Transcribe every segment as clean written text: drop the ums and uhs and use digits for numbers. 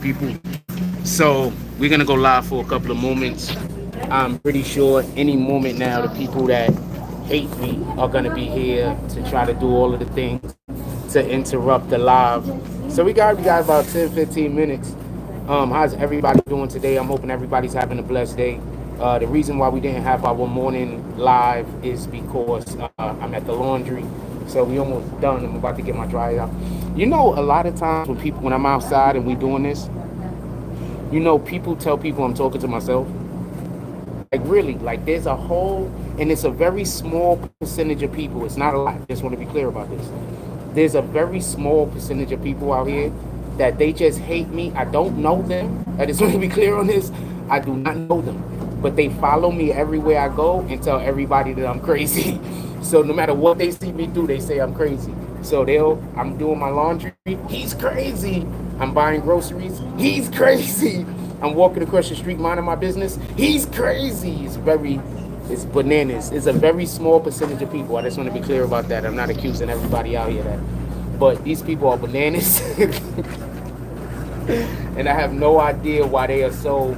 people. So we're gonna go live for a couple of moments. I'm pretty sure any moment now the people that hate me are gonna be here to try to do all of the things to interrupt the live. So we got about 10, 15 minutes. How's everybody doing today? I'm hoping everybody's having a blessed day. The reason why we didn't have our morning live is because I'm at the laundry. So we almost done. I'm about to get my dryer out. You know, a lot of times when I'm outside and we doing this, you know, people tell people I'm talking to myself. Like really, like there's a whole, and it's a very small percentage of people. It's not a lot. Just want to be clear about this. There's a very small percentage of people out here that they just hate me. I don't know them. I just want to be clear on this. I do not know them, but they follow me everywhere I go and tell everybody that I'm crazy. So no matter what they see me do, they say I'm crazy. So I'm doing my laundry. He's crazy. I'm buying groceries. He's crazy. I'm walking across the street minding my business. He's crazy. It's bananas. It's a very small percentage of people. I just want to be clear about that. I'm not accusing everybody out here that, but these people are bananas. And I have no idea why they are so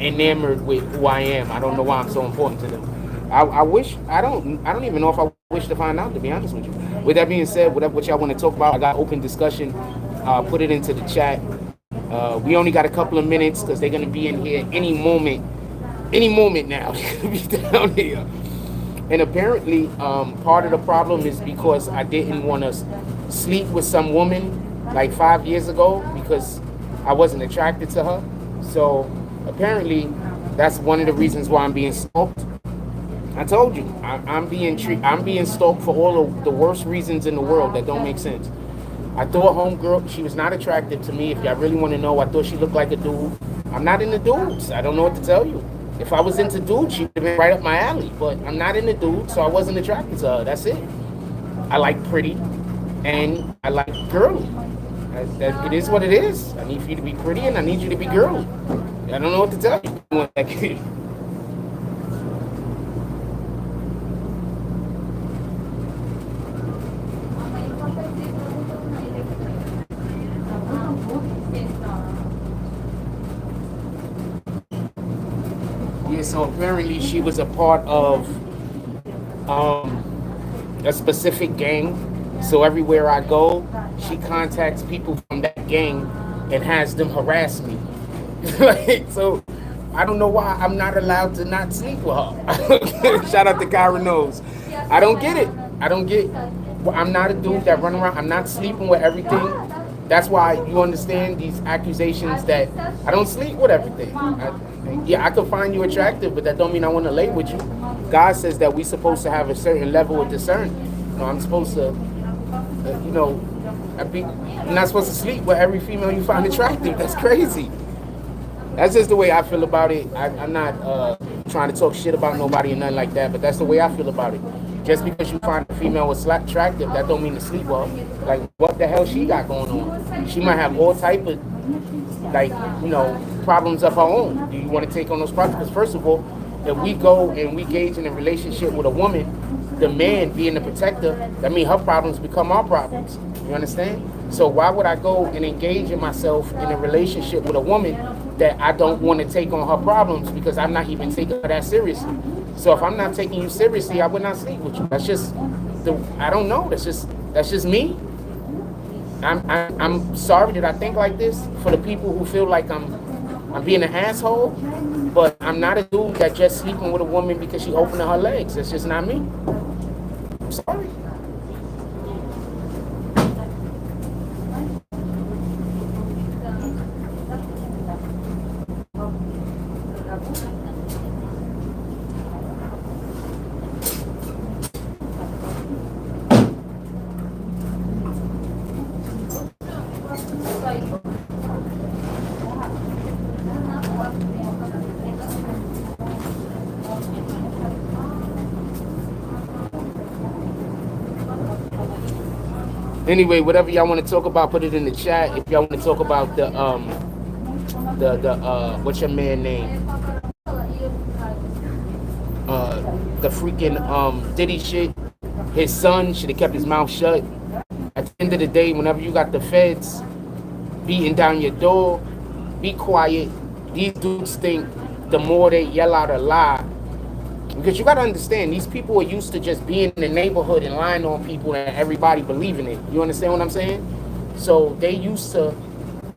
enamored with who I am. I don't know why I'm so important to them. I don't even know if I wish to find out, to be honest with you. With that being said, whatever what y'all want to talk about, I got open discussion. Put it into the chat. We only got a couple of minutes because they're gonna be in here any moment now. They're gonna be down here. And apparently, part of the problem is because I didn't want to sleep with some woman like 5 years ago because I wasn't attracted to her. So apparently, that's one of the reasons why I'm being stalked. I told you, I'm being stalked for all of the worst reasons in the world that don't make sense. I thought homegirl, she was not attractive to me. If y'all really want to know, I thought she looked like a dude. I'm not into dudes. I don't know what to tell you. If I was into dudes, she would have been right up my alley. But I'm not into dudes, so I wasn't attracted to her. That's it. I like pretty, and I like girly. It is what it is. I need for you to be pretty, and I need you to be girly. I don't know what to tell you. So apparently she was a part of a specific gang. So everywhere I go, she contacts people from that gang and has them harass me. So I don't know why I'm not allowed to not sleep with her. Shout out to Kyra Knows. I don't get it. I'm not a dude that run around. I'm not sleeping with everything. That's why you understand these accusations that I don't sleep with everything. I could find you attractive, but that don't mean I want to lay with you. God says that we're supposed to have a certain level of discernment. I'm supposed to, I'm not supposed to sleep with every female you find attractive. That's crazy. That's just the way I feel about it. I'm not trying to talk shit about nobody or nothing like that, but that's the way I feel about it. Just because you find a female attractive, that don't mean to sleep with her. Like, what the hell she got going on? She might have all type of, problems of her own. Do you want to take on those problems? Because first of all, if we go and we engage in a relationship with a woman, the man being the protector, that means her problems become our problems. You understand? So why would I go and engage in myself in a relationship with a woman that I don't want to take on her problems because I'm not even taking her that seriously? So if I'm not taking you seriously, I would not sleep with you. That's just I don't know. That's just me. I'm sorry that I think like this for the people who feel like I'm being an asshole, but I'm not a dude that just sleeping with a woman because she opening her legs. That's just not me. I'm sorry. Anyway, whatever y'all want to talk about, put it in the chat. If y'all want to talk about the what's your man name? The freaking Diddy shit. His son should have kept his mouth shut. At the end of the day, whenever you got the feds beating down your door, be quiet. These dudes think the more they yell out a lie, because you got to understand, these people are used to just being in the neighborhood and lying on people and everybody believing it. You understand what I'm saying? So they used to,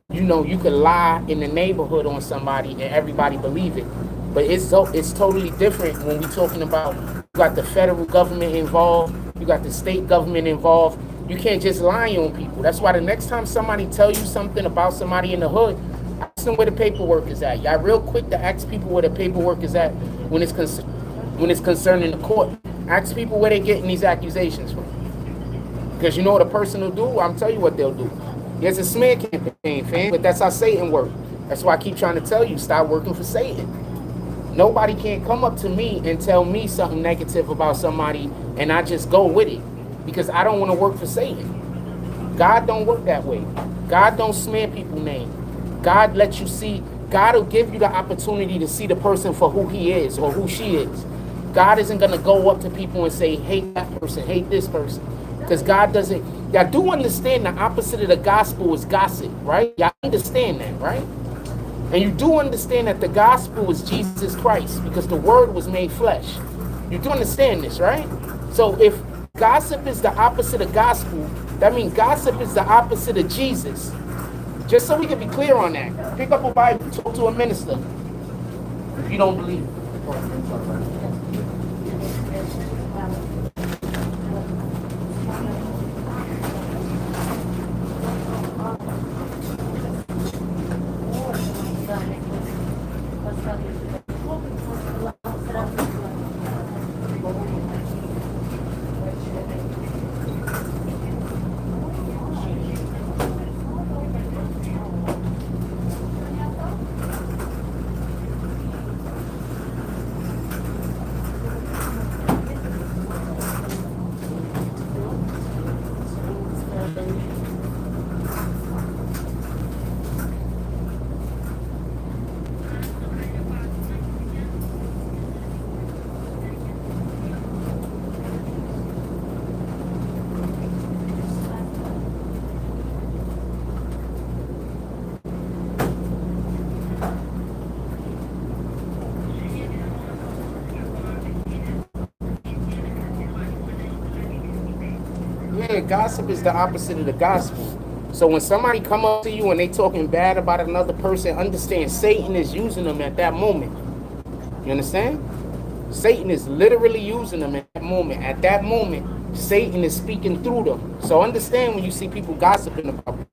you know, you could lie in the neighborhood on somebody and everybody believe it. But it's totally different when we're talking about, you got the federal government involved, you got the state government involved. You can't just lie on people. That's why the next time somebody tell you something about somebody in the hood, ask them where the paperwork is at. Y'all real quick to ask people where the paperwork is at when it's concerning the court. Ask people where they getting these accusations from. Because you know what a person will do? I'm telling you what they'll do. There's a smear campaign, fam, but that's how Satan works. That's why I keep trying to tell you, stop working for Satan. Nobody can come up to me and tell me something negative about somebody and I just go with it, because I don't want to work for Satan. God don't work that way. God don't smear people's name. God lets you see, God will give you the opportunity to see the person for who he is or who she is. God isn't going to go up to people and say, hate that person, hate this person. Because God doesn't, y'all do understand the opposite of the gospel is gossip, right? Y'all understand that, right? And you do understand that the gospel is Jesus Christ, because the word was made flesh. You do understand this, right? So if gossip is the opposite of gospel, that means gossip is the opposite of Jesus. Just so we can be clear on that. Pick up a Bible, talk to a minister if you don't believe. Yeah, gossip is the opposite of the gospel. So when somebody come up to you and they talking bad about another person, understand Satan is using them at that moment. You understand? Satan is literally using them at that moment. At that moment, Satan is speaking through them. So understand when you see people gossiping about it.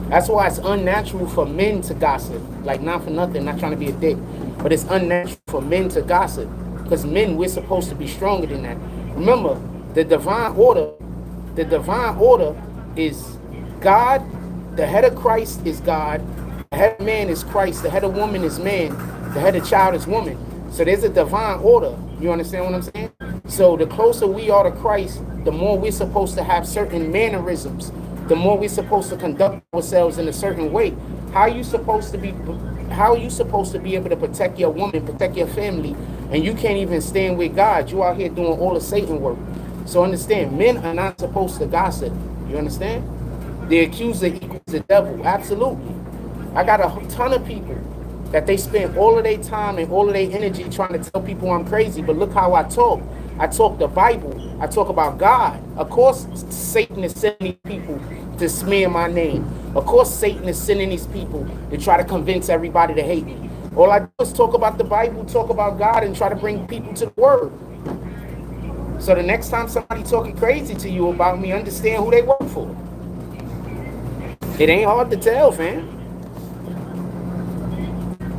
That's why it's unnatural for men to gossip. Like, not for nothing, not trying to be a dick, but it's unnatural for men to gossip. Because men, we're supposed to be stronger than that. Remember, the divine order is God. The head of Christ is God. The head of man is Christ. The head of woman is man. The head of child is woman. So there's a divine order. You understand what I'm saying? So the closer we are to Christ, the more we're supposed to have certain mannerisms. The more we're supposed to conduct ourselves in a certain way. How are you supposed to be able to protect your woman, protect your family, and you can't even stand with God? You out here doing all the Satan work. So understand, men are not supposed to gossip. You understand? The accuser equals the devil. Absolutely. I got a ton of people that they spend all of their time and all of their energy trying to tell people I'm crazy, but look how I talk. I talk the Bible. I talk about God. Of course, Satan is sending people to smear my name. Of course, Satan is sending these people to try to convince everybody to hate me. All I do is talk about the Bible, talk about God, and try to bring people to the word. So the next time somebody talking crazy to you about me, understand who they work for. It ain't hard to tell, fam.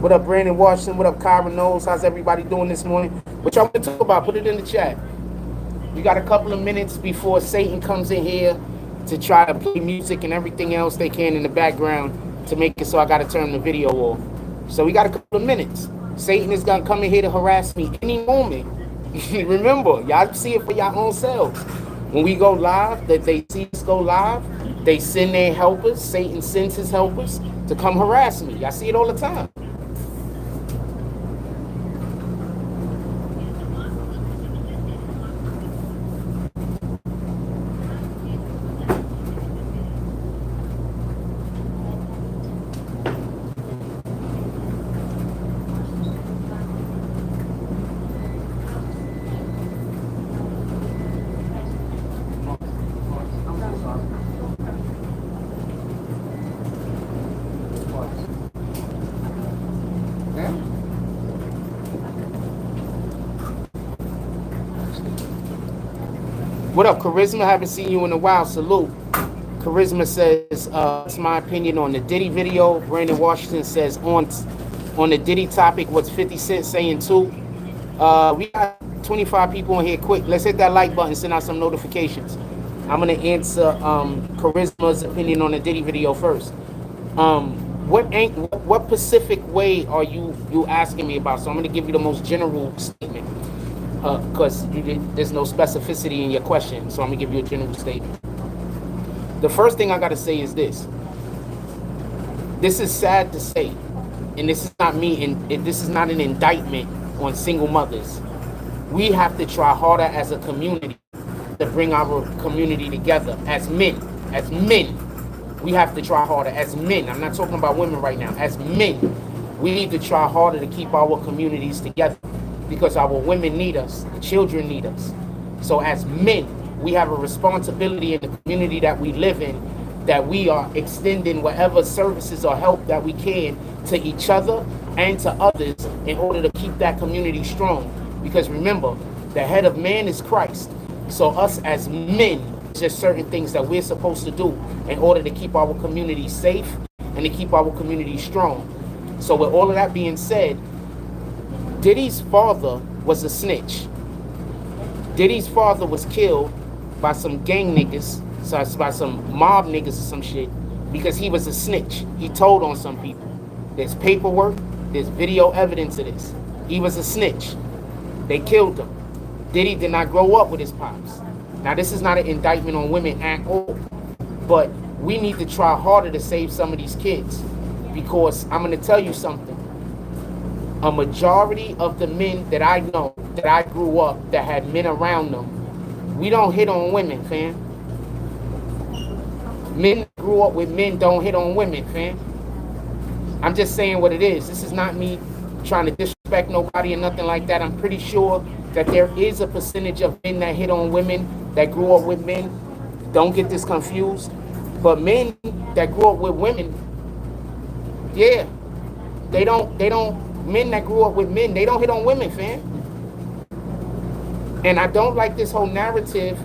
What up, Brandon Washington? What up, Kyra Knowles? How's everybody doing this morning? What y'all want to talk about? Put it in the chat. We got a couple of minutes before Satan comes in here to try to play music and everything else they can in the background to make it so I got to turn the video off. So we got a couple of minutes. Satan is going to come in here to harass me any moment. Remember, y'all see it for your own selves. When we go live, that they see us go live, they send their helpers. Satan sends his helpers to come harass me. Y'all see it all the time. What up, Charisma? Haven't seen you in a while. Salute. Charisma says, "It's my opinion on the Diddy video." Brandon Washington says, "On the Diddy topic, what's 50 Cent saying too?" We got 25 people in here. Quick, let's hit that like button. Send out some notifications. I'm gonna answer Charisma's opinion on the Diddy video first. What specific way are you asking me about? So I'm gonna give you the most general statement, because there's no specificity in your question. So I'm gonna give you a general statement. The first thing I gotta say is this. This is sad to say, and this is not me, and this is not an indictment on single mothers. We have to try harder as a community to bring our community together as men. As men, we have to try harder as men. I'm not talking about women right now. As men, we need to try harder to keep our communities together, because our women need us, the children need us. So as men, we have a responsibility in the community that we live in, that we are extending whatever services or help that we can to each other and to others in order to keep that community strong. Because remember, the head of man is Christ. So us as men, just certain things that we're supposed to do in order to keep our community safe and to keep our community strong. So with all of that being said, Diddy's father was a snitch. Diddy's father was killed by some gang niggas, so by some mob niggas or some shit, because he was a snitch. He told on some people. There's paperwork, there's video evidence of this. He was a snitch. They killed him. Diddy did not grow up with his pops. Now, this is not an indictment on women at all, but we need to try harder to save some of these kids, because I'm going to tell you something. A majority of the men that I know, that I grew up, that had men around them, we don't hit on women, fam. Men that grew up with men don't hit on women, fam. I'm just saying what it is. This is not me trying to disrespect nobody or nothing like that. I'm pretty sure that there is a percentage of men that hit on women that grew up with men. Don't get this confused. But men that grew up with women, yeah, they don't, men that grew up with men, they don't hit on women, fam. And I don't like this whole narrative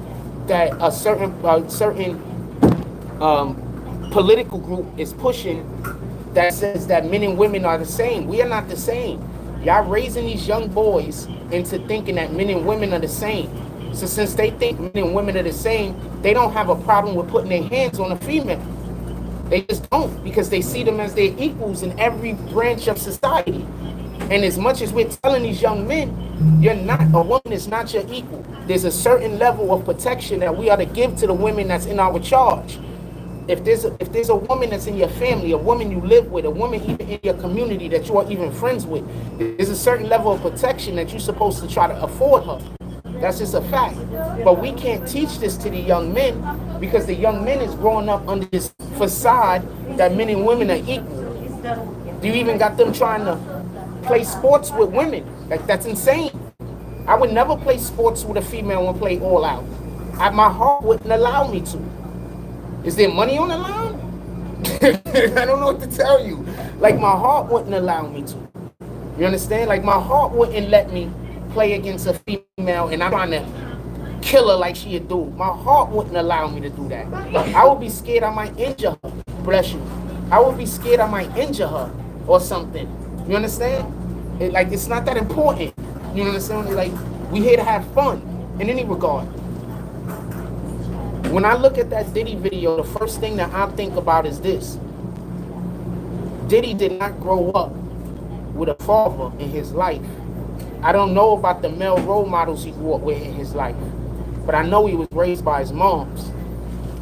that a certain political group is pushing that says that men and women are the same. We are not the same. Y'all raising these young boys into thinking that men and women are the same. So since they think men and women are the same, they don't have a problem with putting their hands on a female. They just don't, because they see them as their equals in every branch of society. And as much as we're telling these young men, you're not, a woman is not your equal. There's a certain level of protection that we ought to give to the women that's in our charge. If there's a woman that's in your family, a woman you live with, a woman even in your community that you are even friends with, there's a certain level of protection that you're supposed to try to afford her. That's just a fact. But we can't teach this to the young men, because the young men is growing up under this facade that men and women are equal. You even got them trying to play sports with women. Like, that's insane. I would never play sports with a female and play all out. My heart wouldn't allow me to. Is there money on the line? I don't know what to tell you. Like, my heart wouldn't allow me to. You understand? Like, my heart wouldn't let me play against a female and I'm trying to kill her like she a dude. My heart wouldn't allow me to do that. I would be scared I might injure her. Bless you. I would be scared I might injure her or something. You understand? It's not that important. You understand? Like, we here to have fun in any regard. When I look at that Diddy video, the first thing that I think about is this. Diddy did not grow up with a father in his life. I don't know about the male role models he grew up with in his life, but I know he was raised by his moms.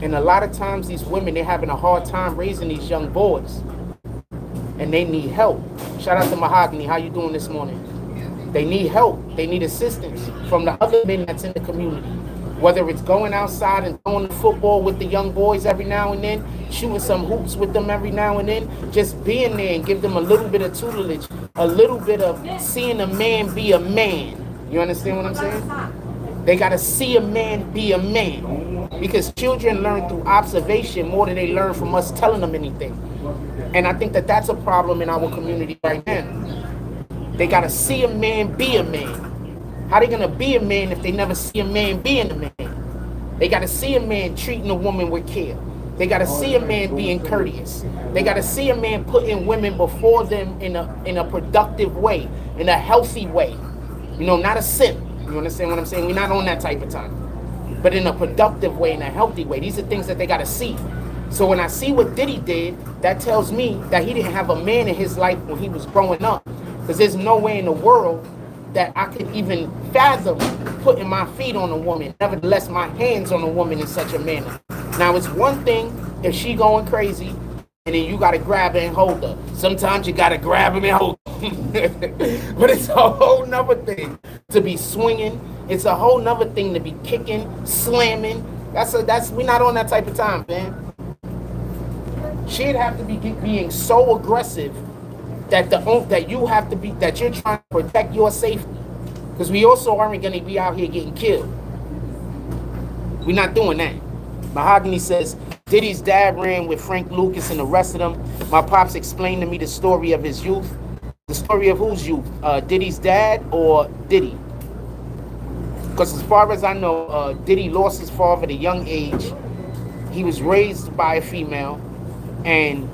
And a lot of times these women, they're having a hard time raising these young boys, and they need help. Shout out to Mahogany. How you doing this morning? They need help. They need assistance from the other men that's in the community. Whether it's going outside and throwing the football with the young boys every now and then, shooting some hoops with them every now and then, just being there and give them a little bit of tutelage, a little bit of seeing a man be a man. You understand what I'm saying? They got to see a man be a man, because children learn through observation more than they learn from us telling them anything. And I think that that's a problem in our community right now. They got to see a man be a man. How they going to be a man if they never see a man being a man? They got to see a man treating a woman with care. They got to see a man being courteous. They got to see a man putting women before them in a productive way, in a healthy way. You know, not a simp. You understand what I'm saying? We're not on that type of time. But in a productive way, in a healthy way. These are things that they got to see. So when I see what Diddy did, that tells me that he didn't have a man in his life when he was growing up. Because there's no way in the world that I could even fathom putting my feet on a woman, nevertheless my hands on a woman in such a manner. Now it's one thing if she going crazy and then you got to grab her and hold her. Sometimes you got to grab him and hold her. But it's a whole nother thing to be swinging. It's a whole nother thing to be kicking, slamming. We're not on that type of time, man. She'd have to be being so aggressive that you have to be, that you're trying to protect your safety. Because we also aren't going to be out here getting killed. We're not doing that. Mahogany says, Diddy's dad ran with Frank Lucas and the rest of them. My pops explained to me the story of his youth. The story of whose youth? Diddy's dad or Diddy? Because as far as I know, Diddy lost his father at a young age. He was raised by a female. And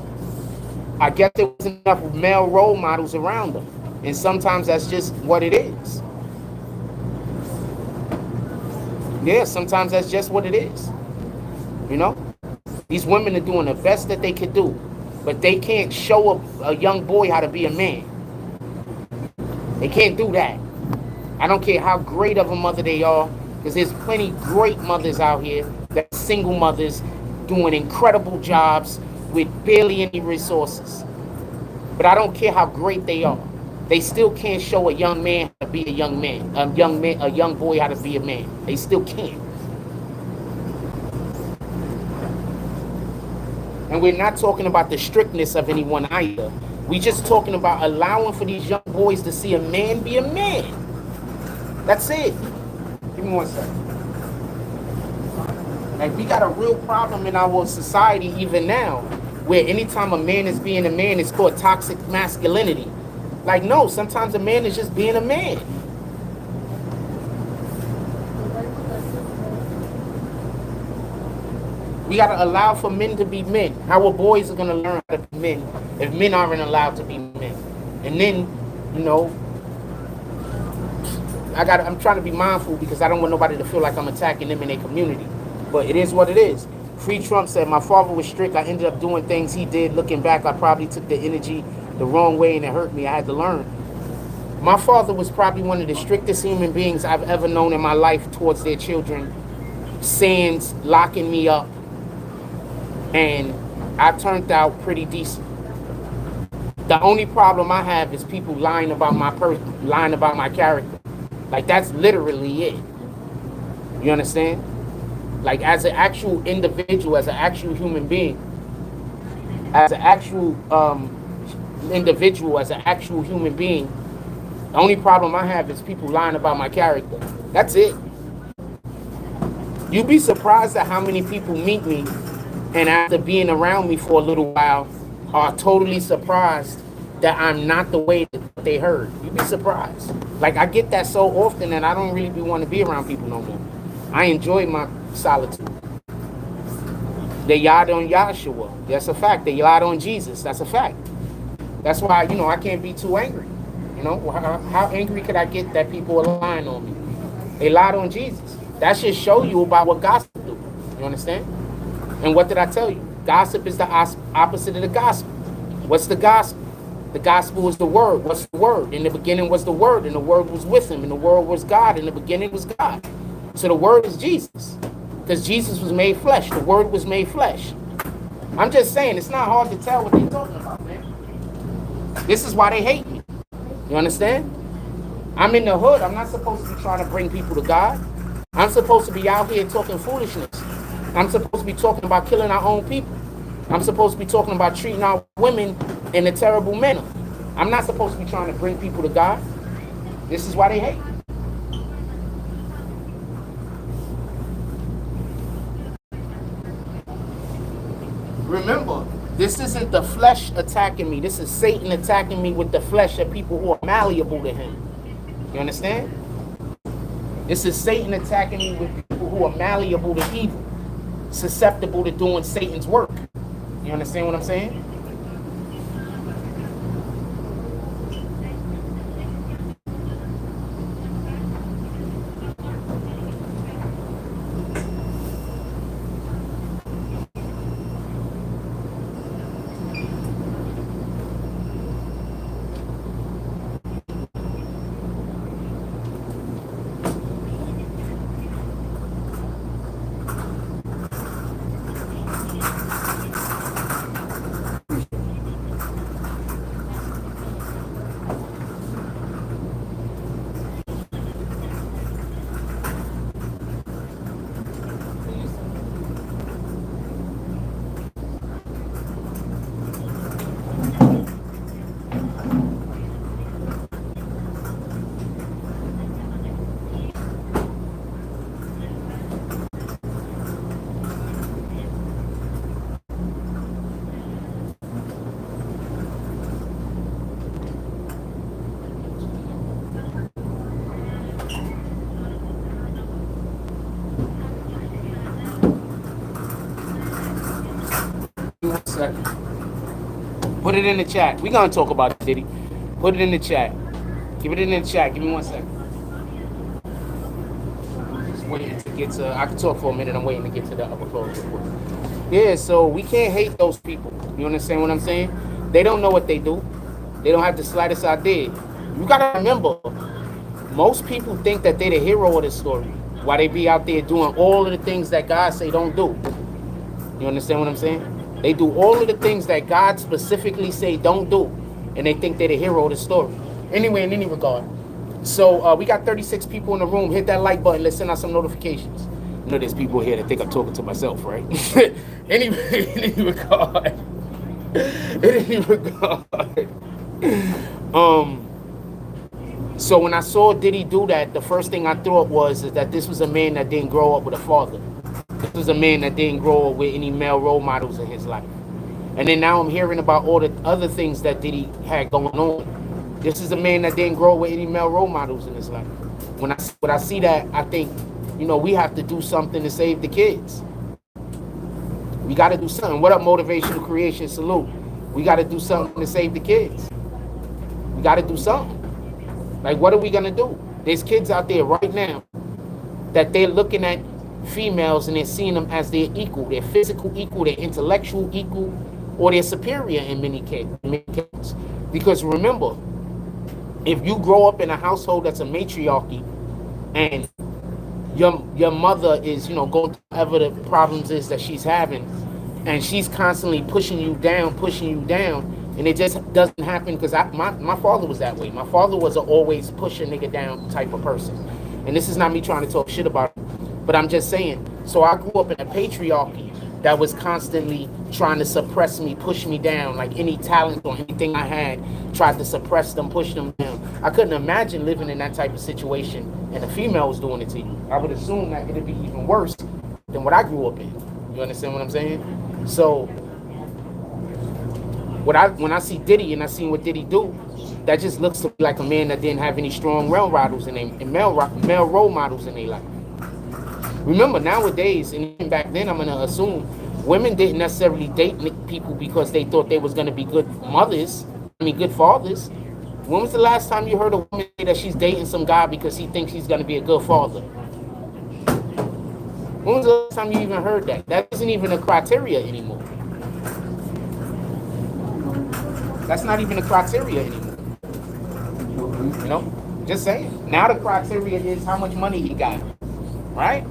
I guess there wasn't enough male role models around him. And sometimes that's just what it is. Yeah, sometimes that's just what it is. You know? These women are doing the best that they could do. But they can't show a young boy how to be a man. They can't do that. I don't care how great of a mother they are. Because there's plenty great mothers out here that are single mothers doing incredible jobs with barely any resources. But I don't care how great they are. They still can't show a young man how to be a young man. A young boy how to be a man. They still can't. And we're not talking about the strictness of anyone either. We're just talking about allowing for these young boys to see a man be a man. That's it. Give me 1 second. Like, we got a real problem in our society even now, where anytime a man is being a man, it's called toxic masculinity. Like, no, sometimes a man is just being a man. We got to allow for men to be men. How are boys are going to learn how to be men if men aren't allowed to be men? And then, you know, I'm trying to be mindful because I don't want nobody to feel like I'm attacking them in their community. But it is what it is. Free Trump said, my father was strict. I ended up doing things he did. Looking back, I probably took the energy the wrong way and it hurt me. I had to learn. My father was probably one of the strictest human beings I've ever known in my life towards their children. Sans locking me up. And I turned out pretty decent. The only problem I have is people lying about my person, lying about my character. Like, that's literally it. You understand? Like, as an actual individual, as an actual human being, as an actual individual, as an actual human being, the only problem I have is people lying about my character. That's it. You'd be surprised at how many people meet me and after being around me for a little while are totally surprised that I'm not the way that they heard. You'd be surprised. Like, I get that so often that I don't really want to be around people no more. I enjoy my solitude. They lied on Yahshua. That's a fact. They lied on Jesus. That's a fact. That's why, you know, I can't be too angry. You know, how angry could I get that people are lying on me? They lied on Jesus. That should show you about what gossip do. You understand? And what did I tell you? Gossip is the opposite of the gospel. What's the gospel? The gospel is the word. What's the word? In the beginning was the word, and the word was with him, and the word was God, and the beginning was God. So the word is Jesus. Because Jesus was made flesh. The word was made flesh. I'm just saying, it's not hard to tell what they're talking about, man. This is why they hate me. You understand? I'm in the hood. I'm not supposed to be trying to bring people to God. I'm supposed to be out here talking foolishness. I'm supposed to be talking about killing our own people. I'm supposed to be talking about treating our women in a terrible manner. I'm not supposed to be trying to bring people to God. This is why they hate me. Remember, this isn't the flesh attacking me. This is Satan attacking me with the flesh of people who are malleable to him. You understand? This is Satan attacking me with people who who are malleable to evil, susceptible to doing Satan's work. You understand what I'm saying? Put it in the chat. We're going to talk about it, Diddy. Put it in the chat. Give it in the chat. Give me 1 second. Just waiting to get to... I can talk for a minute. I'm waiting to get to the upper close. Yeah, so we can't hate those people. You understand what I'm saying? They don't know what they do. They don't have the slightest idea. You got to remember, most people think that they're the hero of this story while they be out there doing all of the things that God say don't do. You understand what I'm saying? They do all of the things that God specifically say don't do, and they think they're the hero of the story. Anyway, in any regard, so we got 36 people in the room. Hit that like button. Let's send out some notifications. You know, there's people here that think I'm talking to myself, right? Anyway, in any regard, so when I saw Diddy do that, the first thing I thought was that this was a man that didn't grow up with a father. This was a man that didn't grow up with any male role models in his life. And then now I'm hearing about all the other things that Diddy had going on. This is a man that didn't grow up with any male role models in his life. When I see that, I think, you know, we have to do something to save the kids. We got to do something. What up, Motivational Creation? Salute. We got to do something to save the kids. We got to do something. Like, what are we going to do? There's kids out there right now that they're looking at females and they're seeing them as their equal, their physical equal, their intellectual equal, or their superior in many cases. Because remember, if you grow up in a household that's a matriarchy and your mother is, you know, going through whatever the problems is that she's having, and she's constantly pushing you down, and it just doesn't happen. Because my father was that way. My father was an always push a nigga down type of person. And this is not me trying to talk shit about it, but I'm just saying. So I grew up in a patriarchy that was constantly trying to suppress me, push me down. Like any talent or anything I had, tried to suppress them, push them down. I couldn't imagine living in that type of situation and a female was doing it to you. I would assume that it'd be even worse than what I grew up in. You understand what I'm saying? So when I see Diddy and I see what Diddy do, that just looks to me like a man that didn't have any strong male models in male role models in their life. Remember, nowadays, and even back then, I'm going to assume women didn't necessarily date people because they thought they was going to be good mothers, good fathers. When was the last time you heard a woman say that she's dating some guy because he thinks he's going to be a good father? When was the last time you even heard that? That isn't even a criteria anymore. That's not even a criteria anymore. You know? Just saying. Now the criteria is how much money he got. Right?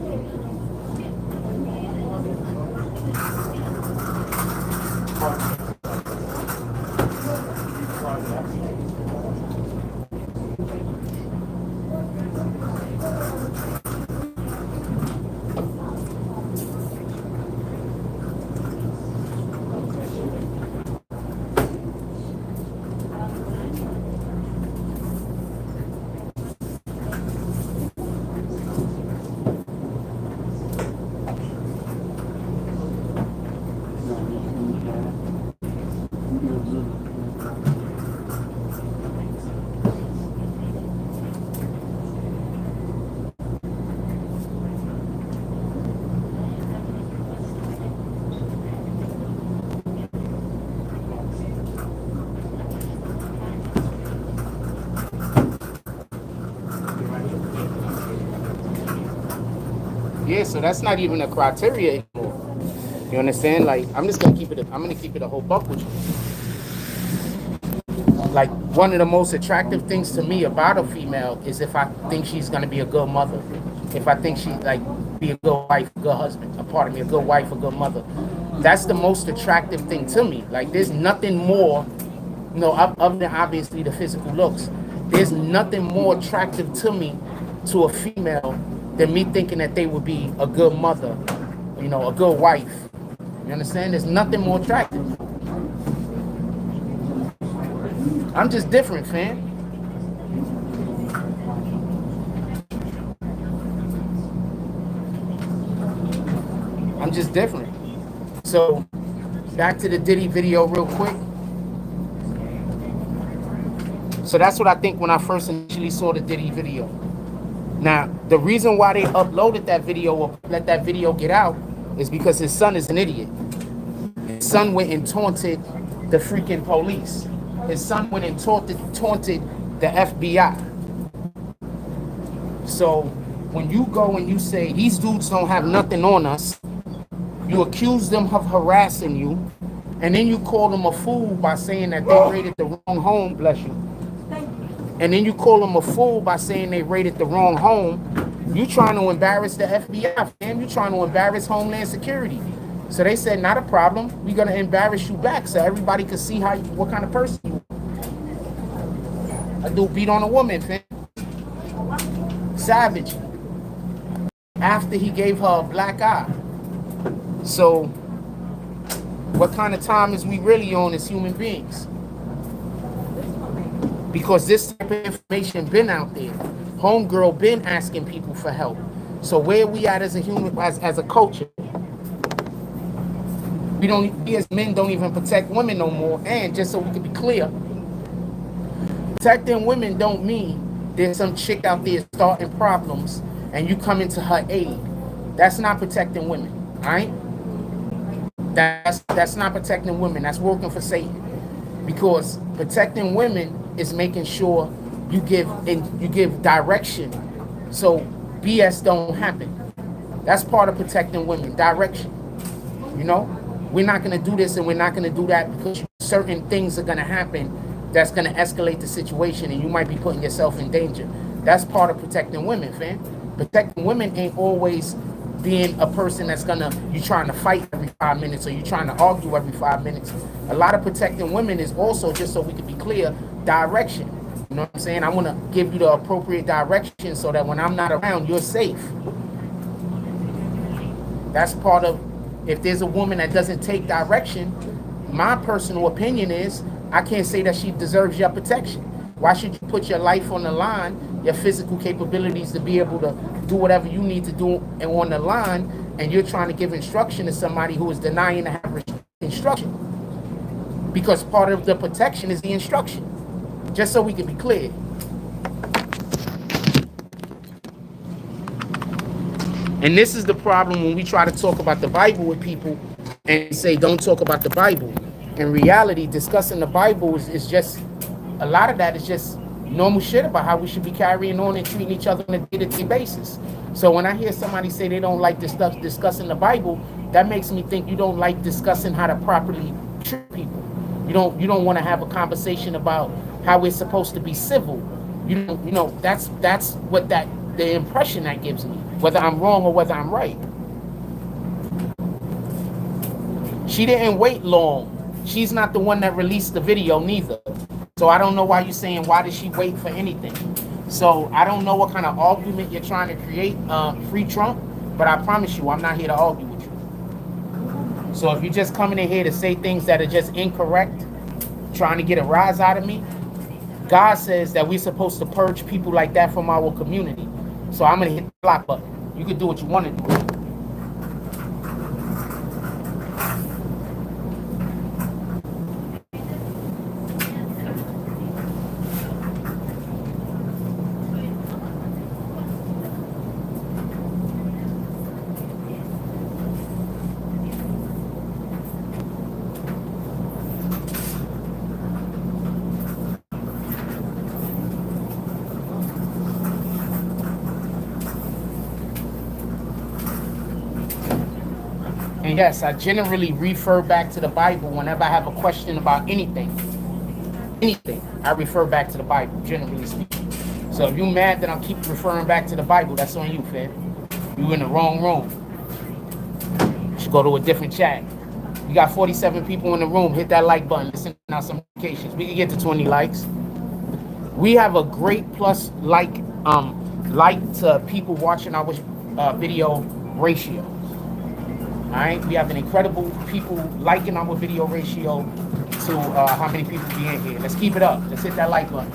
Yeah, so that's not even a criteria anymore. You understand? Like, I'm just gonna keep it. I'm gonna keep it a whole buck with you. Like, one of the most attractive things to me about a female is if I think she's gonna be a good mother. If I think she like be a good wife, a good husband, a good wife, a good mother. That's the most attractive thing to me. Like, there's nothing more, other than obviously the physical looks. There's nothing more attractive to me, to a female, than me thinking that they would be a good mother, a good wife. You understand? There's nothing more attractive. I'm just different, fam. I'm just different. So, back to the Diddy video real quick. So that's what I think when I first initially saw the Diddy video. Now, the reason why they uploaded that video or let that video get out is because his son is an idiot. His son went and taunted the freaking police. His son went and taunted the FBI. So when you go and you say, these dudes don't have nothing on us, you accuse them of harassing you, and then you call them a fool by saying that they raided the wrong home, bless you. And then you call them a fool by saying they raided the wrong home. You trying to embarrass the FBI, fam. You trying to embarrass Homeland Security. So they said, not a problem. We're going to embarrass you back so everybody can see what kind of person you are. A dude beat on a woman, fam. Savage. After he gave her a black eye. So what kind of time is we really on as human beings? Because this type of information been out there. Homegirl been asking people for help. So where we at as a human, as a culture? We as men don't even protect women no more. And just so we can be clear, protecting women don't mean there's some chick out there starting problems and you come into her aid. That's not protecting women, all right? That's not protecting women. That's working for Satan. Because protecting women is making sure you give direction so BS don't happen. That's part of protecting women, direction. We're not going to do this and we're not going to do that because certain things are going to happen that's going to escalate the situation and you might be putting yourself in danger. That's part of protecting women, fam. Protecting women ain't always being a person that's you trying to fight every 5 minutes or you trying to argue every 5 minutes. A lot of protecting women is also, just so we can be clear, direction. You know what I'm saying? I want to give you the appropriate direction so that when I'm not around, you're safe. That's part of, if there's a woman that doesn't take direction, my personal opinion is, I can't say that she deserves your protection. Why should you put your life on the line, your physical capabilities to be able to do whatever you need to do and on the line, and you're trying to give instruction to somebody who is denying to have instruction? Because part of the protection is the instruction. Just so we can be clear. And this is the problem when we try to talk about the Bible with people and say, don't talk about the Bible. In reality, discussing the Bible is just, a lot of that is just normal shit about how we should be carrying on and treating each other on a day-to-day basis. So when I hear somebody say they don't like this stuff discussing the Bible, that makes me think you don't like discussing how to properly treat people. You don't want to have a conversation about how we're supposed to be civil. That's what the impression that gives me, whether I'm wrong or whether I'm right. She didn't wait long. She's not the one that released the video neither. So I don't know why you're saying, why did she wait for anything? So I don't know what kind of argument you're trying to create, free Trump, but I promise you, I'm not here to argue with you. So if you're just coming in here to say things that are just incorrect, trying to get a rise out of me, God says that we're supposed to purge people like that from our community. So I'm going to hit the block button. You can do what you want to do. yes, I generally refer back to the Bible whenever I have a question about anything. Anything, I refer back to the Bible, generally speaking. So if you're mad that I keep referring back to the Bible, that's on you, fam. You in the wrong room. You should go to a different chat. You got 47 people in the room. Hit that like button. Listen out some notifications. We can get to 20 likes. We have a great plus like to people watching our video ratio. All right, we have an incredible people liking our video ratio to how many people be in here. Let's keep it up. Let's hit that like button.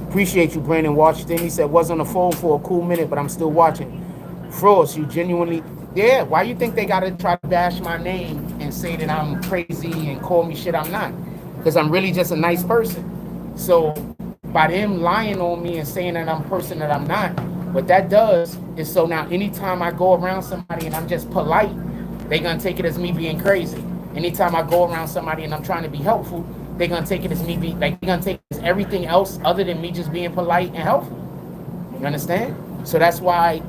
Appreciate you, Brandon Washington. He said, was on the phone for a cool minute, but I'm still watching. Frost, you genuinely, yeah, why you think they gotta try to bash my name and say that I'm crazy and call me shit I'm not? Because I'm really just a nice person. So by them lying on me and saying that I'm a person that I'm not, what that does is, so now anytime I go around somebody and I'm just polite, they're gonna take it as me being crazy. Anytime I go around somebody and I'm trying to be helpful, they're gonna take it as me being, like, they're gonna take it as everything else other than me just being polite and helpful. You understand? So that's why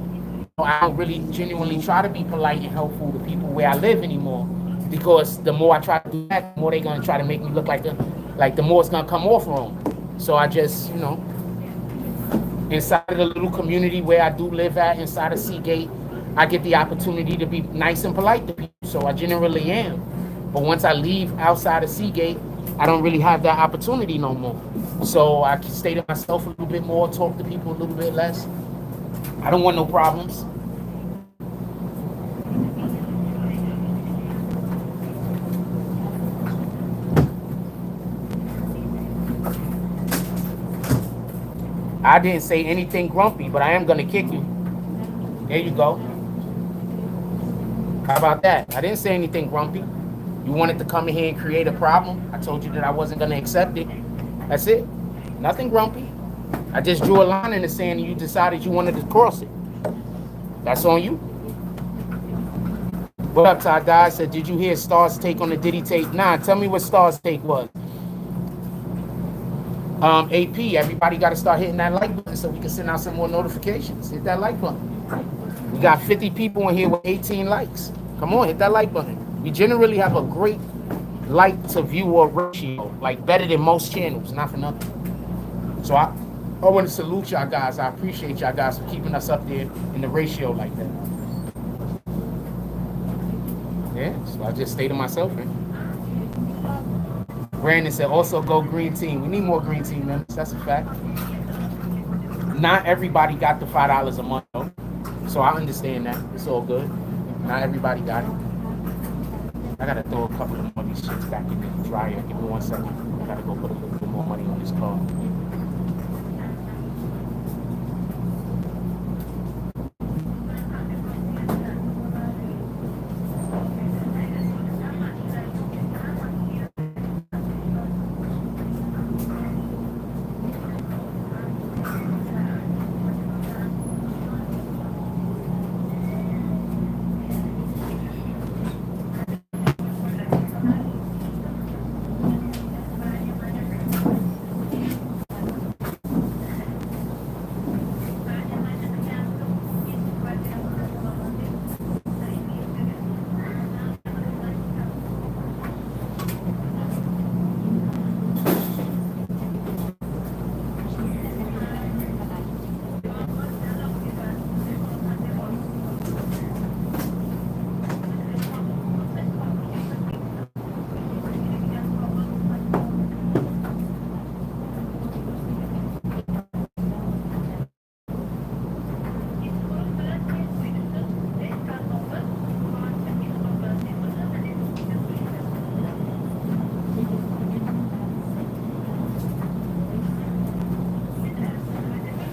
I don't really genuinely try to be polite and helpful to people where I live anymore, because the more I try to do that, the more they're gonna try to make me look like the more it's gonna come off wrong. So I just, you know, inside of the little community where I do live at, inside of Seagate, I get the opportunity to be nice and polite to people, so I generally am. But once I leave outside of Seagate, I don't really have that opportunity no more. So I can stay to myself a little bit more, talk to people a little bit less. I don't want no problems. I didn't say anything grumpy, but I am gonna kick you. There you go. How about that? I didn't say anything grumpy. You wanted to come in here and create a problem. I told you that I wasn't gonna accept it. That's it. Nothing grumpy. I just drew a line in the sand and you decided you wanted to cross it. That's on you. What up, Todd? I said, did you hear Star's take on the Diddy tape? Nah, tell me what Star's take was. AP, everybody got to start hitting that like button so we can send out some more notifications. Hit that like button. We got 50 people in here with 18 likes. Come on, hit that like button. We generally have a great like to viewer ratio, like better than most channels, not for nothing. So I want to salute y'all guys. I appreciate y'all guys for keeping us up there in the ratio like that. Yeah, so I just stay to myself, man. Brandon said, also go green team. We need more green team members. That's a fact. Not everybody got the $5 a month, though. So I understand that. It's all good. Not everybody got it. I got to throw a couple of these shits back in the dryer. Give me 1 second. I got to go put a little bit more money on this car.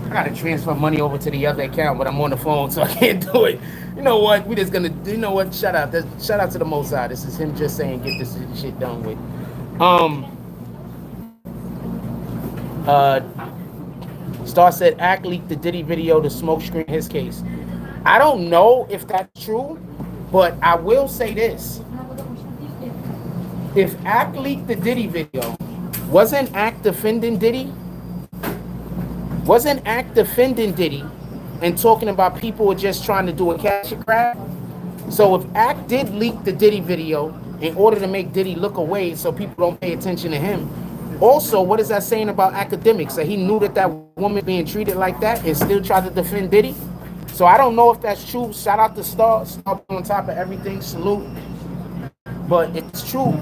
I gotta transfer money over to the other account, but I'm on the phone, so I can't do it. You know what? We just gonna, you know what? Shout out to the Most High. This is him just saying, get this shit done with. Star said, Act leaked the Diddy video to smoke screen his case. I don't know if that's true, but I will say this. If Act leaked the Diddy video, wasn't Act defending Diddy? Wasn't Act defending Diddy and talking about people are just trying to do a cash grab. So if Act did leak the Diddy video in order to make Diddy look away so people don't pay attention to him, also, what is that saying about academics? That he knew that that woman being treated like that and still tried to defend Diddy? So I don't know if that's true. Shout out to Star on top of everything. Salute. But it's true.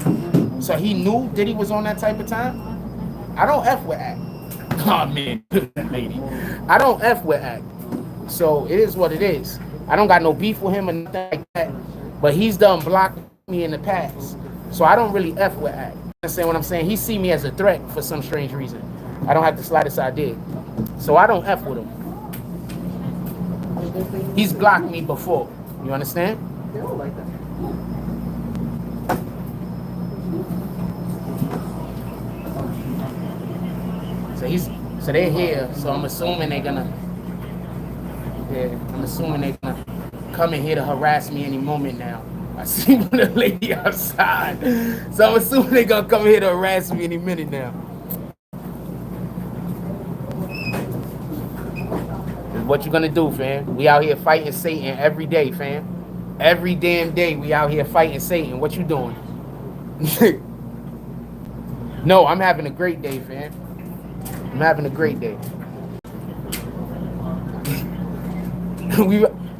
So he knew Diddy was on that type of time? I don't F with Act. Oh, man. Lady. I don't F with Act. So it is what it is. I don't got no beef with him or nothing like that. But he's done blocked me in the past. So I don't really F with Act. You understand what I'm saying? He see me as a threat for some strange reason. I don't have the slightest idea. So I don't F with him. He's blocked me before. You understand? They don't like that. So they're here. So I'm assuming they're gonna. Yeah, I'm assuming they're gonna come in here to harass me any moment now. I see the lady outside. So I'm assuming they're gonna come here to harass me any minute now. What you gonna do, fam? We out here fighting Satan every day, fam. Every damn day we out here fighting Satan. What you doing? No, I'm having a great day, fam. I'm having a great day.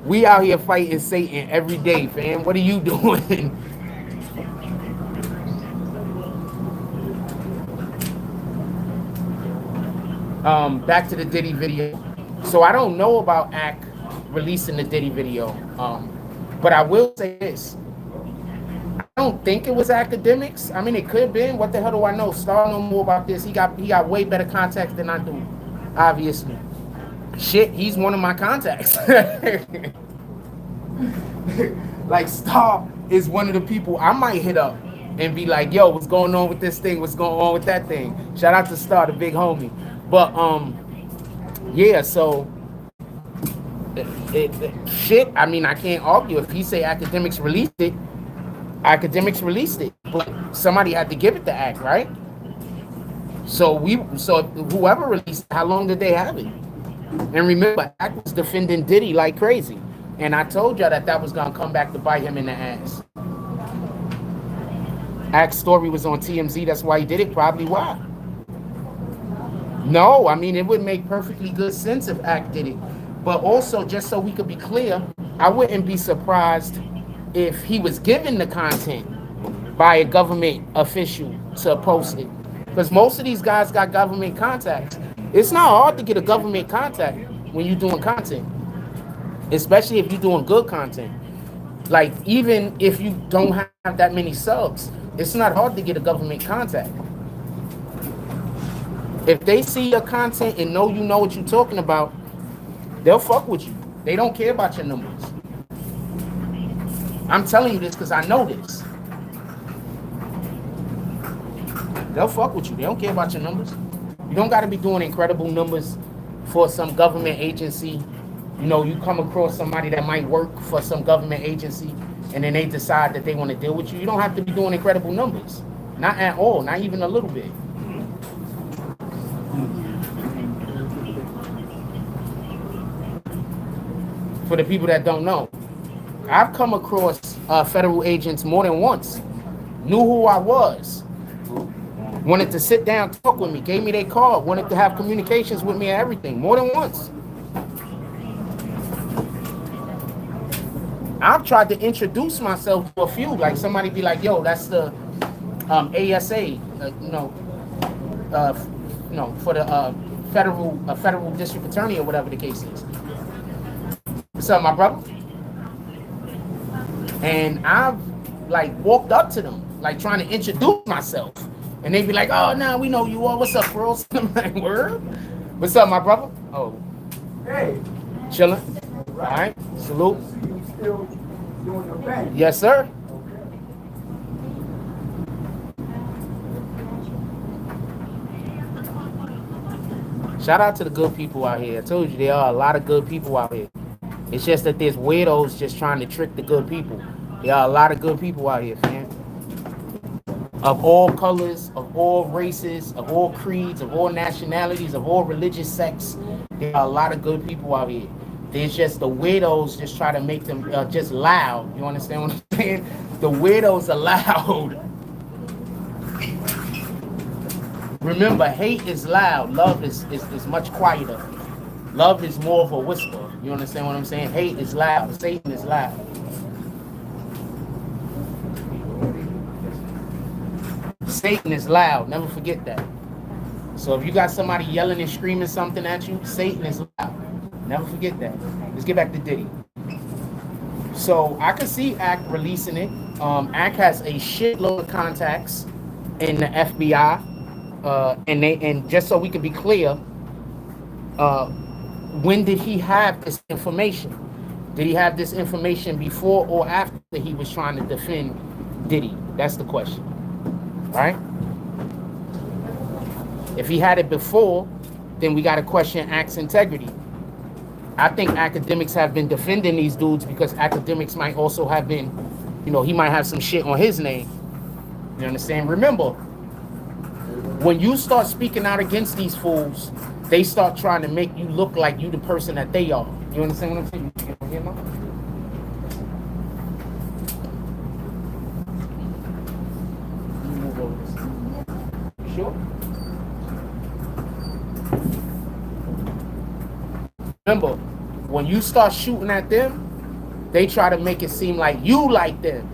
we out here fighting Satan every day, fam. What are you doing? Back to the Diddy video. So I don't know about Act releasing the Diddy video, but I will say this. I don't think it was academics. I mean, it could have been. What the hell do I know? Star know more about this. He got way better contacts than I do, obviously. Shit, he's one of my contacts. Like, Star is one of the people I might hit up and be like, yo, what's going on with this thing? What's going on with that thing? Shout out to Star, the big homie. But, yeah, so, shit, I mean, I can't argue. If he say academics released it, but somebody had to give it to Act, right? So whoever released it, how long did they have it? And remember, Act was defending Diddy like crazy. And I told y'all that was gonna come back to bite him in the ass. Act's story was on TMZ, that's why he did it, probably why. No, I mean, it would make perfectly good sense if Act did it. But also, just so we could be clear, I wouldn't be surprised if he was given the content by a government official to post it. Because most of these guys got government contacts. It's not hard to get a government contact when you're doing content, especially if you're doing good content. Like, even if you don't have that many subs, it's not hard to get a government contact. If they see your content and know you know what you're talking about, they'll fuck with you. They don't care about your numbers. I'm telling you this because I know this. They'll fuck with you. They don't care about your numbers. You don't got to be doing incredible numbers for some government agency. You know, you come across somebody that might work for some government agency and then they decide that they want to deal with you. You don't have to be doing incredible numbers. Not at all. Not even a little bit. For the people that don't know, I've come across federal agents more than once. Knew who I was. Wanted to sit down, talk with me, gave me their card, wanted to have communications with me and everything, more than once. I've tried to introduce myself to a few, like somebody be like, yo, that's the ASA, for the federal district attorney or whatever the case is. What's up, my brother? And I've like walked up to them, like trying to introduce myself. And they be like, oh, nah, we know you all. What's up, bro? I'm like, word? What's up, my brother? Oh. Hey. Chilling. All right. Salute. You still doing your thing? Yes, sir. Shout out to the good people out here. I told you there are a lot of good people out here. It's just that there's weirdos just trying to trick the good people. There are a lot of good people out here, man. Of all colors, of all races, of all creeds, of all nationalities, of all religious sects. There are a lot of good people out here. There's just the weirdos just try to make them just loud. You understand what I'm saying? The weirdos are loud. Remember, hate is loud. Love is much quieter. Love is more of a whisper. You understand what I'm saying? Hate is loud. Satan is loud. Satan is loud. Never forget that. So if you got somebody yelling and screaming something at you, Satan is loud. Never forget that. Let's get back to Diddy. So I could see Act releasing it. Act has a shitload of contacts in the FBI. And just so we can be clear, when did he have this information? Did he have this information before or after he was trying to defend Diddy? That's the question, right? If he had it before, then we got to question Act's integrity. I think academics have been defending these dudes because academics might also have been, you know, he might have some shit on his name. You understand? Remember, when you start speaking out against these fools, they start trying to make you look like you the person that they are. You understand what I'm saying? You know? Sure. Remember, when you start shooting at them, they try to make it seem like you like them.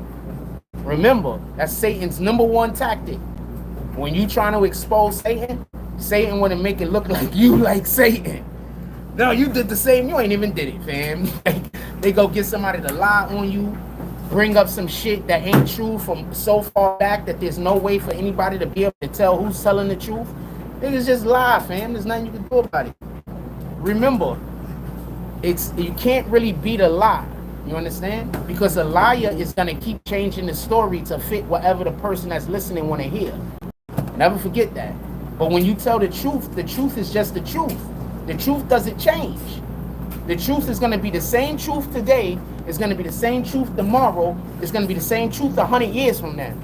Remember, that's Satan's #1 tactic. When you trying to expose Satan, Satan want to make it look like you like Satan. No, you did the same. You ain't even did it, fam. They go get somebody to lie on you, bring up some shit that ain't true from so far back that there's no way for anybody to be able to tell who's telling the truth. Niggas just lie, fam. There's nothing you can do about it. Remember, you can't really beat a lie. You understand? Because a liar is gonna keep changing the story to fit whatever the person that's listening want to hear. Never forget that. But when you tell the truth is just the truth. The truth doesn't change. The truth is going to be the same truth today. It's going to be the same truth tomorrow. It's going to be the same truth 100 years from now.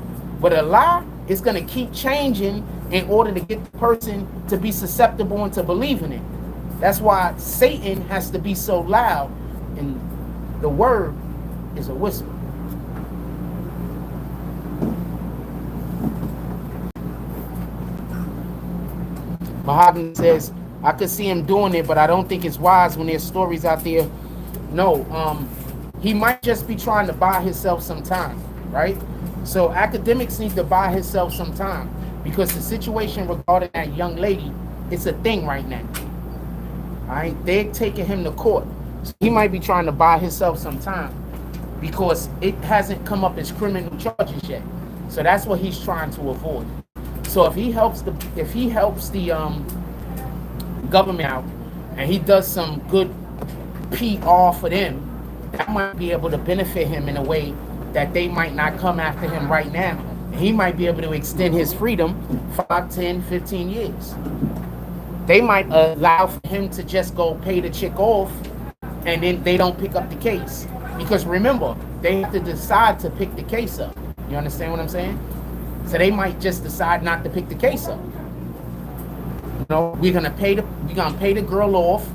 But a lie is going to keep changing in order to get the person to be susceptible and to believe in it. That's why Satan has to be so loud, and the word is a whisper. Mahogany says, I could see him doing it, but I don't think it's wise when there's stories out there. No, he might just be trying to buy himself some time, right? So academics need to buy himself some time because the situation regarding that young lady, it's a thing right now. All right, they're taking him to court. So he might be trying to buy himself some time because it hasn't come up as criminal charges yet. So that's what he's trying to avoid. So if he helps the government out and he does some good PR for them, that might be able to benefit him in a way that they might not come after him right now. And he might be able to extend his freedom 5, 10, 15 years. They might allow for him to just go pay the chick off and then they don't pick up the case. Because remember, they have to decide to pick the case up. You understand what I'm saying? So they might just decide not to pick the case up. You know, we're gonna pay the girl off,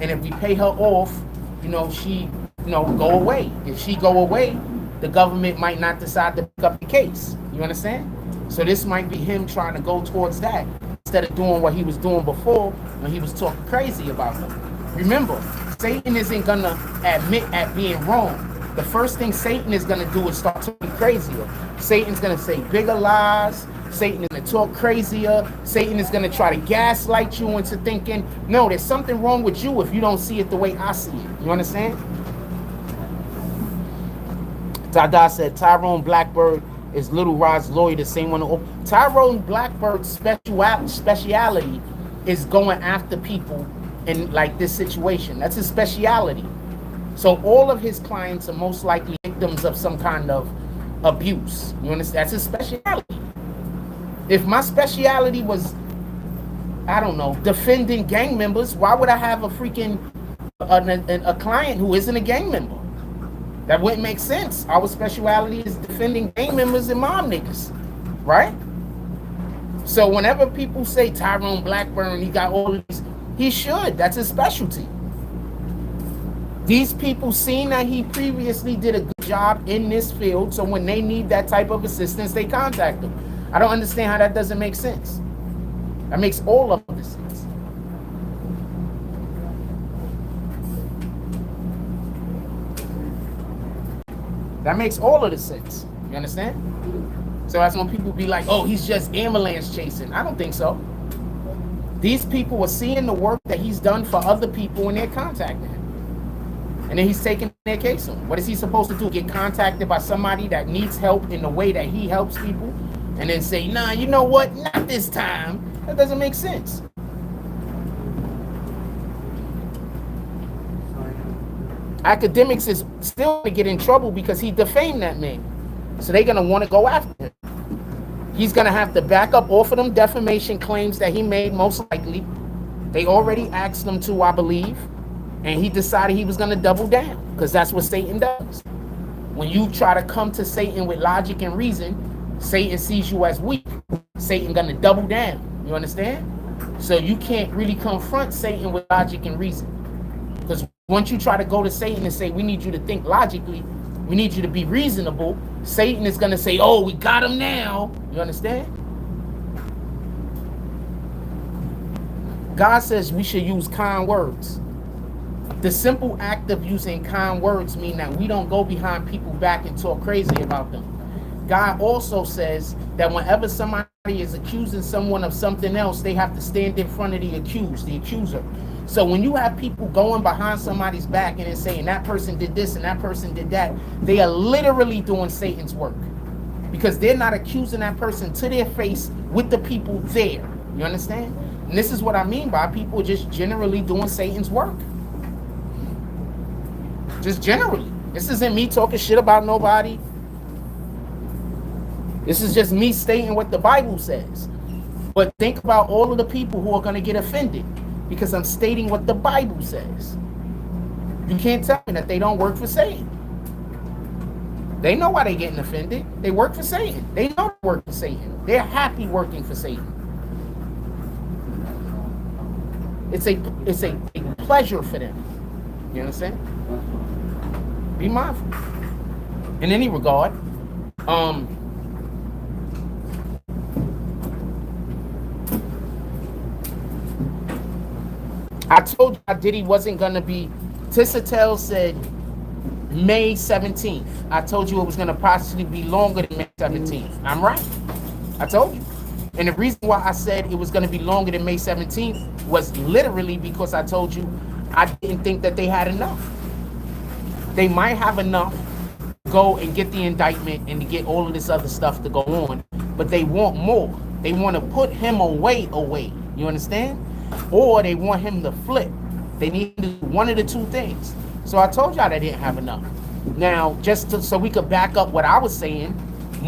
and if we pay her off, you know, she, you know, go away. If she go away, the government might not decide to pick up the case. You understand? So this might be him trying to go towards that instead of doing what he was doing before when he was talking crazy about them. Remember, Satan isn't gonna admit at being wrong. The first thing Satan is gonna do is start talking crazier. Satan's gonna say bigger lies. Satan is gonna talk crazier. Satan is gonna try to gaslight you into thinking, no, there's something wrong with you if you don't see it the way I see it. You understand? Dada said Tyrone Blackbird is Little Rod's lawyer, the same one. Tyrone Blackbird's speciality is going after people in like this situation. That's his speciality. So all of his clients are most likely victims of some kind of abuse. You understand? That's his speciality. If my speciality was, I don't know, defending gang members, why would I have a freaking a client who isn't a gang member? That wouldn't make sense. Our speciality is defending gang members and mob niggas, right? So whenever people say Tyrone Blackburn, he got all of these, he should. That's his specialty. These people seen that he previously did a good job in this field, so when they need that type of assistance, they contact him. I don't understand how that doesn't make sense. That makes all of the sense. That makes all of the sense. You understand? So that's when people be like, oh, he's just ambulance chasing. I don't think so. These people are seeing the work that he's done for other people and they're contacting him. And then he's taking their case on. What is he supposed to do? Get contacted by somebody that needs help in the way that he helps people? And then say, nah, you know what? Not this time. That doesn't make sense. Academics is still going to get in trouble because he defamed that man. So they're going to want to go after him. He's going to have to back up off of them defamation claims that he made, most likely. They already asked him to, I believe. And he decided he was going to double down because that's what Satan does. When you try to come to Satan with logic and reason, Satan sees you as weak. Satan going to double down. You understand? So you can't really confront Satan with logic and reason. Because once you try to go to Satan and say, we need you to think logically, we need you to be reasonable, Satan is going to say, oh, we got him now. You understand? God says we should use kind words. The simple act of using kind words mean that we don't go behind people's back and talk crazy about them. God also says that whenever somebody is accusing someone of something else, they have to stand in front of the accused, the accuser. So when you have people going behind somebody's back and then saying that person did this and that person did that, they are literally doing Satan's work because they're not accusing that person to their face with the people there. You understand? And this is what I mean by people just generally doing Satan's work. Just generally. This isn't me talking shit about nobody. This is just me stating what the Bible says. But think about all of the people who are going to get offended because I'm stating what the Bible says. You can't tell me that they don't work for Satan. They know why they're getting offended. They work for Satan. They know they work for Satan. They're happy working for Satan. It's a pleasure for them. You understand? Be mindful. In any regard, I told you Diddy wasn't going to be, Tissatel said May 17th. I told you it was going to possibly be longer than May 17th. I'm right. I told you. And the reason why I said it was going to be longer than May 17th was literally because I told you I didn't think that they had enough. They might have enough to go and get the indictment and to get all of this other stuff to go on, but they want more. They want to put him away. You understand? Or they want him to flip. They need to do one of the two things. So I told y'all they didn't have enough. Now, so we could back up what I was saying,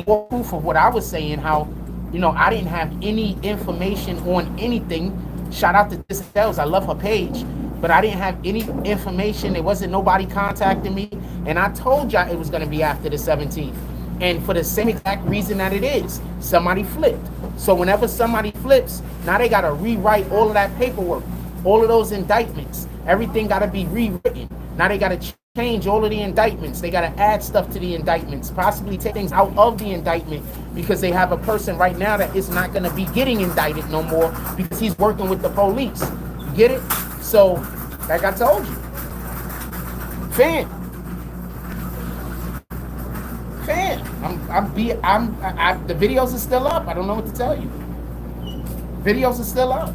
more proof of what I was saying, how, you know, I didn't have any information on anything. Shout out to Tissatel. I love her page. But I didn't have any information. There wasn't nobody contacting me. And I told y'all it was going to be after the 17th. And for the same exact reason that it is. Somebody flipped. So whenever somebody flips, now they got to rewrite all of that paperwork. All of those indictments. Everything got to be rewritten. Now they got to change all of the indictments. They got to add stuff to the indictments. Possibly take things out of the indictment. Because they have a person right now that is not going to be getting indicted no more. Because he's working with the police. You get it? So, like I told you, fam, the videos are still up. I don't know what to tell you. Videos are still up.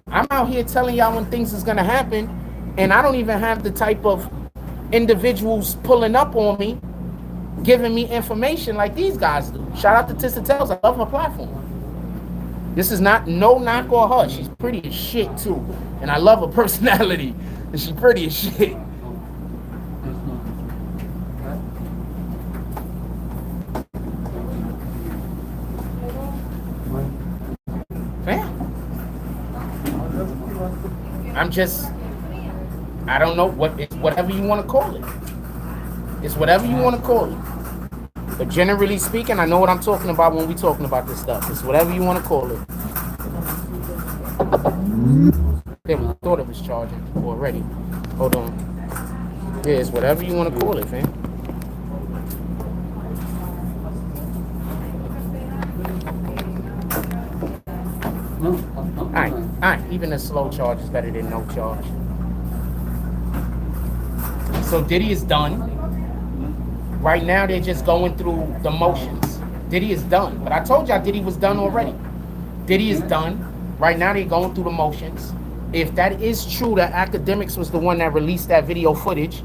I'm out here telling y'all when things is gonna happen, and I don't even have the type of individuals pulling up on me, giving me information like these guys do. Shout out to Tissatel. I love her platform. This is not no knock on her. She's pretty as shit too. And I love her personality. And she's pretty as shit. Fam. I don't know it's whatever you want to call it. It's whatever you want to call it. But generally speaking, I know what I'm talking about when we talking about this stuff. It's whatever you want to call it. I thought it was charging already. Hold on. Yeah, it's whatever you want to call it, fam. Alright, even a slow charge is better than no charge. So Diddy is done. Right now they're just going through the motions. Diddy is done. But I told y'all Diddy was done already. Diddy is done. Right now they're going through the motions. If that is true that Academics was the one that released that video footage,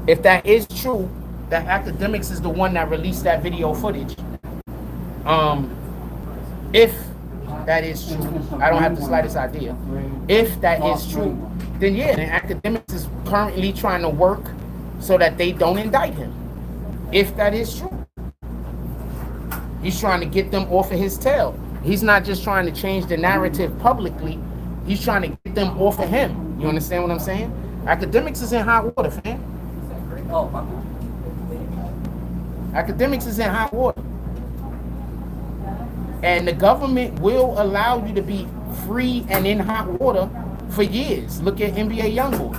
if that is true that Academics is the one that released that video footage, if that is true, I don't have the slightest idea. If that is true, then yeah, the Academics is currently trying to work so that they don't indict him. If that is true, he's trying to get them off of his tail. He's not just trying to change the narrative publicly. He's trying to get them off of him. You understand what I'm saying? Academics is in hot water, fam. Academics is in hot water. And the government will allow you to be free and in hot water for years. Look at NBA Youngboy.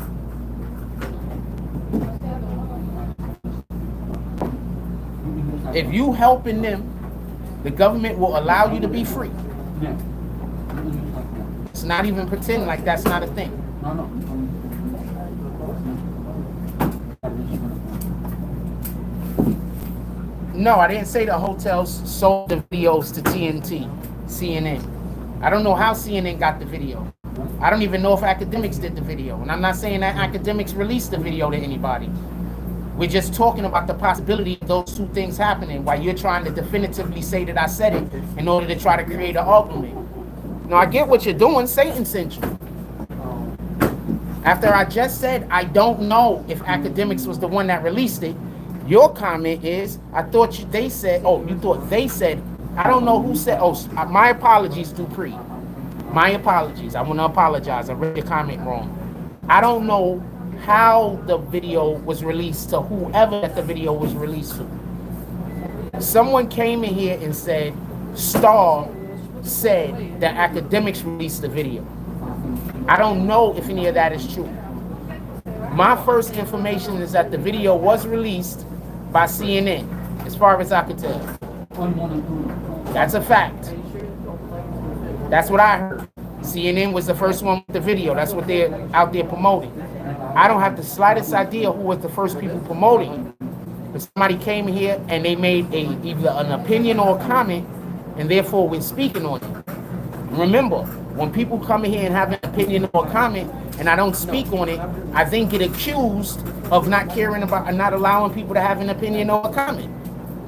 If you helping them, the government will allow you to be free. It's not even pretending like that's not a thing. No, I didn't say the hotels sold the videos to CNN. I don't know how CNN got the video. I don't even know if Academics did the video. And I'm not saying that Academics released the video to anybody. We're just talking about the possibility of those two things happening while you're trying to definitively say that I said it in order to try to create an argument. Now, I get what you're doing. Satan sent you. After I just said, I don't know if Academics was the one that released it, your comment is, I thought they said, oh, you thought they said, I don't know who said, oh, my apologies, Dupree. My apologies. I want to apologize. I read your comment wrong. I don't know how the video was released to whoever that the video was released to. Someone came in here and said, Star said that Academics released the video. I don't know if any of that is true. My first information is that the video was released by CNN, as far as I could tell. That's a fact. That's what I heard. CNN was the first one with the video. That's what they're out there promoting. I don't have the slightest idea who was the first people promoting it. But somebody came here and they made either an opinion or a comment, and therefore we're speaking on it. Remember, when people come in here and have an opinion or a comment, and I don't speak on it, I then get accused of not caring about and not allowing people to have an opinion or a comment.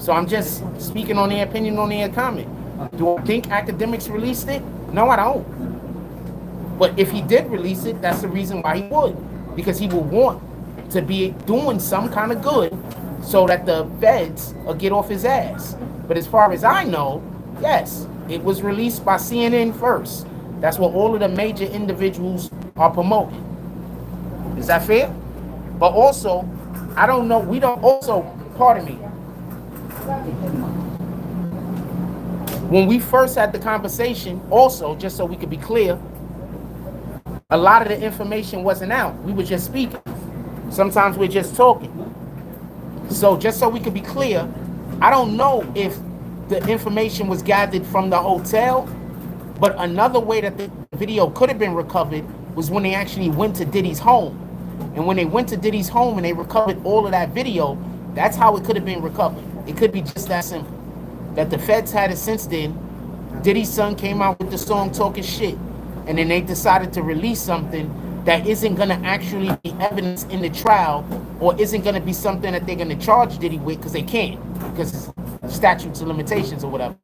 So I'm just speaking on their opinion on their comment. Do I think Academics released it? No, I don't. But if he did release it, that's the reason why he would. Because he would want to be doing some kind of good so that the feds will get off his ass. But as far as I know, yes, it was released by CNN first. That's what all of the major individuals are promoting. Is that fair? But also, I don't know, we don't also, pardon me. When we first had the conversation, also, just so we could be clear, a lot of the information wasn't out. We were just speaking. Sometimes we're just talking. So just so we could be clear, I don't know if the information was gathered from the hotel, but another way that the video could have been recovered was when they actually went to Diddy's home. And when they went to Diddy's home and they recovered all of that video, that's how it could have been recovered. It could be just that simple. That the feds had it since then. Diddy's son came out with the song Talking Shit. And then they decided to release something that isn't going to actually be evidence in the trial, or isn't going to be something that they're going to charge Diddy with, because they can't, because statutes of limitations or whatever.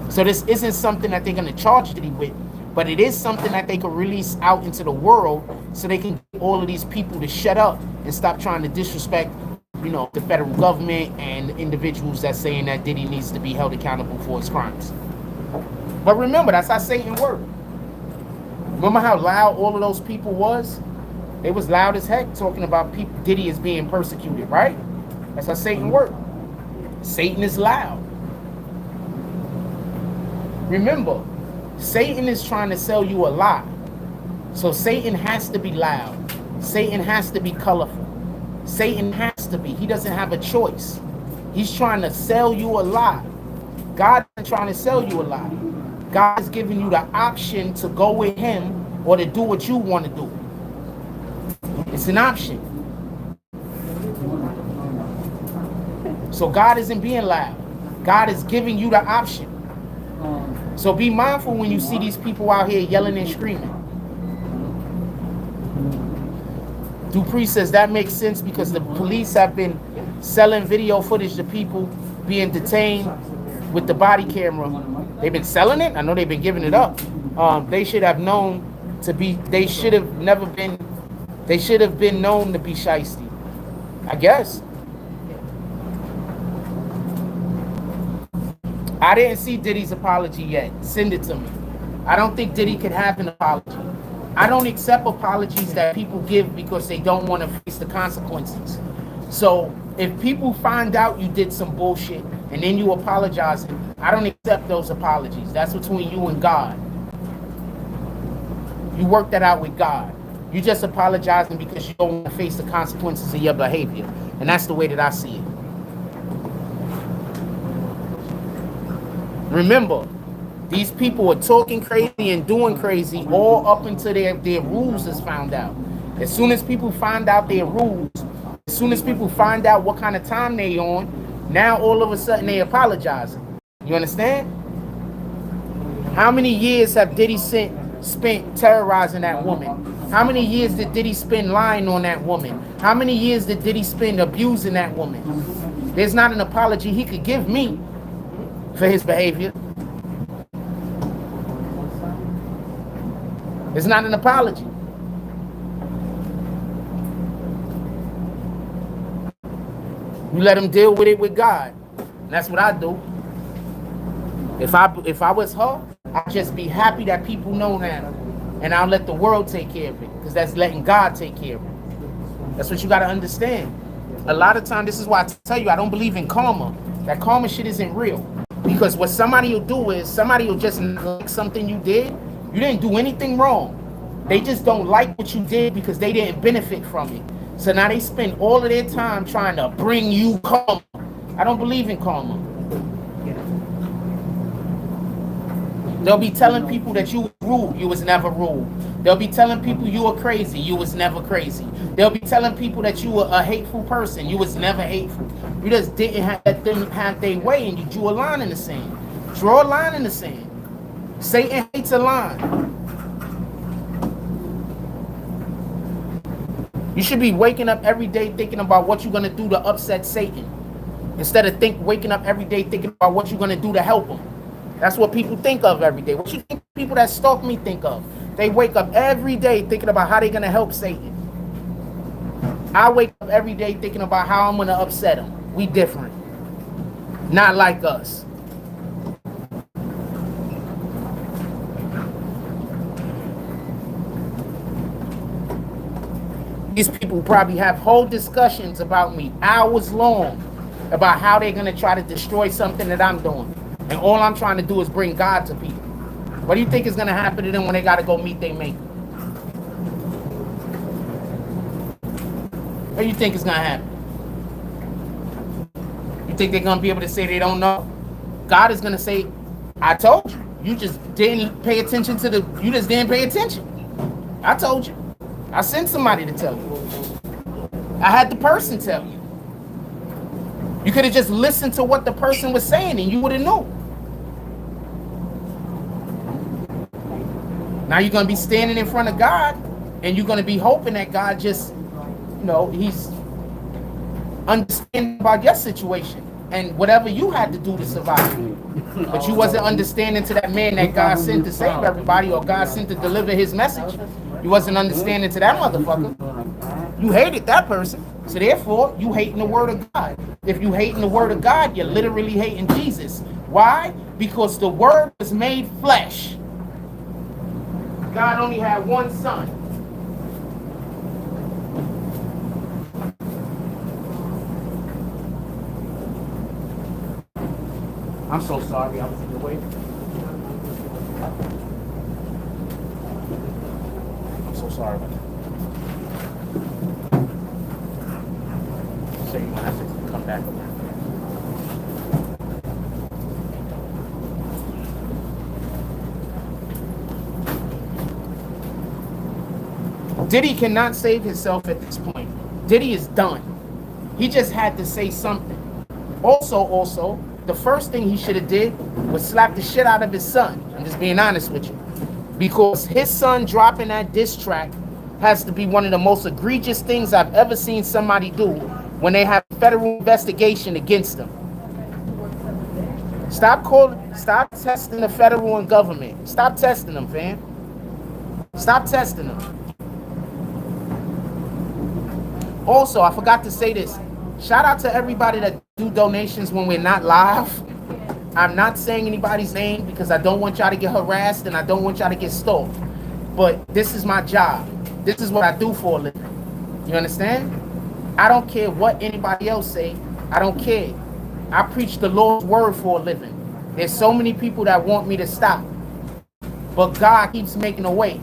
So this isn't something that they're going to charge Diddy with, but it is something that they can release out into the world so they can get all of these people to shut up and stop trying to disrespect, you know, the federal government and individuals that's saying that Diddy needs to be held accountable for his crimes. But remember, that's how Satan works. Remember how loud all of those people was? They was loud as heck talking about people, Diddy is being persecuted, right? That's how Satan works. Satan is loud. Remember, Satan is trying to sell you a lie. So Satan has to be loud. Satan has to be colorful. Satan has to be. He doesn't have a choice. He's trying to sell you a lie. God isn't trying to sell you a lie. God is giving you the option to go with him or to do what you want to do. It's an option. So God isn't being loud. God is giving you the option. So be mindful when you see these people out here yelling and screaming. Dupree says that makes sense because the police have been selling video footage to people being detained with the body camera. They've been selling it. I know they've been giving it up. They should have known to be. They should have never been. They should have been known to be shiesty, I guess. I didn't see Diddy's apology yet. Send it to me. I don't think Diddy could have an apology. I don't accept apologies that people give because they don't want to face the consequences. So if people find out you did some bullshit and then you apologize, I don't accept those apologies. That's between you and God. You work that out with God. You just apologizing because you don't want to face the consequences of your behavior. And that's the way that I see it. Remember, these people are talking crazy and doing crazy all up until their rules is found out. As soon as people find out their rules, as soon as people find out what kind of time they on, now all of a sudden they apologizing. You understand? How many years have Diddy spent terrorizing that woman? How many years did Diddy spend lying on that woman? How many years did Diddy spend abusing that woman? There's not an apology he could give me for his behavior. It's not an apology. You let him deal with it with God. And that's what I do. If I was her, I'd just be happy that people know now. And I'll let the world take care of it. Because that's letting God take care of it. That's what you got to understand. A lot of time, this is why I tell you I don't believe in karma. That karma shit isn't real. Because what somebody will do is, somebody will just like something you did. You didn't do anything wrong. They just don't like what you did because they didn't benefit from it. So now they spend all of their time trying to bring you karma. I don't believe in karma. They'll be telling people that you were rude. You was never rude. They'll be telling people you were crazy. You was never crazy. They'll be telling people that you were a hateful person. You was never hateful. You just didn't let them have their way, and you drew a line in the sand. Draw a line in the sand. Satan hates a line. You should be waking up every day thinking about what you're going to do to upset Satan. Instead of waking up every day thinking about what you're going to do to help him. That's what people think of every day. What you think people that stalk me think of? They wake up every day thinking about how they're going to help Satan. I wake up every day thinking about how I'm going to upset him. We different. Not like us. These people probably have whole discussions about me, hours long, about how they're going to try to destroy something that I'm doing. And all I'm trying to do is bring God to people. What do you think is going to happen to them when they got to go meet their maker? What do you think is going to happen? You think they're going to be able to say they don't know? God is going to say, I told you. You just didn't pay attention to you just didn't pay attention. I told you. I sent somebody to tell you. I had the person tell you. You could have just listened to what the person was saying and you would have known. Now you're going to be standing in front of God and you're going to be hoping that God just, he's understanding about your situation and whatever you had to do to survive. But you wasn't understanding to that man that God sent to save everybody or God sent to deliver his message. You wasn't understanding to that motherfucker. You hated that person. So therefore, you hating the word of God. If you hating the word of God, you're literally hating Jesus. Why? Because the word was made flesh. God only had one son. I'm so sorry I was in the way. sorry about that. So you might have to come back. Diddy cannot save himself at this point. Diddy is done. He just had to say something. Also, the first thing he should have did was slap the shit out of his son. I'm just being honest with you. Because his son dropping that diss track has to be one of the most egregious things I've ever seen somebody do when they have a federal investigation against them. Stop testing the federal and government. Stop testing them, fam. Stop testing them. Also, I forgot to say this. Shout out to everybody that do donations when we're not live. I'm not saying anybody's name because I don't want y'all to get harassed and I don't want y'all to get stalked. But this is my job. This is what I do for a living. You understand? I don't care what anybody else say. I don't care. I preach the Lord's word for a living. There's so many people that want me to stop. But God keeps making a way.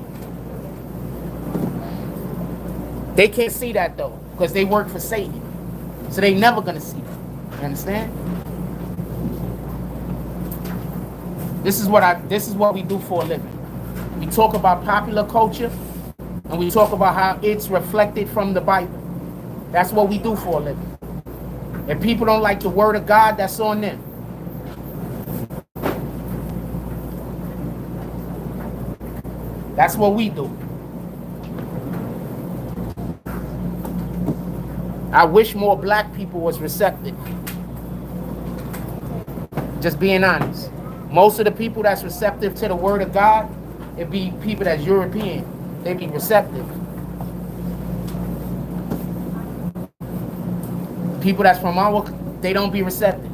They can't see that though, because they work for Satan. So they never gonna see that. You understand? This is what we do for a living. We talk about popular culture and we talk about how it's reflected from the Bible. That's what we do for a living. If people don't like the word of God, that's on them. That's what we do. I wish more black people was receptive. Just being honest. Most of the people that's receptive to the word of God, it be people that's European. They be receptive. People that's from they don't be receptive.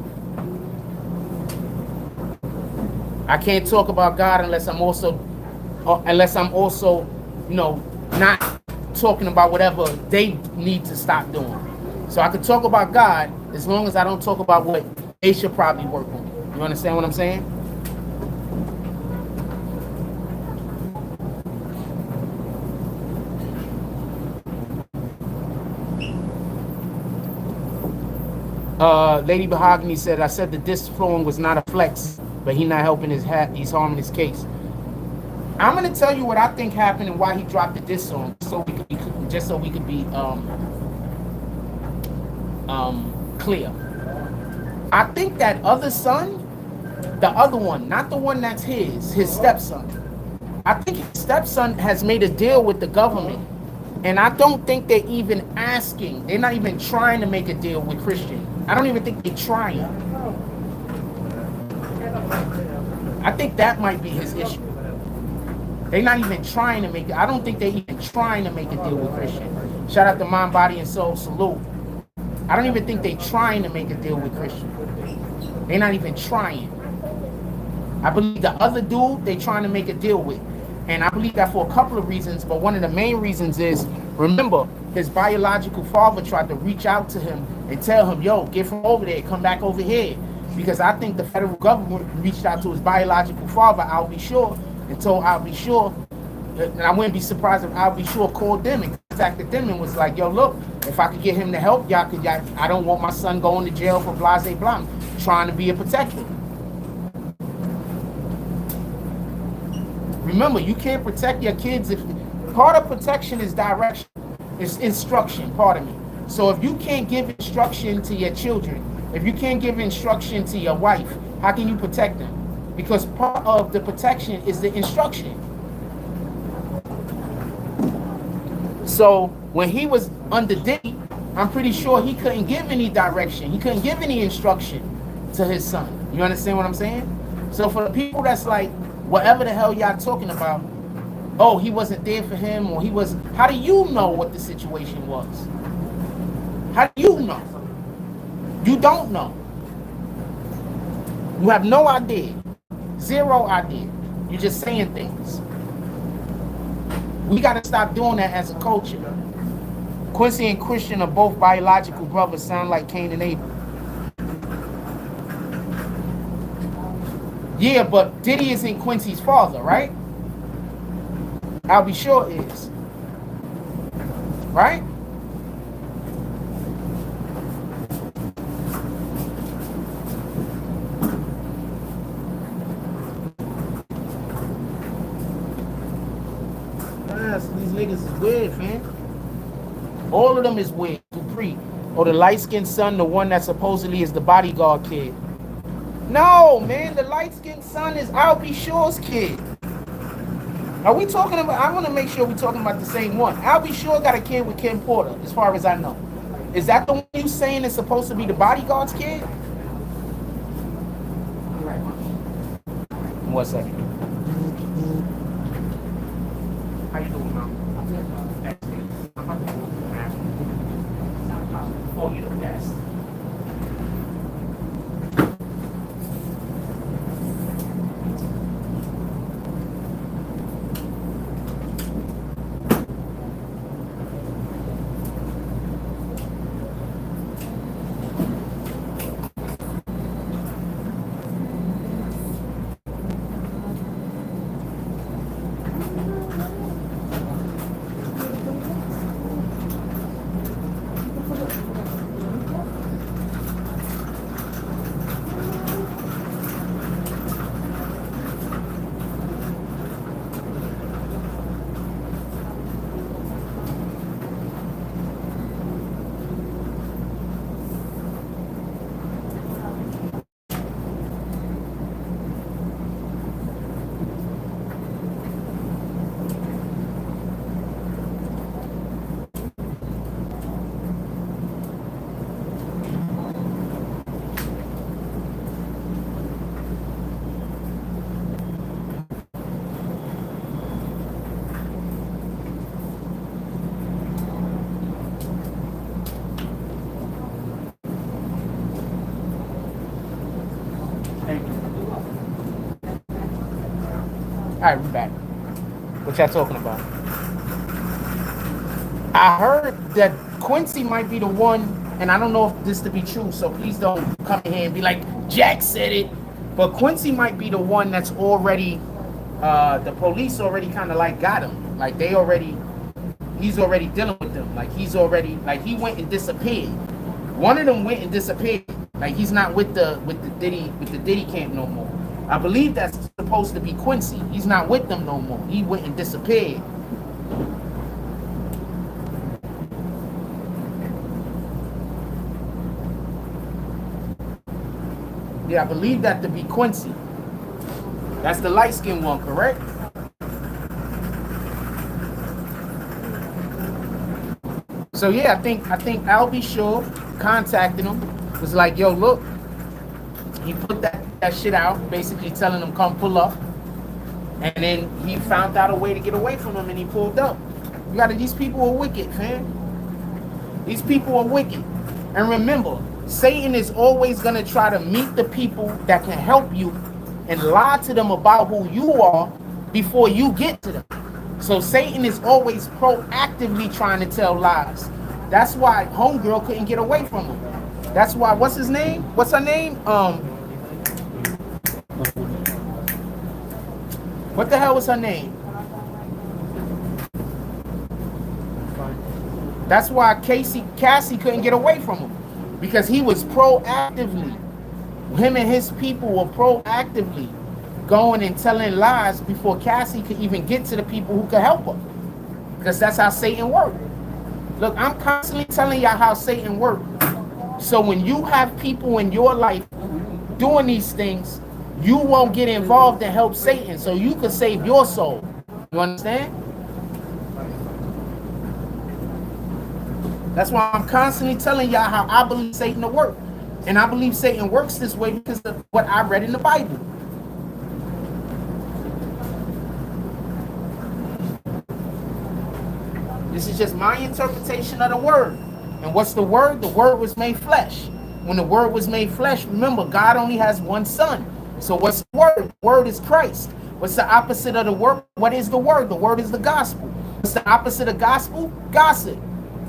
I can't talk about God unless I'm also, not talking about whatever they need to stop doing. So I could talk about God as long as I don't talk about what they should probably work on. You understand what I'm saying? Lady Mahogany said, I said the diss flowing was not a flex, but he not helping he's harming his case. I'm gonna tell you what I think happened and why he dropped the diss song, so we could be clear. I think that other son, the other one, not the one that's his stepson. I think his stepson has made a deal with the government, and I don't think they're even asking. They're not even trying to make a deal with Christian. I don't even think they're trying. I think that might be his issue. They're not even trying to make it. I don't think they're even trying to make a deal with Christian. Shout out to Mind, Body, and Soul. Salute. I don't even think they're trying to make a deal with Christian. They're not even trying. I believe the other dude they're trying to make a deal with. And I believe that for a couple of reasons, but one of the main reasons is, remember, his biological father tried to reach out to him and tell him, yo, get from over there, come back over here. Because I think the federal government reached out to his biological father, I'll be sure, and told I'll be sure, and I wouldn't be surprised if I'll be sure called them and contacted them and was like, yo, look, if I could get him to help, I don't want my son going to jail for blase blanc, trying to be a protector. Remember, you can't protect your kids if part of protection is direction, it's instruction, pardon me. So if you can't give instruction to your children, if you can't give instruction to your wife, how can you protect them? Because part of the protection is the instruction. So when he was under Diddy, I'm pretty sure he couldn't give any direction. He couldn't give any instruction to his son. You understand what I'm saying? So for the people that's like, whatever the hell y'all talking about, oh, he wasn't there for him, or he was, how do you know what the situation was? How do you know? You don't know. You have no idea. Zero idea. You're just saying things. We got to stop doing that as a culture. Quincy and Christian are both biological brothers, sound like Cain and Abel. Yeah, but Diddy isn't Quincy's father, right? I'll be sure it is. right? Yes, these niggas is weird, man. All of them is weird. Dupree, or the light-skinned son, the one that supposedly is the bodyguard kid. No, man, the light-skinned son is Albie Shaw's kid. Are we talking about? I want to make sure we're talking about the same one. Albie Shaw got a kid with Kim Porter, as far as I know. Is that the one you saying is supposed to be the bodyguard's kid? One second. How you doing, Mom? Oh, you the best. All right, we're back. What y'all talking about? I heard that Quincy might be the one, and I don't know if this to be true, so please don't come in here and be like, Jack said it. But Quincy might be the one that's already, the police already kind of like got him. Like he's already dealing with them. Like he went and disappeared. One of them went and disappeared. Like he's not with the Diddy camp no more. I believe that's supposed to be Quincy. He's not with them no more. He went and disappeared. Yeah, I believe that to be Quincy. That's the light-skinned one, correct? So yeah, I think Albie Shaw contacted him. Was like, yo, look. He put that shit out, basically telling him come pull up. And then he found out a way to get away from him and he pulled up. These people are wicked, man. These people are wicked. And remember, Satan is always gonna try to meet the people that can help you and lie to them about who you are before you get to them. So Satan is always proactively trying to tell lies. That's why homegirl couldn't get away from him. That's why, what's his name? What's her name? What the hell was her name? That's why Cassie couldn't get away from him. Because he was proactively, him and his people were proactively going and telling lies before Cassie could even get to the people who could help her. Because that's how Satan works. Look, I'm constantly telling y'all how Satan works. So when you have people in your life doing these things, you won't get involved and help Satan, so you can save your soul. You understand? That's why I'm constantly telling y'all how I believe Satan to work. And I believe Satan works this way because of what I read in the Bible. This is just my interpretation of the word. And what's the word? The word was made flesh. When the word was made flesh, remember, God only has one son. So what's the word? The word is Christ. What's the opposite of the word? What is the word? The word is the gospel. What's the opposite of gospel? Gossip.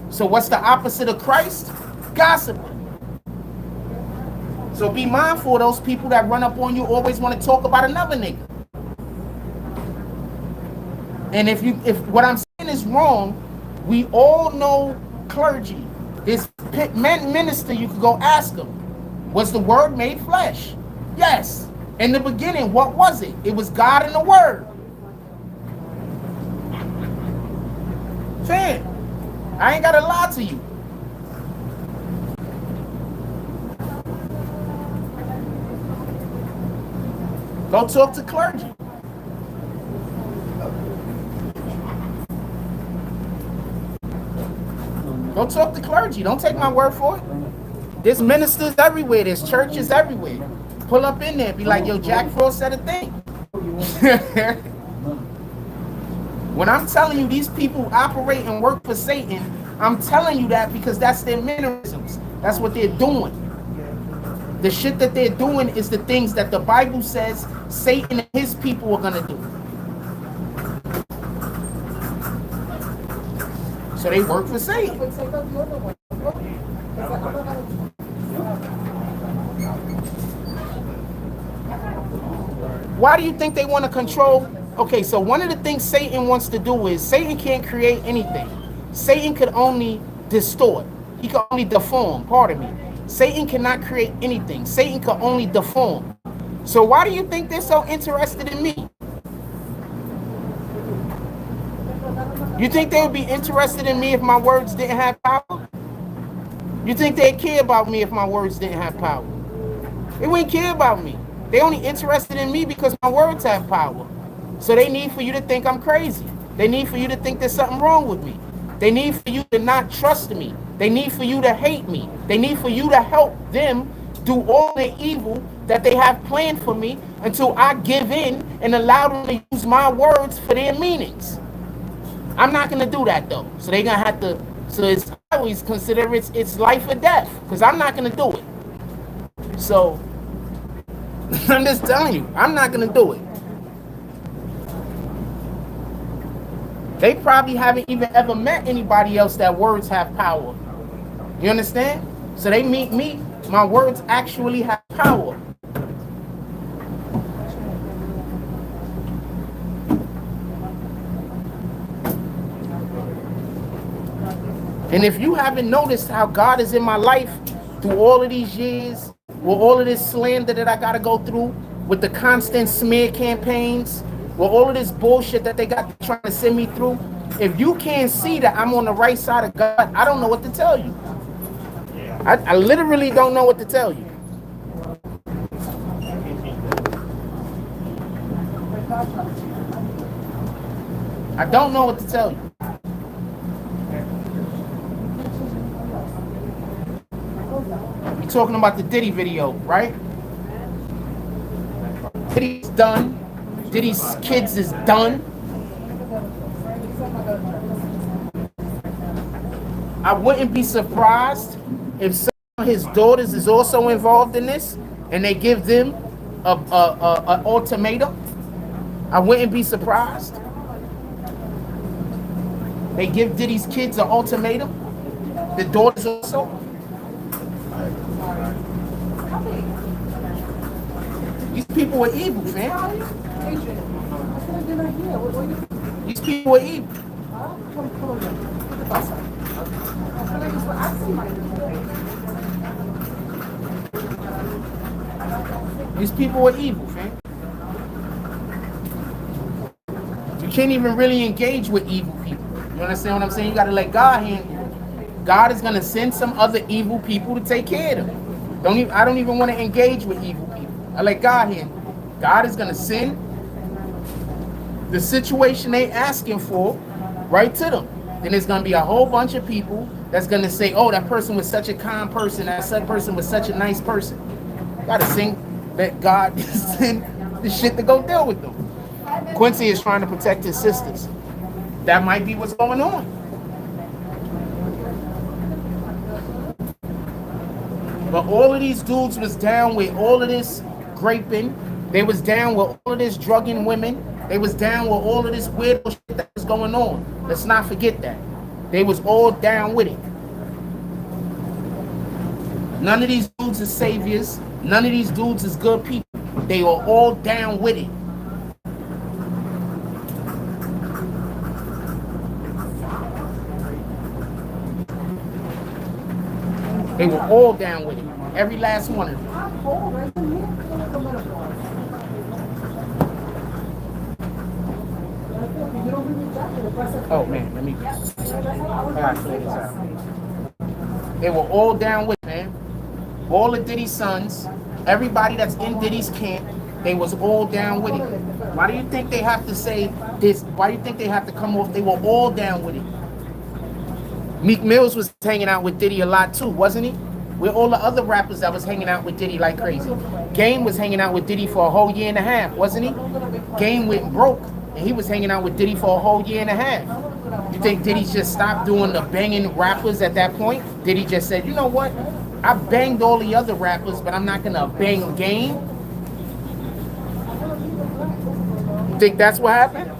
So what's the opposite of Christ? Gossip. So be mindful of those people that run up on you, always want to talk about another nigga. And if what I'm saying is wrong, We all know clergy. This minister, you could go ask him, was the word made flesh? Yes. In the beginning, what was it? It was God and the Word. Fam, I ain't gotta lie to you. Go talk to clergy. Go talk to clergy. Don't take my word for it. There's ministers everywhere. There's churches everywhere. Pull up in there. Be like, yo, Jack Frost said a thing. When I'm telling you these people operate and work for Satan, I'm telling you that because that's their mannerisms. That's what they're doing. The shit that they're doing is the things that the Bible says Satan and his people are going to do. So they work for Satan. Why do you think they want to control? Okay, so one of the things Satan wants to do is Satan can't create anything. Satan could only distort. He can only deform, pardon me. Satan cannot create anything. Satan can only deform. So why do you think they're so interested in me? You think they would be interested in me if my words didn't have power? You think they'd care about me if my words didn't have power? They wouldn't care about me. They only interested in me because my words have power. So they need for you to think I'm crazy. They need for you to think there's something wrong with me. They need for you to not trust me. They need for you to hate me. They need for you to help them do all the evil that they have planned for me until I give in and allow them to use my words for their meanings. I'm not going to do that though. So they're going to have to, so it's I always consider it's life or death because I'm not going to do it. So I'm just telling you, I'm not going to do it. They probably haven't even ever met anybody else that words have power. You understand? So they meet me, my words actually have power. And if you haven't noticed how God is in my life through all of these years, with all of this slander that I got to go through, with the constant smear campaigns, with all of this bullshit that they got trying to send me through, if you can't see that I'm on the right side of God, I don't know what to tell you. I literally don't know what to tell you. I don't know what to tell you. We're talking about the Diddy video, right? Diddy's done. Diddy's kids is done. I wouldn't be surprised if some of his daughters is also involved in this and they give them a ultimatum. I wouldn't be surprised. They give Diddy's kids an ultimatum. The daughters also. These people are evil, fam. These people are evil. These people are evil, fam. You can't even really engage with evil people. You understand what I'm saying? You gotta let God handle it. God is gonna send some other evil people to take care of them. I don't even want to engage with evil people. I let God handle it. God is gonna send the situation they asking for right to them. Then there's gonna be a whole bunch of people that's gonna say, "Oh, that person was such a kind person. That person was such a nice person." Gotta sing that God send the shit to go deal with them. Quincy is trying to protect his sisters. That might be what's going on. But all of these dudes was down with all of this graping. They was down with all of this drugging women. They was down with all of this weird shit that was going on. Let's not forget that. They was all down with it. None of these dudes are saviors. None of these dudes is good people. They were all down with it. They were all down with it. Every last one of them. Oh man, let me I gotta clear this out. They were all down with it, man. All of Diddy's sons, everybody that's in Diddy's camp, they was all down with it. Why do you think they have to say this? Why do you think they have to come off? They were all down with it. Meek Mills was hanging out with Diddy a lot too, wasn't he? With all the other rappers that was hanging out with Diddy like crazy. Game was hanging out with Diddy for a whole year and a half, wasn't he? Game went broke, and he was hanging out with Diddy for a whole year and a half. You think Diddy just stopped doing the banging rappers at that point? Diddy just said, you know what? I banged all the other rappers, but I'm not gonna bang Game. You think that's what happened?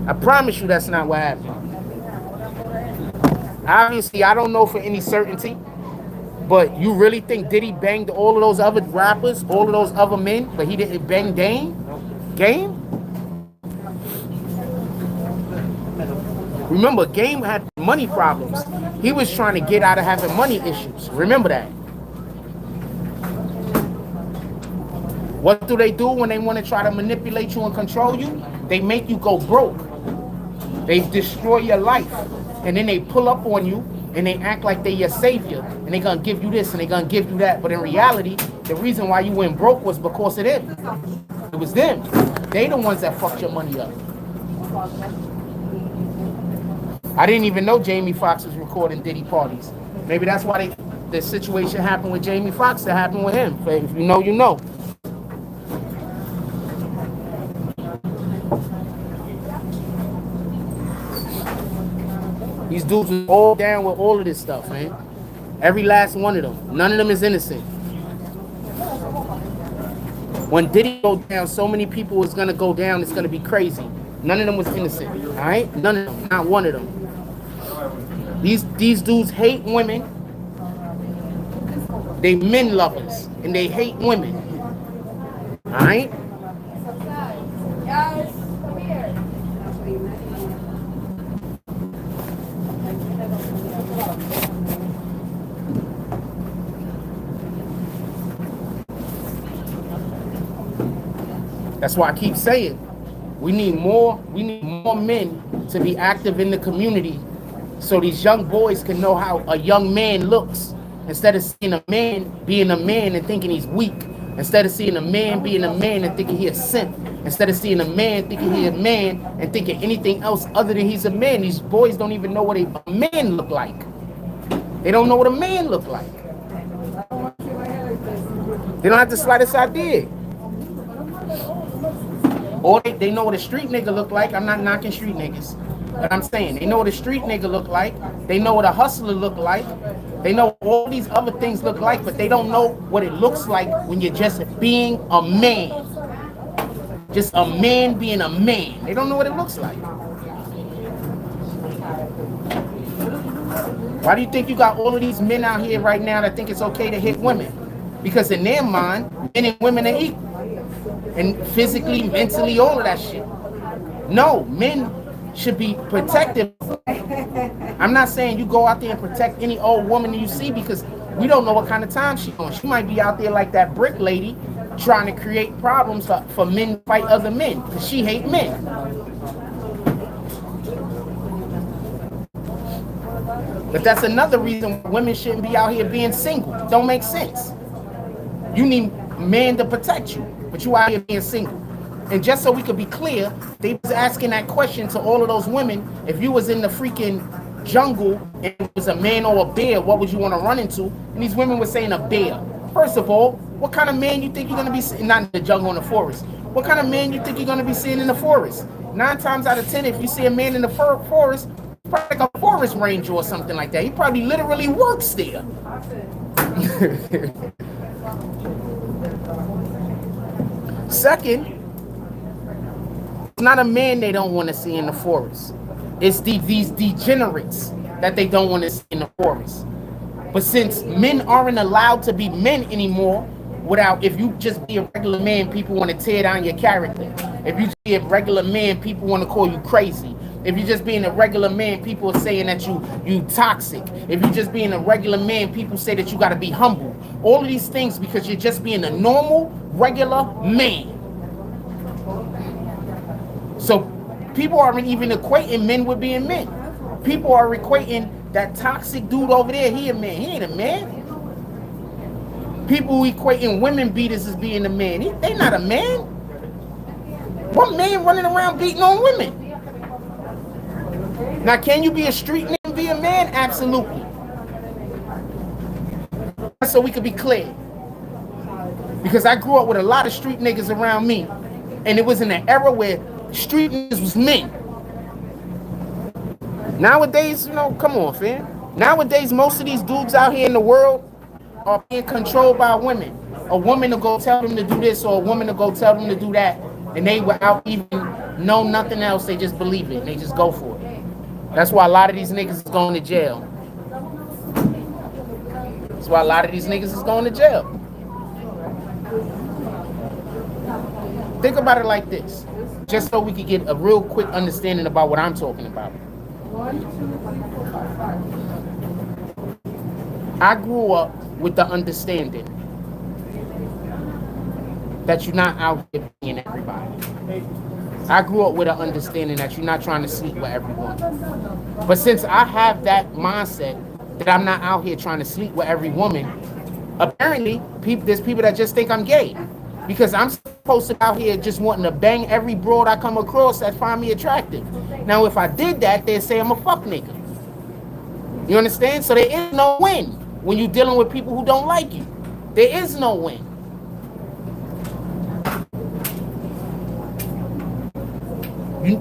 I promise you that's not what happened. Obviously, I don't know for any certainty, but you really think Diddy banged all of those other rappers, all of those other men, but he didn't bang Game? Remember, Game had money problems. He was trying to get out of having money issues. Remember that. What do they do when they want to try to manipulate you and control you? They make you go broke. They destroy your life. And then they pull up on you and they act like they're your savior. And they're going to give you this and they're going to give you that. But in reality, the reason why you went broke was because of them. It was them. They the ones that fucked your money up. I didn't even know Jamie Foxx was recording Diddy parties. Maybe that's why the situation happened with Jamie Foxx that happened with him. If you know, you know. These dudes are all down with all of this stuff, man. Every last one of them. None of them is innocent. When Diddy go down, so many people is gonna go down, it's gonna be crazy. None of them was innocent, all right? None of them, not one of them. These dudes hate women. They men lovers, and they hate women, all right? Yes, come here. That's why I keep saying we need more men to be active in the community so these young boys can know how a young man looks, instead of seeing a man being a man and thinking he's weak, instead of seeing a man being a man and thinking he's a simp, instead of seeing a man thinking he's a man and thinking anything else other than he's a man. These boys don't even know what a man look like. They don't know what a man look like. They don't have the slightest idea. Or they know what a street nigga look like. I'm not knocking street niggas. But I'm saying they know what a street nigga look like. They know what a hustler look like. They know all these other things look like, but they don't know what it looks like when you're just being a man. Just a man being a man. They don't know what it looks like. Why do you think you got all of these men out here right now that think it's okay to hit women? Because in their mind, men and women are equal. And physically, mentally, all of that shit. No, men should be protective. I'm not saying you go out there and protect any old woman you see, because we don't know what kind of time she's on. She might be out there like that brick lady trying to create problems for men to fight other men, because she hate men. But that's another reason women shouldn't be out here being single. Don't make sense. You need men to protect you, but you out here being single. And just so we could be clear, they was asking that question to all of those women. If you was in the freaking jungle and it was a man or a bear, what would you want to run into? And these women were saying a bear. First of all, what kind of man you think you're going to be seeing? Not in the jungle, in the forest. What kind of man you think you're going to be seeing in the forest? 9 times out of 10, if you see a man in the forest, probably like a forest ranger or something like that. He probably literally works there. Second, it's not a man they don't want to see in the forest. It's these degenerates that they don't want to see in the forest. But since men aren't allowed to be men anymore, if you just be a regular man, people want to tear down your character. If you be a regular man, people want to call you crazy. If you're just being a regular man, people are saying that you toxic. If you're just being a regular man, people say that you got to be humble. All of these things because you're just being a normal, regular man. So people aren't even equating men with being men. People are equating that toxic dude over there, he a man. He ain't a man. People equating women beaters as being a man. They not a man. What man running around beating on women? Now, can you be a street nigga and be a man? Absolutely. So we could be clear. Because I grew up with a lot of street niggas around me. And it was in an era where street niggas was men. Nowadays, come on, fam. Nowadays, most of these dudes out here in the world are being controlled by women. A woman to go tell them to do this or a woman to go tell them to do that. And they without even know nothing else, they just believe it. And they just go for it. That's why a lot of these niggas is going to jail. That's why a lot of these niggas is going to jail. Think about it like this. Just so we could get a real quick understanding about what I'm talking about. I grew up with the understanding that you're not out here being everybody. I grew up with an understanding that you're not trying to sleep with everyone. But since I have that mindset that I'm not out here trying to sleep with every woman, apparently there's people that just think I'm gay. Because I'm supposed to be out here just wanting to bang every broad I come across that find me attractive. Now, if I did that, they'd say I'm a fuck nigga. You understand? So there is no win when you're dealing with people who don't like you. There is no win.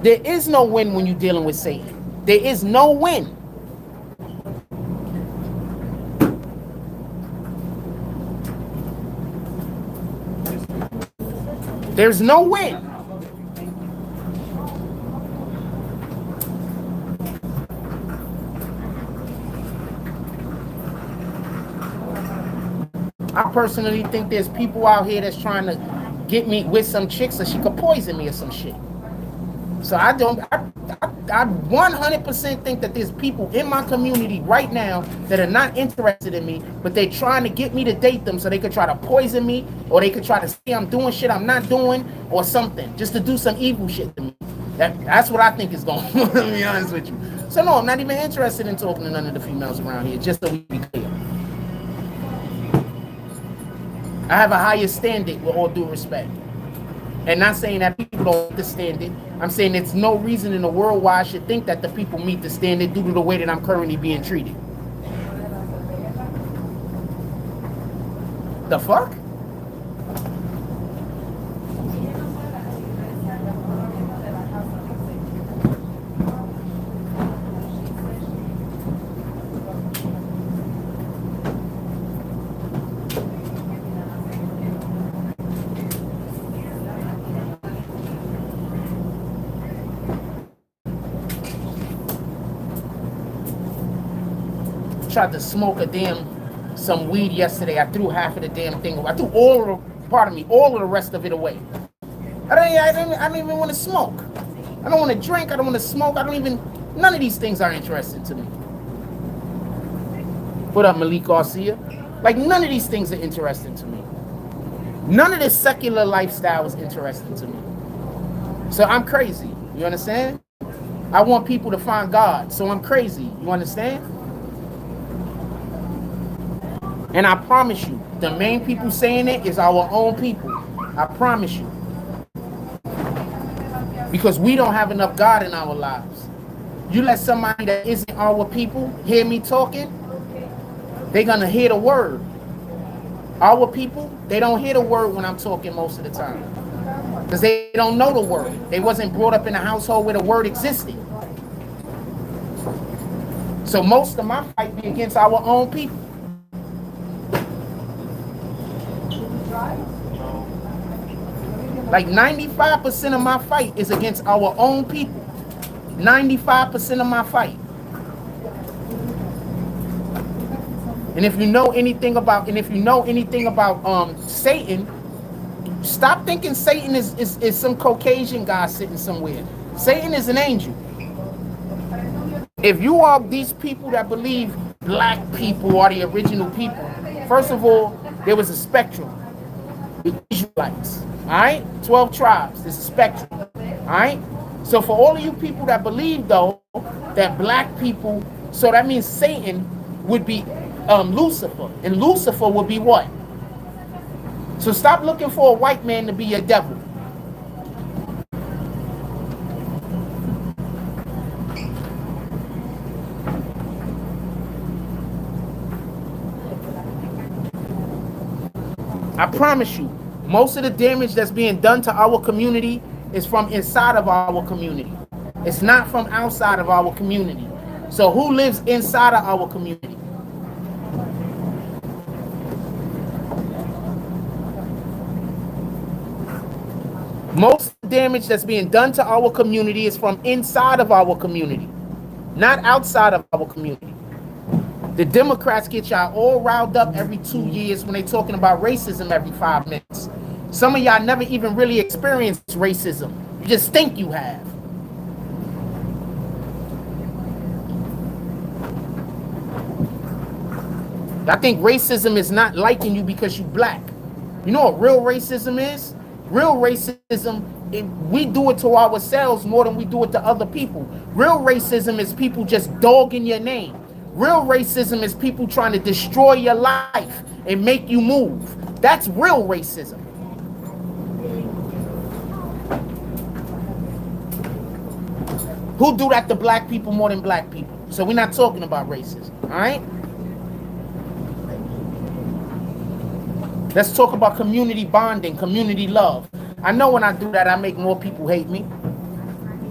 There is no win when you're dealing with Satan. There is no win. There's no win. I personally think there's people out here that's trying to get me with some chick so she could poison me or some shit. So I 100% think that there's people in my community right now that are not interested in me, but they're trying to get me to date them so they could try to poison me, or they could try to say I'm doing shit I'm not doing, or something, just to do some evil shit to me. That's what I think is going on, to be honest with you. So no, I'm not even interested in talking to none of the females around here, just so we be clear. I have a higher standard with all due respect. And not saying that people don't meet the standard. I'm saying there's no reason in the world why I should think that the people meet the standard due to the way that I'm currently being treated. The fuck? Tried to smoke some weed yesterday. I threw half of the damn thing away. I threw all of the rest of it away. I don't even want to smoke. I don't want to drink. I don't want to smoke. None of these things are interesting to me. What up, Malik Garcia? Like, none of these things are interesting to me. None of this secular lifestyle is interesting to me. So I'm crazy. You understand? I want people to find God. So I'm crazy. You understand? And I promise you, the main people saying it is our own people. I promise you. Because we don't have enough God in our lives. You let somebody that isn't our people hear me talking, they're going to hear the word. Our people, they don't hear the word when I'm talking most of the time. Because they don't know the word. They wasn't brought up in a household where the word existed. So most of my fight be against our own people. Like 95% of my fight is against our own people. 95% of my fight. And if you know anything about Satan, stop thinking Satan is some Caucasian guy sitting somewhere. Satan is an angel. If you are these people that believe black people are the original people, first of all, there was a spectrum. The Israelites, all right? 12 tribes, there's a spectrum, all right? So for all of you people that believe, though, that black people, so that means Satan would be Lucifer, and Lucifer would be what? So stop looking for a white man to be your devil. I promise you, most of the damage that's being done to our community is from inside of our community. It's not from outside of our community. So who lives inside of our community? Most damage that's being done to our community is from inside of our community, not outside of our community. The Democrats get y'all all riled up every 2 years when they talking about racism every 5 minutes. Some of y'all never even really experienced racism. You just think you have. I think racism is not liking you because you black. You know what real racism is? Real racism, we do it to ourselves more than we do it to other people. Real racism is people just dogging your name. Real racism is people trying to destroy your life and make you move. That's real racism. Who do that to black people more than black people? So we're not talking about racism, all right? Let's talk about community bonding, community love. I know when I do that, I make more people hate me.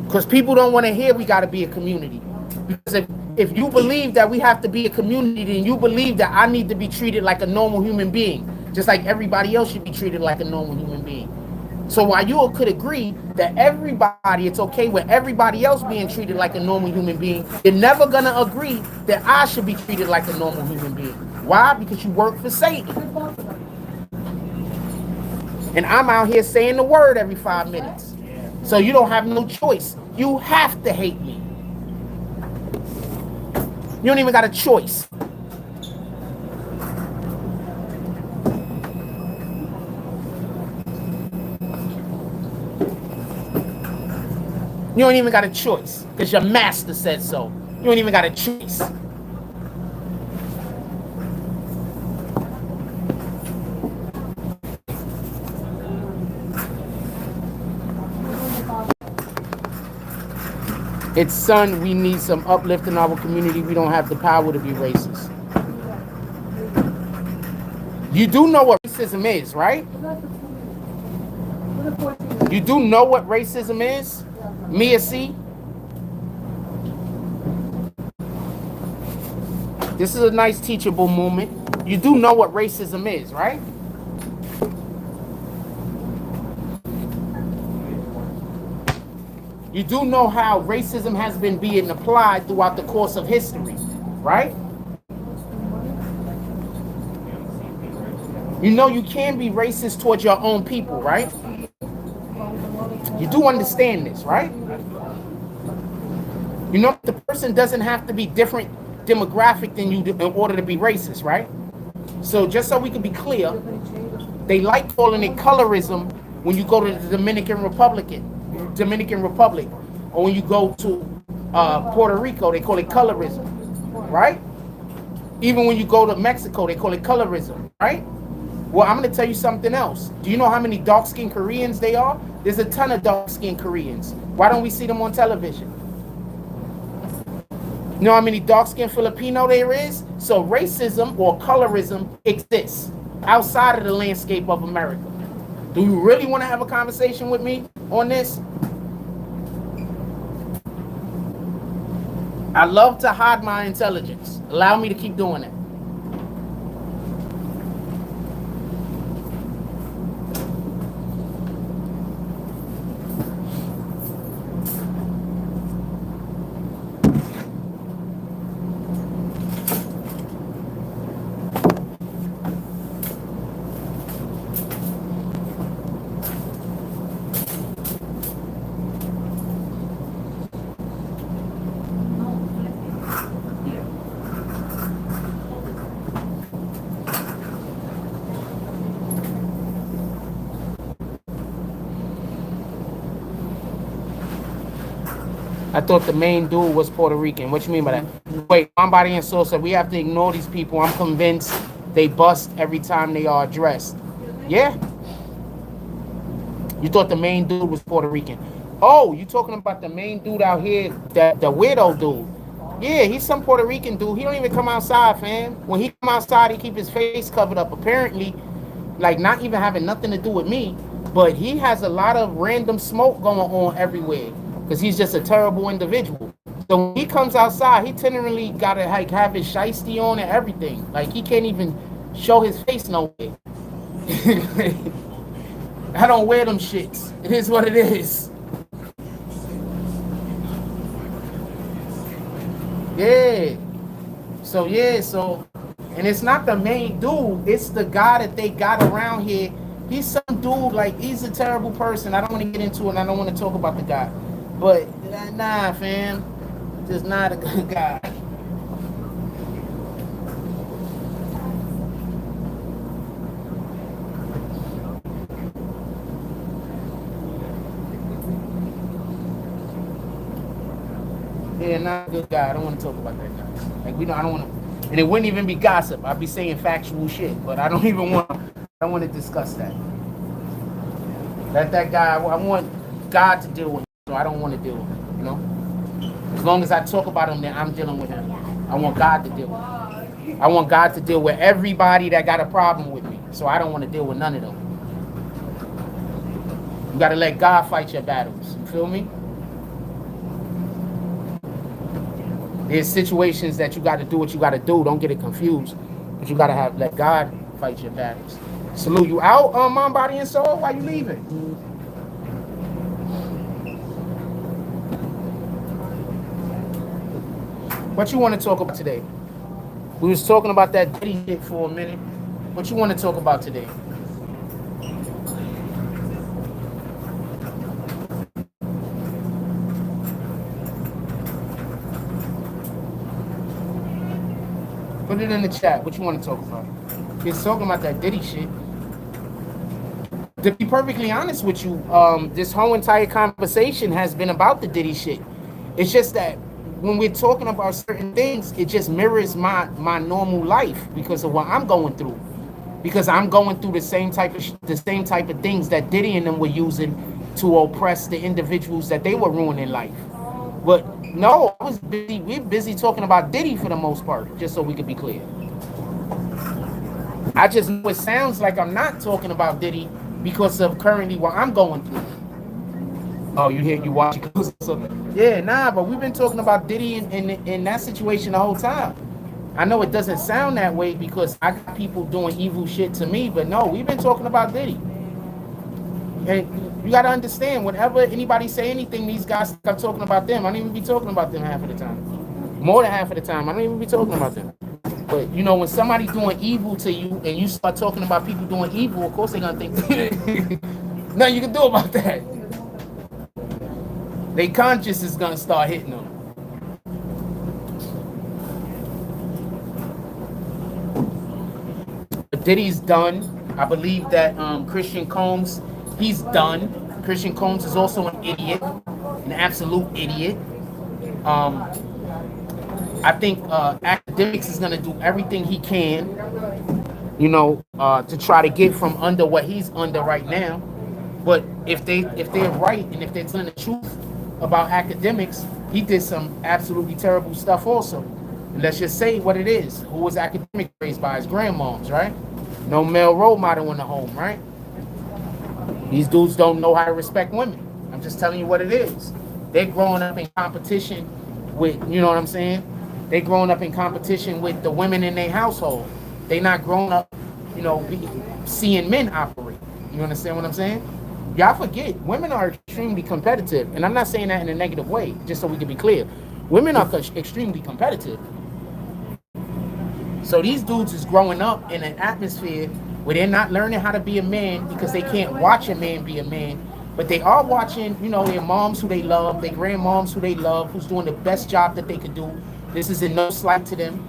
Because people don't want to hear we got to be a community. Because if you believe that we have to be a community, then you believe that I need to be treated like a normal human being. Just like everybody else should be treated like a normal human being. So while you could agree that everybody, it's okay with everybody else being treated like a normal human being, you're never going to agree that I should be treated like a normal human being. Why? Because you work for Satan. And I'm out here saying the word every 5 minutes. So you don't have no choice. You have to hate me. You don't even got a choice. You don't even got a choice because your master said so. You don't even got a choice. It's son, we need some uplift in our community. We don't have the power to be racist. You do know what racism is, right? You do know what racism is? Mia C? This is a nice teachable moment. You do know what racism is, right? You do know how racism has been being applied throughout the course of history, right? You know you can be racist towards your own people, right? You do understand this, right? You know the person doesn't have to be different demographic than you in order to be racist, right? So just so we can be clear, they like calling it colorism when you go to the Dominican Republic, or when you go to Puerto Rico, they call it colorism, right? Even when you go to Mexico, they call it colorism, right? Well, I'm going to tell you something else. Do you know how many dark-skinned Koreans they are? There's a ton of dark-skinned Koreans. Why don't we see them on television? You know how many dark-skinned Filipino there is? So racism or colorism exists outside of the landscape of America. Do you really want to have a conversation with me on this? I love to hide my intelligence. Allow me to keep doing it. I thought the main dude was Puerto Rican. What you mean by that? Wait, my body and soul said we have to ignore these people. I'm convinced they bust every time they are addressed. Yeah? You thought the main dude was Puerto Rican. Oh, you talking about the main dude out here, that the weirdo dude. Yeah, he's some Puerto Rican dude. He don't even come outside, fam. When he come outside, he keep his face covered up. Apparently, like not even having nothing to do with me, but he has a lot of random smoke going on everywhere because he's just a terrible individual. So when he comes outside, he generally gotta like have his shiesty on and everything. Like he can't even show his face nowhere. I don't wear them shits. It is what it is. Yeah. So, and it's not the main dude. It's the guy that they got around here. He's some dude, like, he's a terrible person. I don't want to get into it, and I don't want to talk about the guy. But, nah, fam. Just not a good guy. Yeah, not a good guy. I don't want to talk about that guy. Like I don't want to, and it wouldn't even be gossip. I'd be saying factual shit, but I don't even want. I don't want to discuss that. Let that guy. I want God to deal with him, so I don't want to deal with him. You know, as long as I talk about him, then I'm dealing with him. I want God to deal with him. I want God to deal with everybody that got a problem with me, so I don't want to deal with none of them. You got to let God fight your battles. You feel me? There's situations that you got to do what you got to do. Don't get it confused. But you got to let God fight your battles. Salute, you out, mind, body, and soul? Why you leaving? What you want to talk about today? We was talking about that Diddy shit for a minute. What you want to talk about today? Put it in the chat. What you want to talk about? It's talking about that Diddy shit. To be perfectly honest with you, this whole entire conversation has been about the Diddy shit. It's just that when we're talking about certain things, it just mirrors my normal life because of what I'm going through. Because I'm going through the same type of things that Diddy and them were using to oppress the individuals that they were ruining life. But no, I was busy. We're busy talking about Diddy for the most part, just so we could be clear. I just know it sounds like I'm not talking about Diddy because of currently what I'm going through. Oh, you watch it. So, yeah, nah, but we've been talking about Diddy in that situation the whole time. I know it doesn't sound that way because I got people doing evil shit to me, but no, we've been talking about Diddy. And you got to understand, whenever anybody say anything, these guys think I'm talking about them. I don't even be talking about them half of the time. More than half of the time, I don't even be talking about them. But, you know, when somebody doing evil to you and you start talking about people doing evil, of course they're going to think, nothing you can do about that. Their conscience is going to start hitting them. Diddy's done. I believe that Christian Combs, he's done. Christian Combs is also an idiot, an absolute idiot. I think Academics is gonna do everything he can, you know, to try to get from under what he's under right now. But if they're right and if they're telling the truth about Academics, he did some absolutely terrible stuff also. And let's just say what it is. Who was Academic raised by his grandmoms, right? No male role model in the home, right? These dudes don't know how to respect women. I'm just telling you what it is. They're growing up in competition with, you know what I'm saying? They're growing up in competition with the women in their household. They're not growing up, you know, seeing men operate. You understand what I'm saying? Y'all forget, women are extremely competitive. And I'm not saying that in a negative way, just so we can be clear. Women are extremely competitive. So these dudes is growing up in an atmosphere where they're not learning how to be a man because they can't watch a man be a man, but they are watching, you know, their moms who they love, their grandmoms who they love, who's doing the best job that they could do. This is in no slight to them.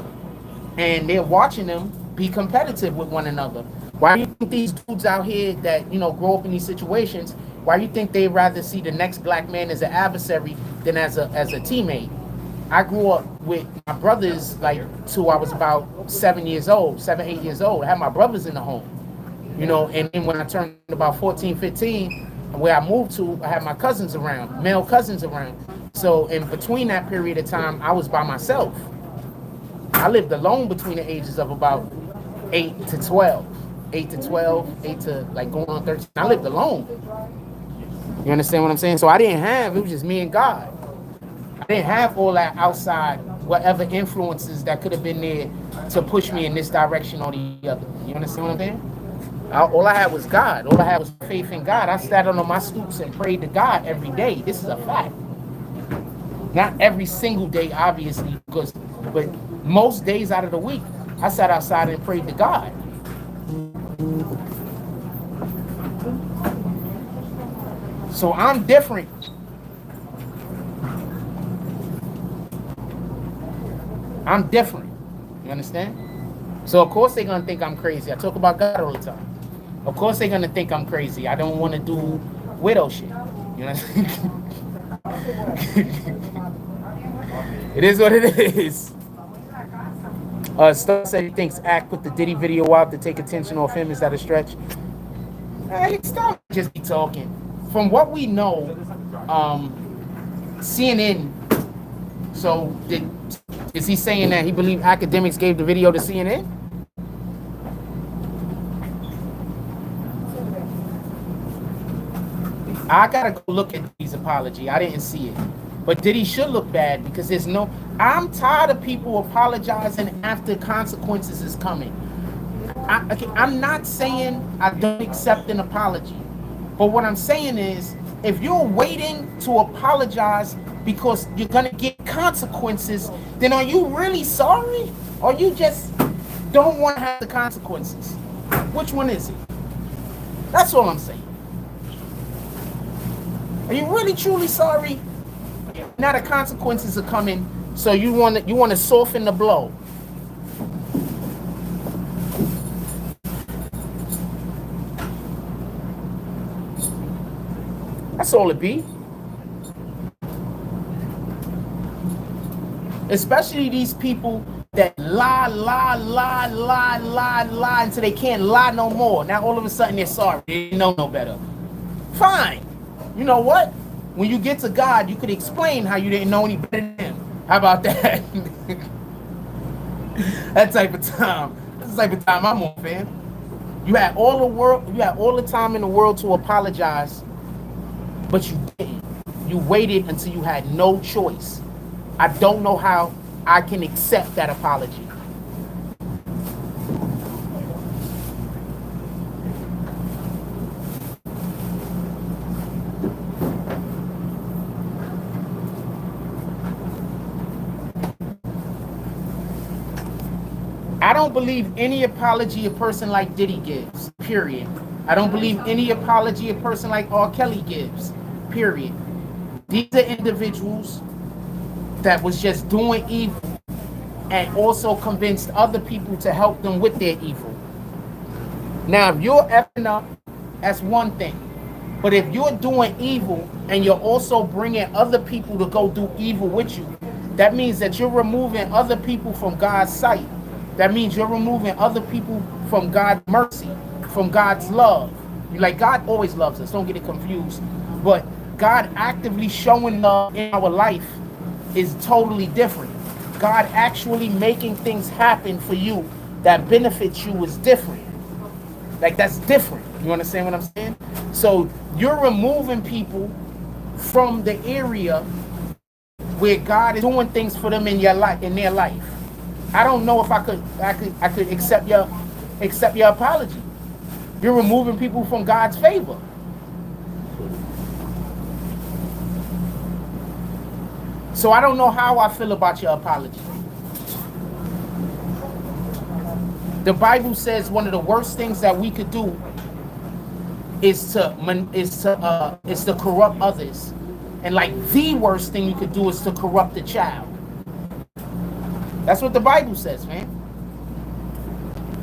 And they're watching them be competitive with one another. Why do you think these dudes out here that, you know, grow up in these situations Why you think they'd rather see the next black man as an adversary than as a teammate? I grew up with my brothers like till I was about 7 years old, 7, 8 years old. I had my brothers in the home, you know, and then when I turned about 14, 15, where I moved to, I had my cousins around, male cousins around. So in between that period of time, I was by myself. I lived alone between the ages of about 8 to 12. 8 to 12, 8 to like going on 13. I lived alone. You understand what I'm saying? So I didn't have, it was just me and God. I didn't have all that outside, whatever influences that could have been there to push me in this direction or the other. You understand what I'm saying? All I had was God. All I had was faith in God. I sat on my stoops and prayed to God every day. This is a fact. Not every single day, obviously, but most days out of the week, I sat outside and prayed to God. So I'm different. I'm different. You understand? So of course they're gonna think I'm crazy. I talk about God all the time. Of course they're gonna think I'm crazy. I don't want to do widow shit. You know what I'm saying? It is what it is. Stuff said he thinks Act put the Diddy video out to take attention off him. Is that a stretch? Hey, stop just be talking. From what we know, CNN. So is he saying that he believes academics gave the video to CNN? I gotta go look at Diddy's apology. I didn't see it. But Diddy should look bad because there's no... I'm tired of people apologizing after consequences is coming. I'm not saying I don't accept an apology. But what I'm saying is, if you're waiting to apologize because you're gonna get consequences, then are you really sorry? Or you just don't want to have the consequences? Which one is it? That's all I'm saying. Are you really truly sorry? Now the consequences are coming, so you want to soften the blow. That's all it be. Especially these people that lie until they can't lie no more. Now all of a sudden they're sorry. They know no better. Fine. You know what? When you get to God, you could explain how you didn't know any better than him. How about that? That type of time. That's the type of time I'm on, fam. You had all the time in the world to apologize, but you didn't. You waited until you had no choice. I don't know how I can accept that apology. I don't believe any apology a person like Diddy gives, period. I don't believe any apology a person like R. Kelly gives, period. These are individuals that was just doing evil and also convinced other people to help them with their evil. Now, if you're effing up, that's one thing. But if you're doing evil and you're also bringing other people to go do evil with you, that means that you're removing other people from God's sight. That means you're removing other people from God's mercy, from God's love. Like, God always loves us, don't get it confused. But God actively showing love in our life is totally different. God actually making things happen for you that benefits you is different. Like, that's different. You understand what I'm saying? So you're removing people from the area where God is doing things for them in their life. I don't know if I could accept your apology. You're removing people from God's favor. So I don't know how I feel about your apology. The Bible says one of the worst things that we could do is to corrupt others, and like the worst thing you could do is to corrupt a child. That's what the Bible says, man.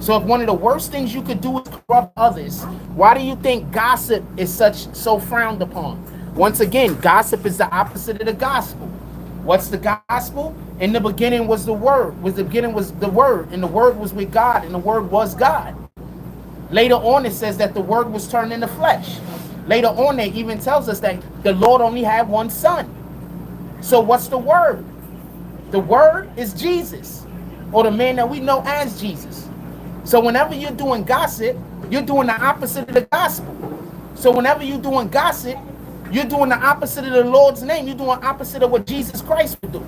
So if one of the worst things you could do is corrupt others, why do you think gossip is so frowned upon? Once again, gossip is the opposite of the gospel. What's the gospel? In the beginning was the word. The beginning was the word, and the word was with God, and the word was God. Later on, it says that the word was turned into flesh. Later on, it even tells us that the Lord only had one son. So what's the word? The word is Jesus, or the man that we know as Jesus. So whenever you're doing gossip, you're doing the opposite of the gospel. So whenever you're doing gossip, you're doing the opposite of the Lord's name. You're doing opposite of what Jesus Christ would do.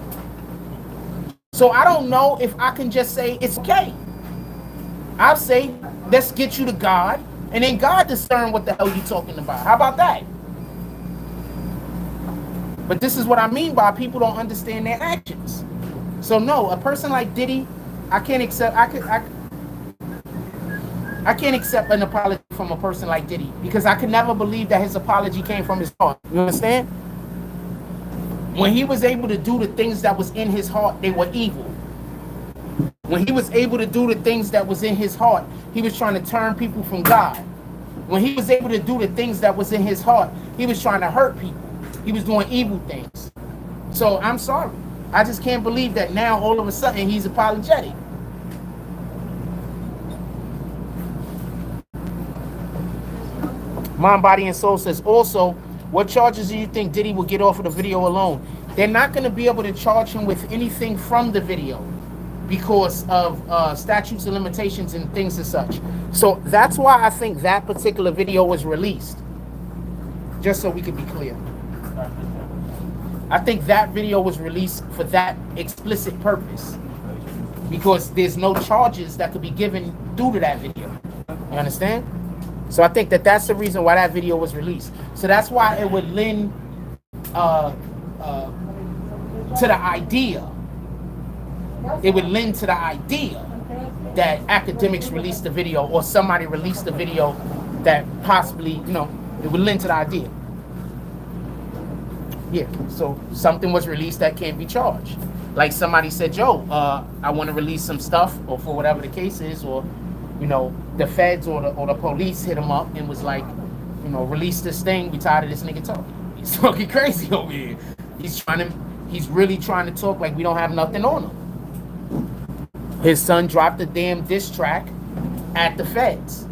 So I don't know if I can just say it's okay. I'll say, let's get you to God, and then God discern what the hell you're talking about. How about that? But this is what I mean by people don't understand their actions. So no, a person like Diddy, I can't accept. I can't accept an apology from a person like Diddy, because I could never believe that his apology came from his heart. You understand? When he was able to do the things that was in his heart, they were evil. When he was able to do the things that was in his heart, he was trying to turn people from God. When he was able to do the things that was in his heart, he was trying to hurt people. He was doing evil things. So I'm sorry. I just can't believe that now all of a sudden he's apologetic. Mind, Body, and Soul says, also, what charges do you think Diddy will get off of the video alone? They're not going to be able to charge him with anything from the video because of statutes of limitations and things as such. So that's why I think that particular video was released. Just so we can be clear. I think that video was released for that explicit purpose, because there's no charges that could be given due to that video. You understand? So I think that that's the reason why that video was released. So that's why it would lend to the idea. It would lend to the idea that academics released the video, or somebody released the video that possibly, you know, it would lend to the idea. Yeah, so something was released that can't be charged. Like somebody said, Joe, I want to release some stuff, or for whatever the case is, or, you know, the feds or the police hit him up and was like, you know, release this thing. We tired of this nigga talking. He's talking crazy over here. He's really trying to talk like we don't have nothing on him. His son dropped a damn diss track at the feds.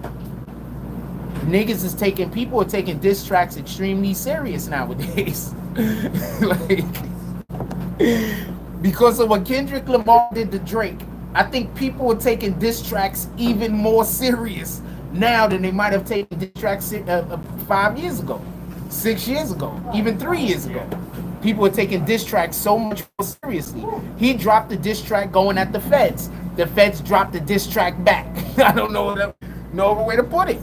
Niggas is people are taking diss tracks extremely serious nowadays. Like, because of what Kendrick Lamar did to Drake, I think people are taking diss tracks even more serious now than they might have taken diss tracks 5 years ago, 6 years ago, even 3 years ago. People are taking diss tracks so much more seriously. He dropped the diss track going at the feds. The feds dropped the diss track back. I don't know no other way to put it.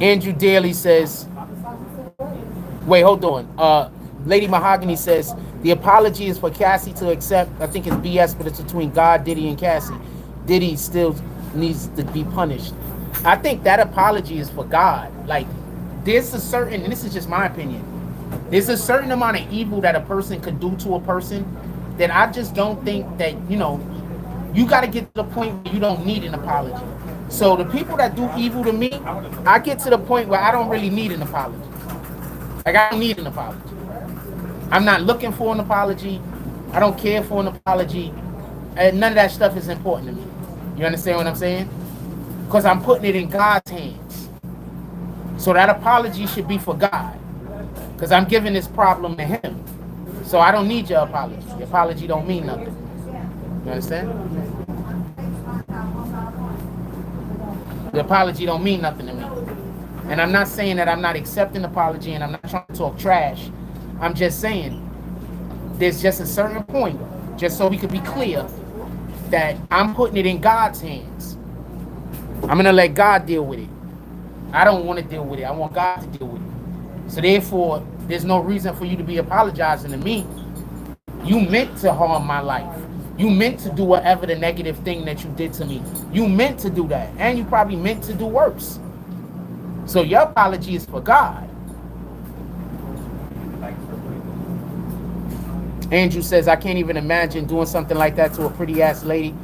Andrew Daly says, wait, hold on. Lady Mahogany says, the apology is for Cassie to accept. I think it's BS, but it's between God, Diddy, and Cassie. Diddy still needs to be punished. I think that apology is for God. Like, there's a certain, and this is just my opinion, there's a certain amount of evil that a person could do to a person that I just don't think that, you know, you got to get to the point where you don't need an apology. So the people that do evil to me, I get to the point where I don't really need an apology. Like, I don't need an apology. I'm not looking for an apology. I don't care for an apology. And none of that stuff is important to me. You understand what I'm saying? Because I'm putting it in God's hands. So that apology should be for God. Because I'm giving this problem to him. So I don't need your apology. Your apology don't mean nothing. You understand? The apology don't mean nothing to me. And I'm not saying that I'm not accepting the apology and I'm not trying to talk trash. I'm just saying there's just a certain point, just so we could be clear, that I'm putting it in God's hands. I'm going to let God deal with it. I don't want to deal with it. I want God to deal with it. So therefore, there's no reason for you to be apologizing to me. You meant to harm my life. You meant to do whatever the negative thing that you did to me. You meant to do that. And you probably meant to do worse. So your apology is for God. Andrew says, I can't even imagine doing something like that to a pretty ass lady.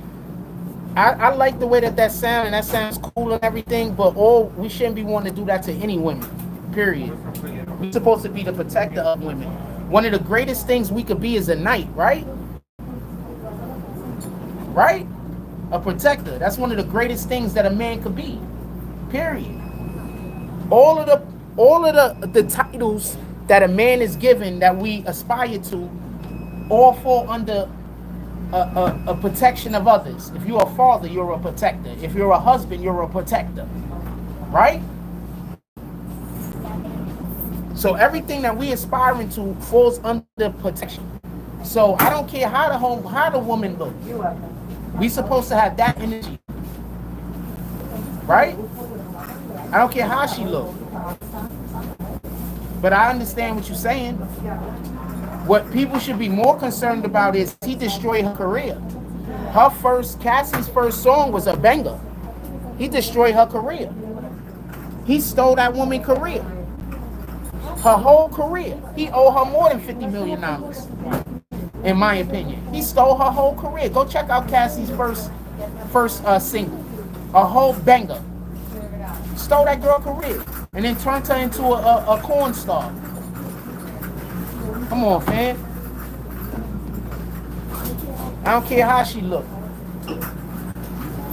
I like the way that sounds, and that sounds cool and everything, but we shouldn't be wanting to do that to any women, period. We're supposed to be the protector of women. One of the greatest things we could be is a knight, right? Right? A protector. That's one of the greatest things that a man could be, period. All of the titles that a man is given that we aspire to all fall under a protection of others. If you're a father, you're a protector. If you're a husband, you're a protector, right? So everything that we aspiring to falls under protection. So I don't care how the woman looks. We supposed to have that energy, right? I don't care how she looks. But I understand what you're saying. What people should be more concerned about is he destroyed her career. Cassie's first song was a banger. He destroyed her career. He stole that woman's career. Her whole career. He owed her more than $50 million, in my opinion. He stole her whole career. Go check out Cassie's first single. A whole banger. Stole that girl's career. And then turned her into a corn star. Come on, fam. I don't care how she looked.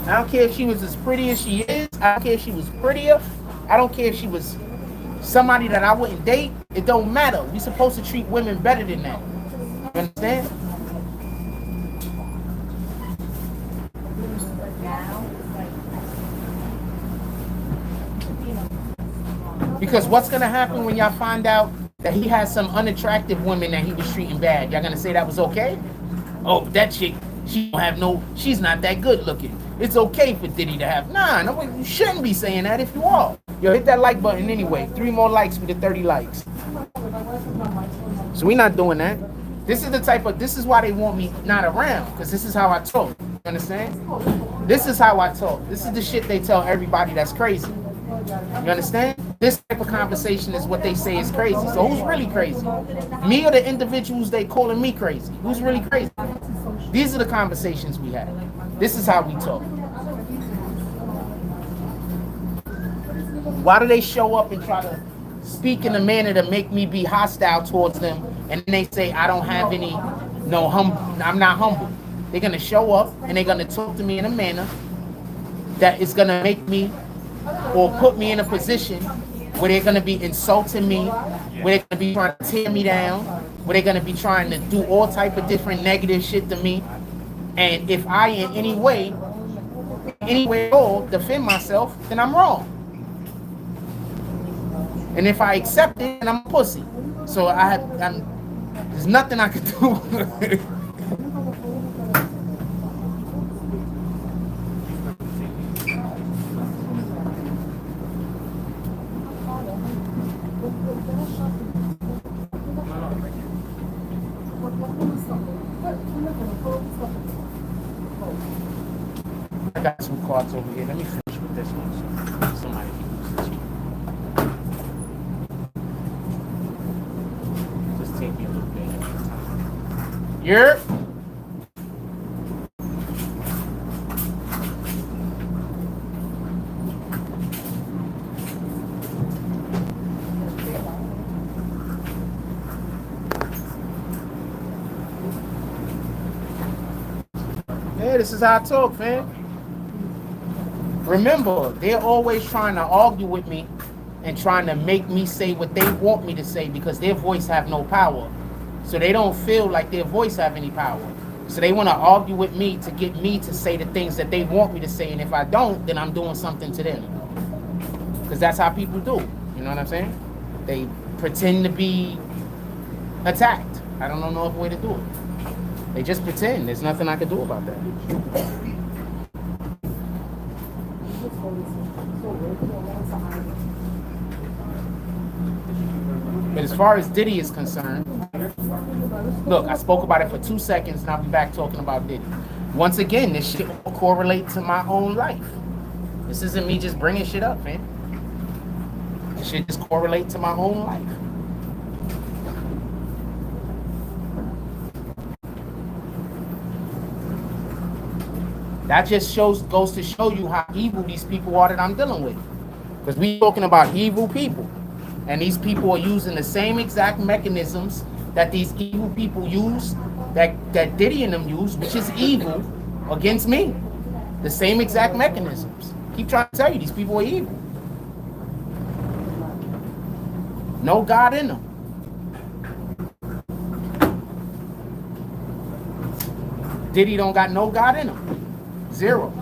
I don't care if she was as pretty as she is. I don't care if she was prettier. I don't care if she was somebody that I wouldn't date. It don't matter. We supposed to treat women better than that. You understand? Because what's going to happen when y'all find out that he has some unattractive women that he was treating bad? Y'all going to say that was okay? Oh, that chick, she's not that good looking. It's okay for Diddy to have. Nah, no, you shouldn't be saying that if you are. Yo, hit that like button anyway. 3 more likes with the 30 likes. So we not doing that. This is why they want me not around, because this is how I talk. You understand? This is how I talk. This is the shit they tell everybody that's crazy. You understand? This type of conversation is what they say is crazy. So who's really crazy? Me or the individuals they calling me crazy? Who's really crazy? These are the conversations we have. This is how we talk. Why do they show up and try to speak in a manner to make me be hostile towards them, and then they say I don't have I'm not humble? They're gonna show up and they're gonna talk to me in a manner that is gonna make me or put me in a position where they're gonna be insulting me, where they're gonna be trying to tear me down, where they're gonna be trying to do all type of different negative shit to me. And if I in any way at all defend myself, then I'm wrong. And if I accept it, then I'm a pussy. So there's nothing I can do. I got some cards over here. Let me finish with this one. So somebody can use this one. Just take me a little bit at a time. Yep. Yeah, this is how I talk, man. Remember, they're always trying to argue with me and trying to make me say what they want me to say because their voice have no power. So they don't feel like their voice have any power. So they want to argue with me to get me to say the things that they want me to say. And if I don't, then I'm doing something to them. Because that's how people do. You know what I'm saying? They pretend to be attacked. I don't know no other way to do it. They just pretend. There's nothing I can do about that. But as far as Diddy is concerned, look, I spoke about it for 2 seconds and I'll be back talking about Diddy. Once again, this shit will correlate to my own life. This isn't me just bringing shit up, man. This shit just correlate to my own life. That just goes to show you how evil these people are that I'm dealing with. Because we talking about evil people. And these people are using the same exact mechanisms that these evil people use, that Diddy and them use, which is evil, against me. The same exact mechanisms. Keep trying to tell you, these people are evil. No God in them. Diddy don't got no God in him. Zero.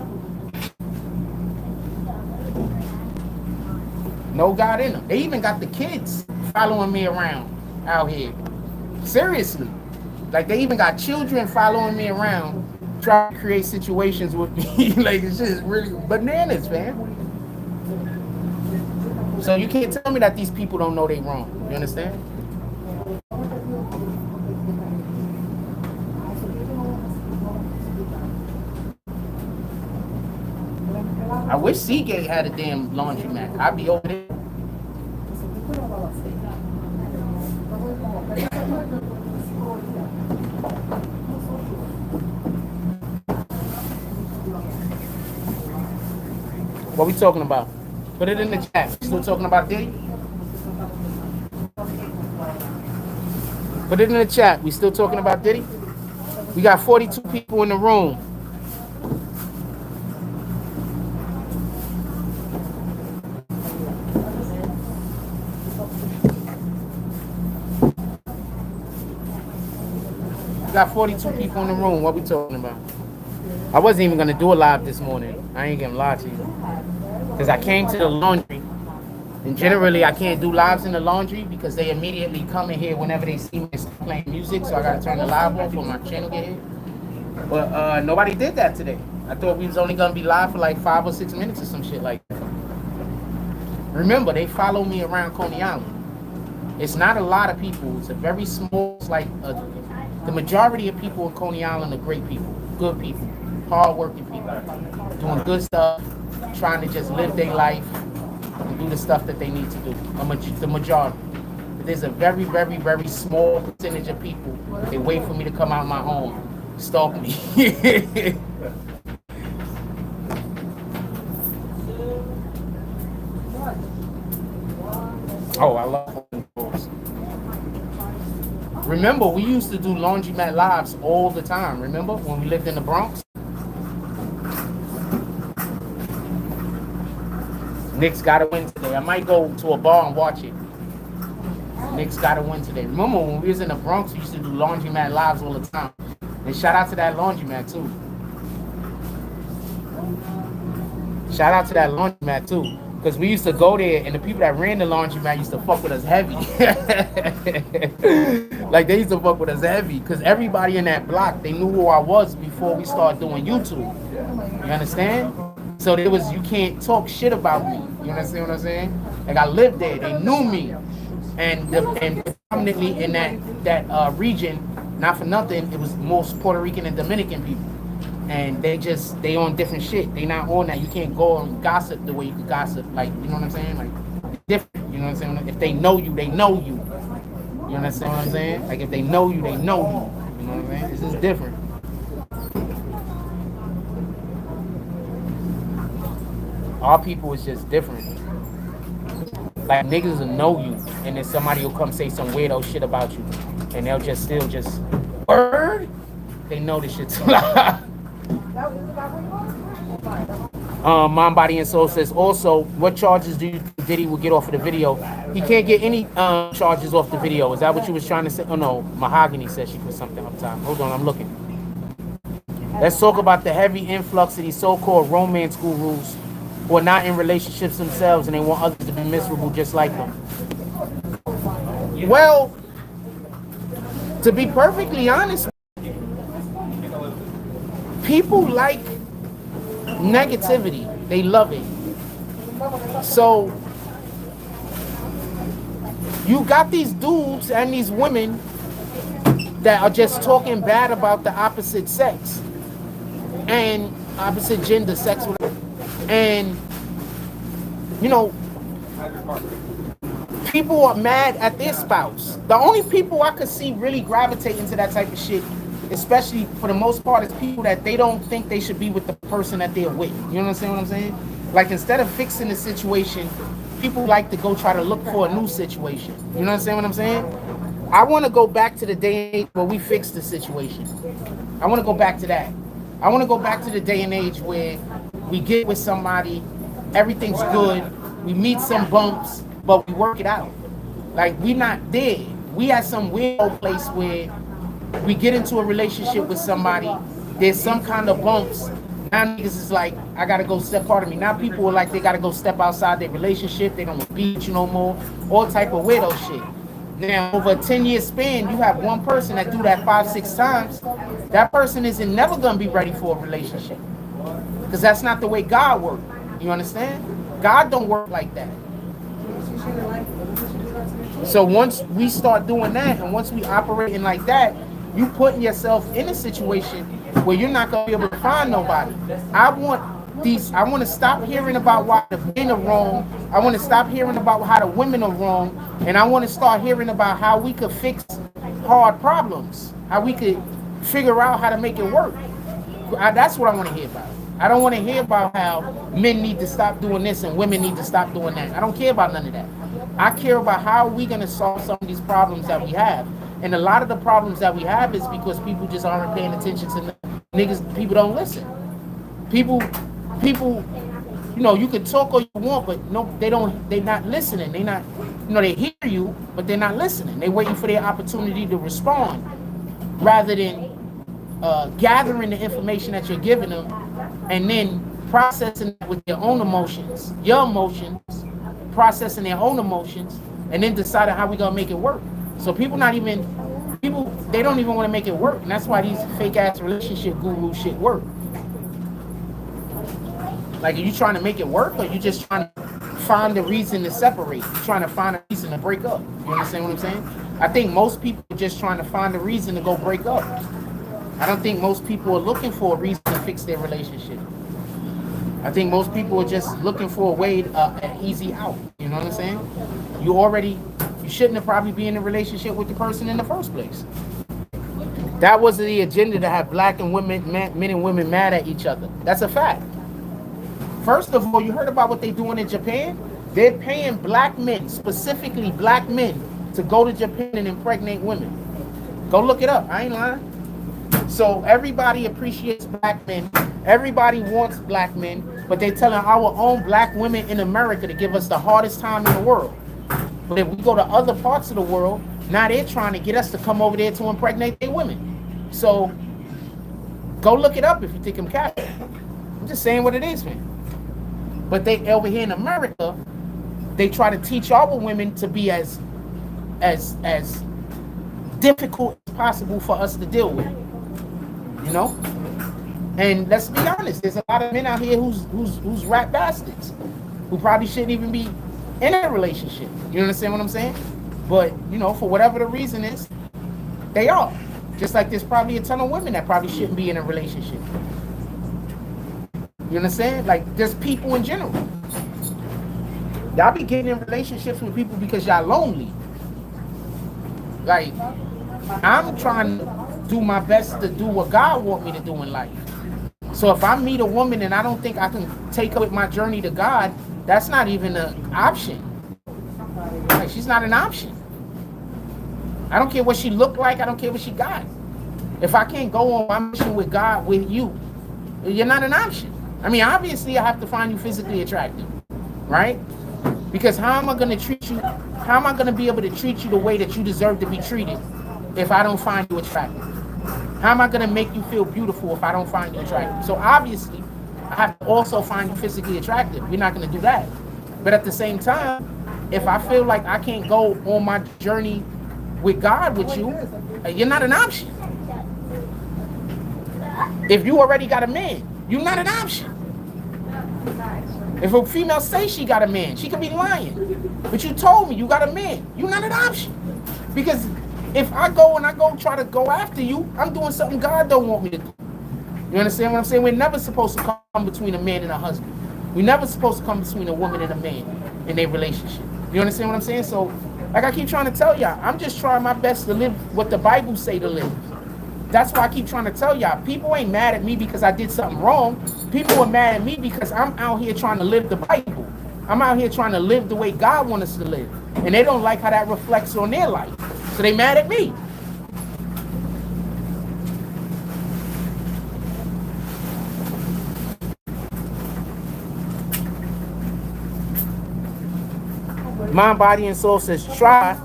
No God in them. They even got the kids following me around out here. Seriously. Like, they even got children following me around, trying to create situations with me. Like, it's just really bananas, man. So you can't tell me that these people don't know they wrong. You understand? I wish Seagate had a damn laundromat. I'd be over there. What we talking about? Put it in the chat. Still talking about Diddy? Put it in the chat. We still talking about Diddy? We got 42 people in the room. Got 42 people in the room. What we talking about? I wasn't even gonna do a live this morning. I ain't gonna lie to you, because I came to the laundry, and generally I can't do lives in the laundry because they immediately come in here whenever they see me playing music. So I gotta turn the live off when my channel get here. But nobody did that today. I thought we was only gonna be live for like 5 or 6 minutes or some shit like that. Remember, they follow me around Coney Island. It's not a lot of people. It's a very small. It's like the majority of people in Coney Island are great people, good people, hard-working people, doing good stuff, trying to just live their life and do the stuff that they need to do. The majority. But there's a very, very, very small percentage of people. They wait for me to come out my home, stalk me. Oh, I love those. Remember, we used to do laundromat lives all the time. Remember when we lived in the Bronx? Knicks got to win today. I might go to a bar and watch it. Knicks got to win today. Remember when we was in the Bronx, we used to do laundromat lives all the time. And shout out to that laundromat too. Shout out to that laundromat too. Because we used to go there, and the people that ran the laundromat used to fuck with us heavy. Like, they used to fuck with us heavy. Because everybody in that block, they knew who I was before we started doing YouTube. You understand? So there was, you can't talk shit about me. You understand what I'm saying? Like, I lived there. They knew me. And predominantly in that region, not for nothing, it was most Puerto Rican and Dominican people. And they on different shit. They not on that. You can't go and gossip the way you can gossip. Like, you know what I'm saying? Like, different. You know what I'm saying? If they know you, they know you. You understand what I'm saying? Like, if they know you, they know you. You know what I'm saying? This is different. Our people is just different. Like, niggas will know you, and then somebody will come say some weirdo shit about you, and they'll just still just word. They know this shit's lie. Mom, Body, and Soul says, also, what charges do you think Diddy will get off of the video? He can't get any charges off the video. Is that what you was trying to say? Oh, no. Mahogany says she put something up top. Hold on, I'm looking. Let's talk about the heavy influx of these so-called romance gurus who are not in relationships themselves and they want others to be miserable just like them. Well, to be perfectly honest, people like negativity. They love it. So you got these dudes and these women that are just talking bad about the opposite sex and opposite gender, sex, whatever. And you know, people are mad at their spouse. The only people I could see really gravitating to that type of shit especially for the most part, it's people that they don't think they should be with the person that they're with. You understand what I'm saying? Like, instead of fixing the situation, people like to go try to look for a new situation. You understand what I'm saying? I want to go back to the day and age where we fix the situation. I want to go back to that. I want to go back to the day and age where we get with somebody, everything's good, we meet some bumps, but we work it out. Like, we not there. We at some weird place where we get into a relationship with somebody, there's some kind of bumps. Now niggas is like, I gotta go step part of me. Now people are like, they gotta go step outside their relationship, they don't want to be with you no more, all type of weirdo shit. Now, over a 10-year span, you have one person that do that 5-6 times. That person isn't never gonna be ready for a relationship, because that's not the way God works. You understand? God don't work like that. So once we start doing that, and once we operating like that, you putting yourself in a situation where you're not gonna be able to find nobody. I want to stop hearing about why the men are wrong. I want to stop hearing about how the women are wrong, and I want to start hearing about how we could fix hard problems, how we could figure out how to make it work. That's what I want to hear about. I don't want to hear about how men need to stop doing this and women need to stop doing that. I don't care about none of that. I care about how we going to solve some of these problems that we have. And a lot of the problems that we have is because people just aren't paying attention to niggas. People don't listen. People, you know, you can talk all you want, but no, they're not listening. They not, you know, they hear you, but they're not listening. They're waiting for their opportunity to respond rather than gathering the information that you're giving them and then processing it with their own emotions, processing their own emotions, and then deciding how we're gonna make it work. So they don't even want to make it work, and that's why these fake ass relationship guru shit work. Like, are you trying to make it work, or you just trying to find a reason to separate? You're trying to find a reason to break up. You understand what I'm saying? I think most people are just trying to find a reason to go break up. I don't think most people are looking for a reason to fix their relationship. I think most people are just looking for a way, an easy out. You know what I'm saying? You shouldn't have probably been in a relationship with the person in the first place. That was the agenda, to have black and men and women mad at each other. That's a fact. First of all, you heard about what they're doing in Japan? They're paying black men, specifically black men, to go to Japan and impregnate women. Go look it up. I ain't lying. So everybody appreciates black men. Everybody wants black men, but they're telling our own black women in America to give us the hardest time in the world. But if we go to other parts of the world, now they're trying to get us to come over there to impregnate their women. So go look it up if you think I'm capping. I'm just saying what it is, man. But they over here in America, they try to teach our women to be as difficult as possible for us to deal with. You know? And let's be honest, there's a lot of men out here who's rat bastards, who probably shouldn't even be in a relationship. You understand what I'm saying? But, you know, for whatever the reason is, they are. Just like there's probably a ton of women that probably shouldn't be in a relationship. You understand? Like, there's people in general. Y'all be getting in relationships with people because y'all lonely. Like, I'm trying to do my best to do what God wants me to do in life. So if I meet a woman and I don't think I can take her with my journey to God, that's not even an option. Like, she's not an option. I don't care what she look like. I don't care what she got. If I can't go on my mission with God with you, you're not an option. I mean, obviously I have to find you physically attractive, right? Because how am I going to treat you? How am I going to be able to treat you the way that you deserve to be treated if I don't find you attractive? How am I going to make you feel beautiful if I don't find you attractive? So obviously, I have to also find you physically attractive. We're not going to do that. But at the same time, if I feel like I can't go on my journey with God with you, you're not an option. If you already got a man, you're not an option. If a female says she got a man, she could be lying. But you told me you got a man, you're not an option. Because if I go try to go after you, I'm doing something God don't want me to do. You understand what I'm saying? We're never supposed to come between a man and a husband. We're never supposed to come between a woman and a man in their relationship. You understand what I'm saying? So, like I keep trying to tell y'all, I'm just trying my best to live what the Bible say to live. That's why I keep trying to tell y'all, people ain't mad at me because I did something wrong. People are mad at me because I'm out here trying to live the Bible. I'm out here trying to live the way God wants us to live. And they don't like how that reflects on their life. So they mad at me. Mind, body, and soul says try.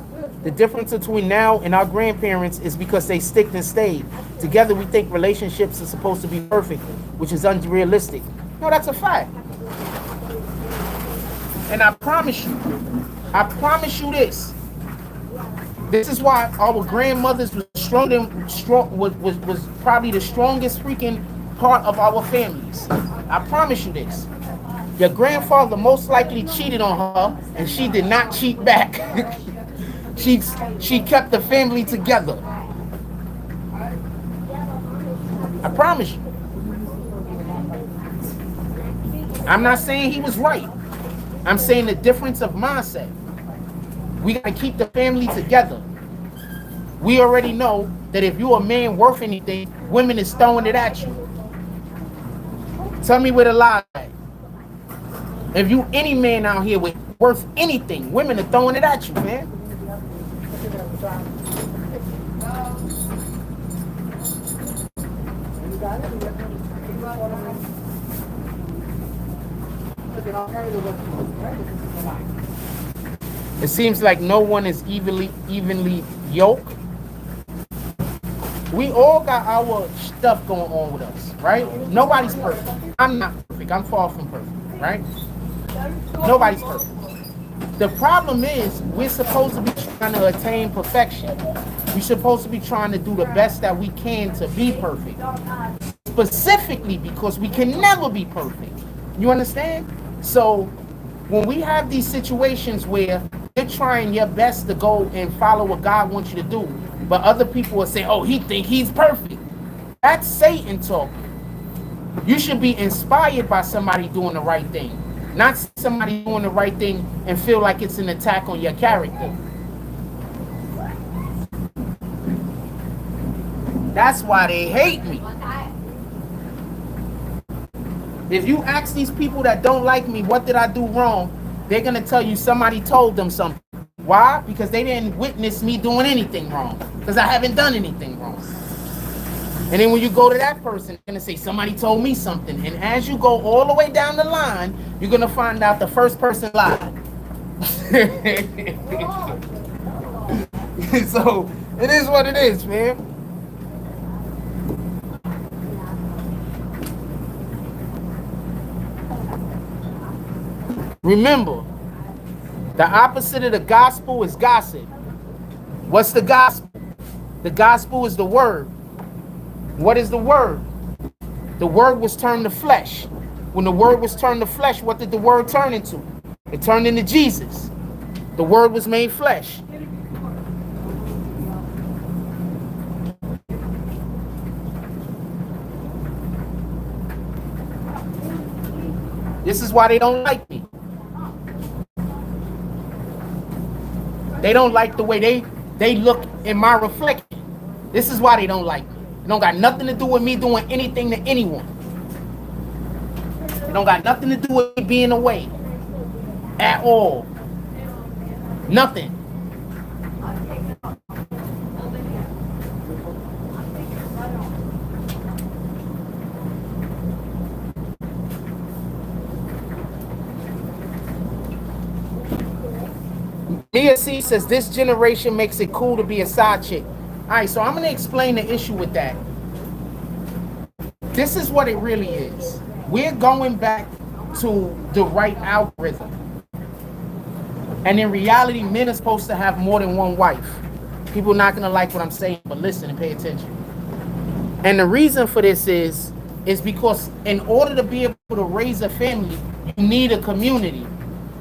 The difference between now and our grandparents is because they sticked and stayed. Together we think relationships are supposed to be perfect, which is unrealistic. No, that's a fact. And I promise you this. This is why our grandmothers was was probably the strongest freaking part of our families. I promise you this. Your grandfather most likely cheated on her, and she did not cheat back. She kept the family together. I promise you. I'm not saying he was right. I'm saying the difference of mindset. We gotta keep the family together. We already know that if you're a man worth anything, women is throwing it at you. Tell me where the lie is. If you any man out here with worth anything, women are throwing it at you, man. It seems like no one is evenly yoked. We all got our stuff going on with us, right? Nobody's perfect. I'm not perfect. I'm far from perfect, right? Nobody's perfect. The problem is we're supposed to be trying to attain perfection. We're supposed to be trying to do the best that we can to be perfect. Specifically because we can never be perfect. You understand? So when we have these situations where you're trying your best to go and follow what God wants you to do, but other people will say, oh, he think he's perfect. That's Satan talking. You should be inspired by somebody doing the right thing, not somebody doing the right thing and feel like it's an attack on your character. That's why they hate me. If you ask these people that don't like me, what did I do wrong? They're going to tell you somebody told them something. Why? Because they didn't witness me doing anything wrong. Because I haven't done anything wrong. And then when you go to that person, they're going to say, somebody told me something. And as you go all the way down the line, you're going to find out the first person lied. So it is what it is, man. Remember, the opposite of the gospel is gossip. What's the gospel? The gospel is the word. What is the word? The word was turned to flesh. When the word was turned to flesh, what did the word turn into? It turned into Jesus. The word was made flesh. This is why they don't like me. They don't like the way they look in my reflection. This is why they don't like me. It don't got nothing to do with me doing anything to anyone. It don't got nothing to do with me being away at all. Nothing. Mia C says this generation makes it cool to be a side chick. All right, so I'm going to explain the issue with that. This is what it really is. We're going back to the right algorithm. And in reality, men are supposed to have more than one wife. People are not going to like what I'm saying, but listen and pay attention. And the reason for this is because in order to be able to raise a family, you need a community.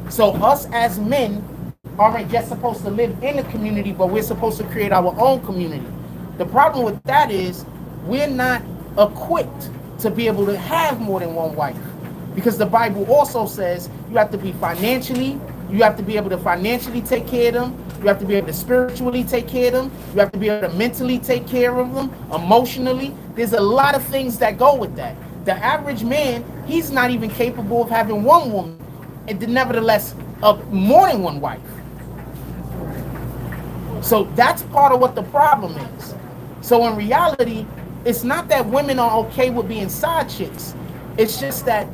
So us as men aren't just supposed to live in a community, but we're supposed to create our own community. The problem with that is we're not equipped to be able to have more than one wife, because the Bible also says you have to be financially You have to be able to financially take care of them. You have to be able to spiritually take care of them. You have to be able to mentally take care of them, emotionally. There's a lot of things that go with that. The average man, he's not even capable of having one woman, and nevertheless, more than one wife. So that's part of what the problem is. So in reality, it's not that women are okay with being side chicks. It's just that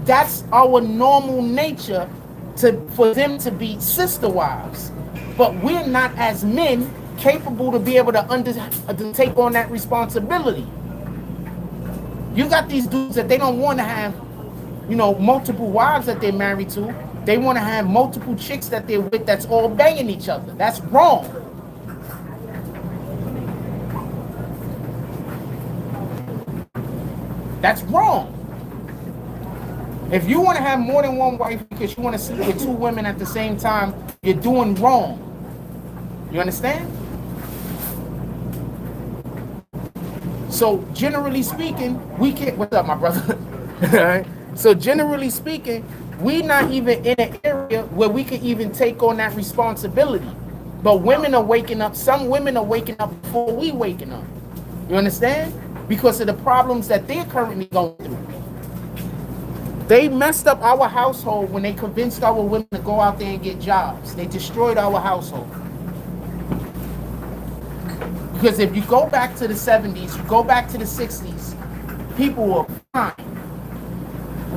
that's our normal nature for them to be sister wives. But we're not, as men, capable to be able to take on that responsibility. You got these dudes that they don't want to have, multiple wives that they're married to. They want to have multiple chicks that they're with that's all banging each other. That's wrong. That's wrong. If you want to have more than one wife because you want to sleep with two women at the same time, you're doing wrong. You understand? So generally speaking, we can't. What's up, my brother? Right? So generally speaking, we're not even in an area where we can even take on that responsibility. But women are waking up. Some women are waking up before we waking up. You understand? Because of the problems that they're currently going through. They messed up our household when they convinced our women to go out there and get jobs. They destroyed our household. Because if you go back to the 70s, you go back to the 60s, people were fine.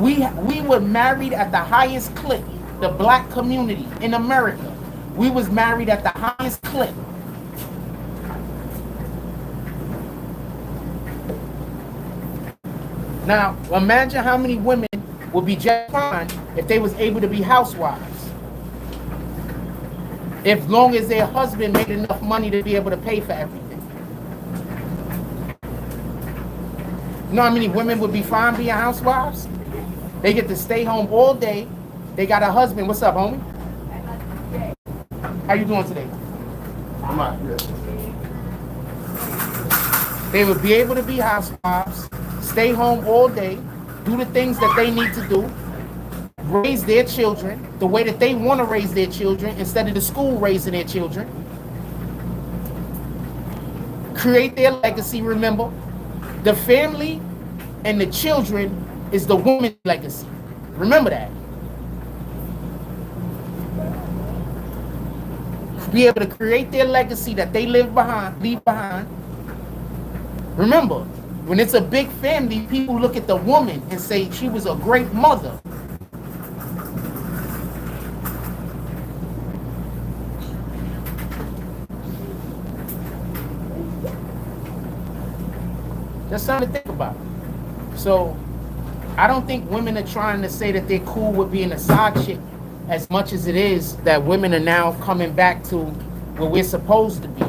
We were married at the highest clip, the black community in America. We was married at the highest clip. Now, imagine how many women would be just fine if they was able to be housewives. As long as their husband made enough money to be able to pay for everything. You know how many women would be fine being housewives? They get to stay home all day. They got a husband. What's up, homie? How you doing today? I'm not good. They would be able to be housewives, stay home all day, do the things that they need to do, raise their children the way that they want to raise their children instead of the school raising their children. Create their legacy. Remember, the family and the children is the woman's legacy. Remember that. Be able to create their legacy that they leave behind. Remember, when it's a big family, people look at the woman and say she was a great mother. That's something to think about. So, I don't think women are trying to say that they're cool with being a side chick as much as it is that women are now coming back to where we're supposed to be.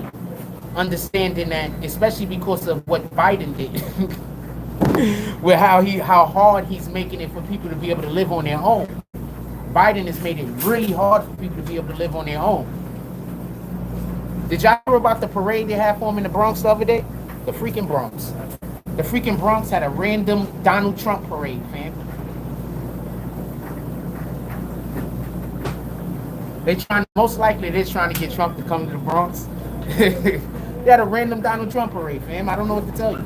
Understanding that, especially because of what Biden did, with how hard he's making it for people to be able to live on their own. Biden has made it really hard for people to be able to live on their own. Did y'all hear about the parade they had for him in the Bronx the other day? The freaking Bronx. The freaking Bronx had a random Donald Trump parade, man. Most likely they're trying to get Trump to come to the Bronx. They had a random Donald Trump parade, fam. I don't know what to tell you.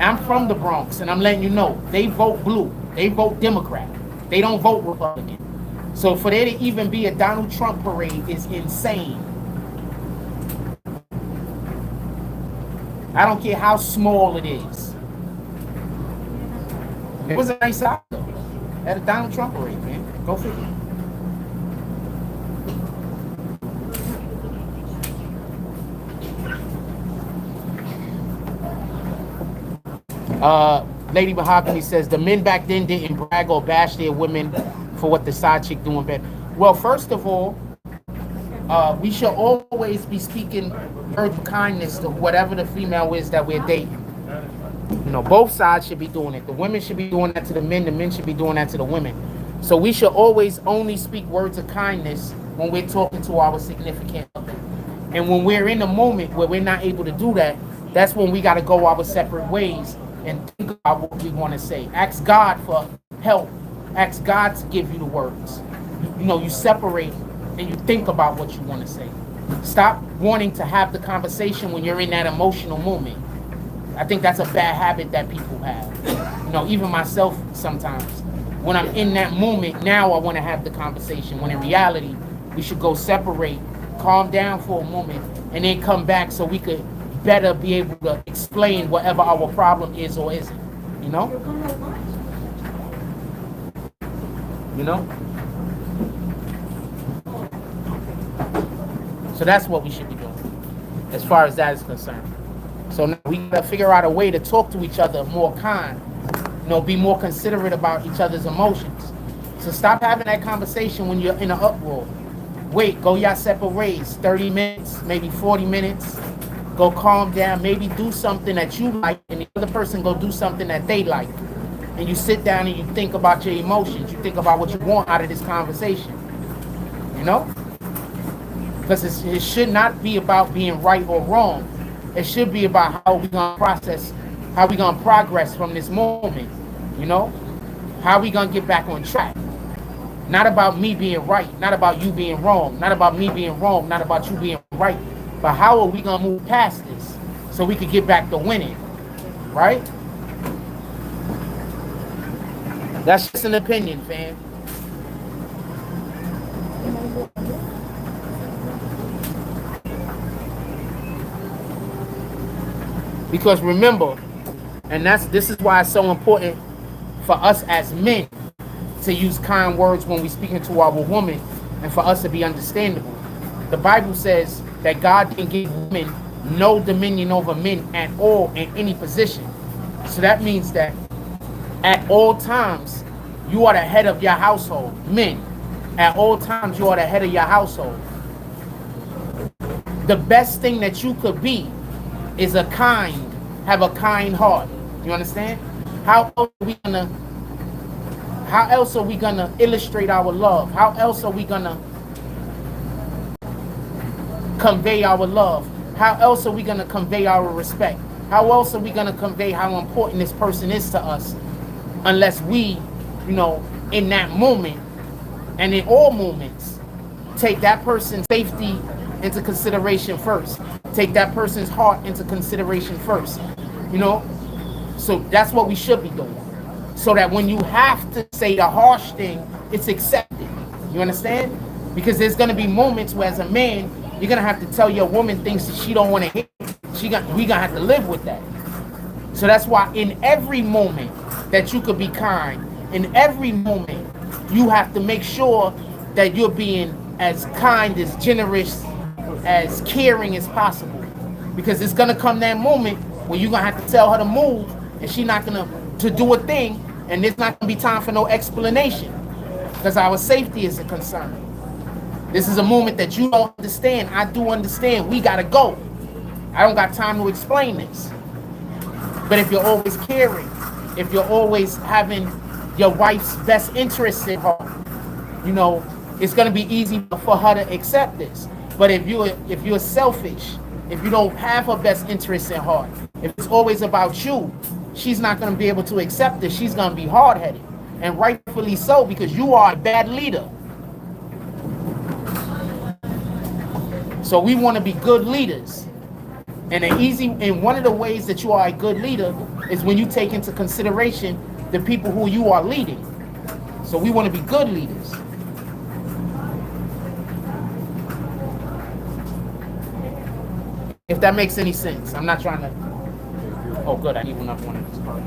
I'm from the Bronx, and I'm letting you know, they vote blue. They vote Democrat. They don't vote Republican. So for there to even be a Donald Trump parade is insane. I don't care how small it is. It was a nice out, though. At a Donald Trump parade, man. Go figure. Lady Mahogany says the men back then didn't brag or bash their women for what the side chick doing better. Well, first of all, we should always be speaking words of kindness to whatever the female is that we're dating. You know, both sides should be doing it. The women should be doing that to the men should be doing that to the women. So we should always only speak words of kindness when we're talking to our significant other. And when we're in a moment where we're not able to do that, that's when we got to go our separate ways and think about what we want to say. Ask God for help. Ask God to give you the words. you separate and you think about what you want to say. Stop wanting to have the conversation when you're in that emotional moment. I think that's a bad habit that people have. Even myself sometimes. When I'm in that moment, now I want to have the conversation. When in reality, we should go separate, calm down for a moment, and then come back so we could better be able to explain whatever our problem is or isn't. You know? So that's what we should be doing, as far as that is concerned. So now we gotta figure out a way to talk to each other more kind, be more considerate about each other's emotions. So stop having that conversation when you're in an uproar. Wait, go y'all separate ways, 30 minutes, maybe 40 minutes. Go calm down, maybe do something that you like, and the other person go do something that they like. And you sit down and you think about your emotions. You think about what you want out of this conversation. Because it should not be about being right or wrong. It should be about how we're going to process, how we're going to progress from this moment. How we going to get back on track. Not about me being right, not about you being wrong, not about me being wrong, not about you being right. But how are we going to move past this so we can get back to winning, right? That's just an opinion, fam. Because remember, and this is why it's so important for us as men to use kind words when we speaking to our woman, and for us to be understandable. The Bible says that God didn't give women no dominion over men at all in any position. So that means that at all times, you are the head of your household. Men, at all times, you are the head of your household. The best thing that you could be is have a kind heart. You understand? How else are we gonna illustrate our love? How else are we gonna convey our love? How else are we gonna convey our respect? How else are we gonna convey how important this person is to us? Unless we, in that moment and in all moments, take that person's safety into consideration first. Take that person's heart into consideration first. So that's what we should be doing. So that when you have to say the harsh thing, it's accepted. You understand? Because there's going to be moments where as a man, you're going to have to tell your woman things that she don't want to hear. We going to have to live with that. So that's why in every moment that you could be kind, in every moment, you have to make sure that you're being as kind, as generous, as caring as possible. Because it's going to come that moment when you're going to have to tell her to move, and she's not going to do a thing, and there's not going to be time for no explanation. Because our safety is a concern. This is a moment that you don't understand. I do understand. We got to go. I don't got time to explain this. But if you're always caring, if you're always having your wife's best interests in heart, it's going to be easy for her to accept this. But if you're selfish, if you don't have her best interests in heart, if it's always about you, she's not going to be able to accept this. She's going to be hard-headed, and rightfully so, because you are a bad leader. So we want to be good leaders. And one of the ways that you are a good leader is when you take into consideration the people who you are leading. So we want to be good leaders. If that makes any sense. I'm not trying to... Oh, good. I need another one of these cards.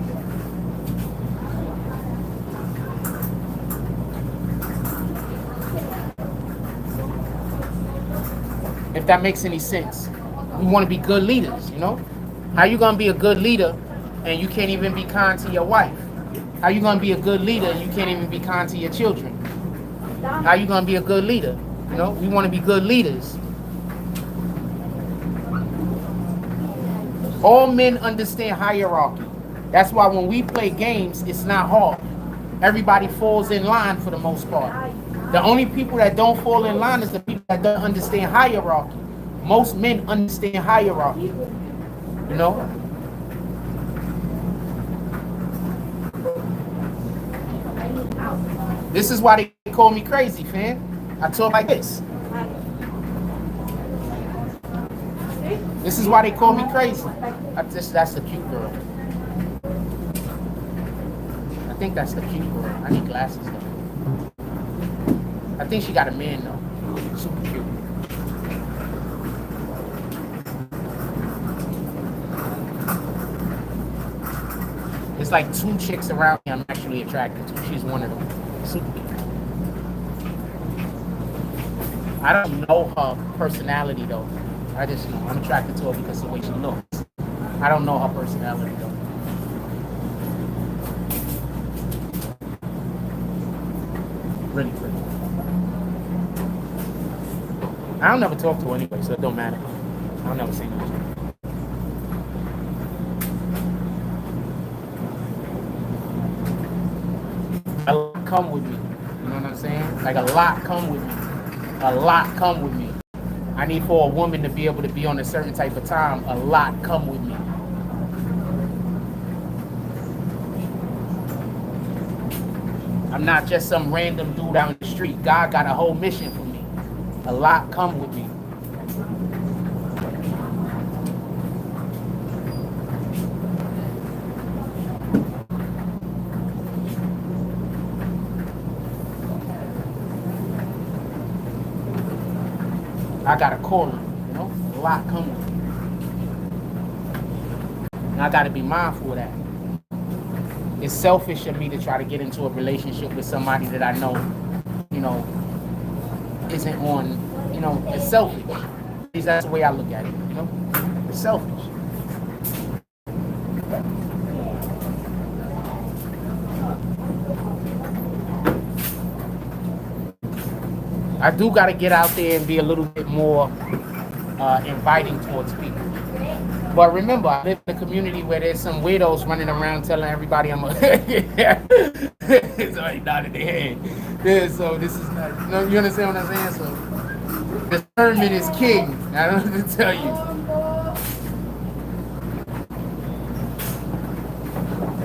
If that makes any sense. We want to be good leaders, How you going to be a good leader and you can't even be kind to your wife? How you going to be a good leader and you can't even be kind to your children? How you going to be a good leader? We want to be good leaders. All men understand hierarchy. That's why when we play games, it's not hard. Everybody falls in line for the most part. The only people that don't fall in line is the people that don't understand hierarchy. Most men understand hierarchy. This is why they call me crazy, fam. I talk like this. This is why they call me crazy. That's the cute girl. I think that's the cute girl. I need glasses though. I think she got a man though. Super cute. It's like 2 chicks around me I'm actually attracted to. She's one of them. Super cute. I don't know her personality though. I just know I'm attracted to her because of the way she looks. I don't know her personality though. Really pretty. I don't never talk to her anyway, so it don't matter. I'll never say nothing. A lot come with me. You know what I'm saying? Like a lot come with me. A lot come with me. I need for a woman to be able to be on a certain type of time. A lot come with me. I'm not just some random dude out in the street. God got a whole mission for me. A lot come with me. I got a calling, you know? A lot come with me. And I got to be mindful of that. It's selfish of me to try to get into a relationship with somebody that I know, you know, isn't on, you know, it's selfish. That's the way I look at it, you know? It's selfish. I do got to get out there and be a little bit more inviting towards people. But remember, I live in a community where there's some weirdos running around telling everybody I'm a... It's already nodded their head. Yeah, so this is not... You understand what I'm saying? So discernment is king. I don't know what to tell you.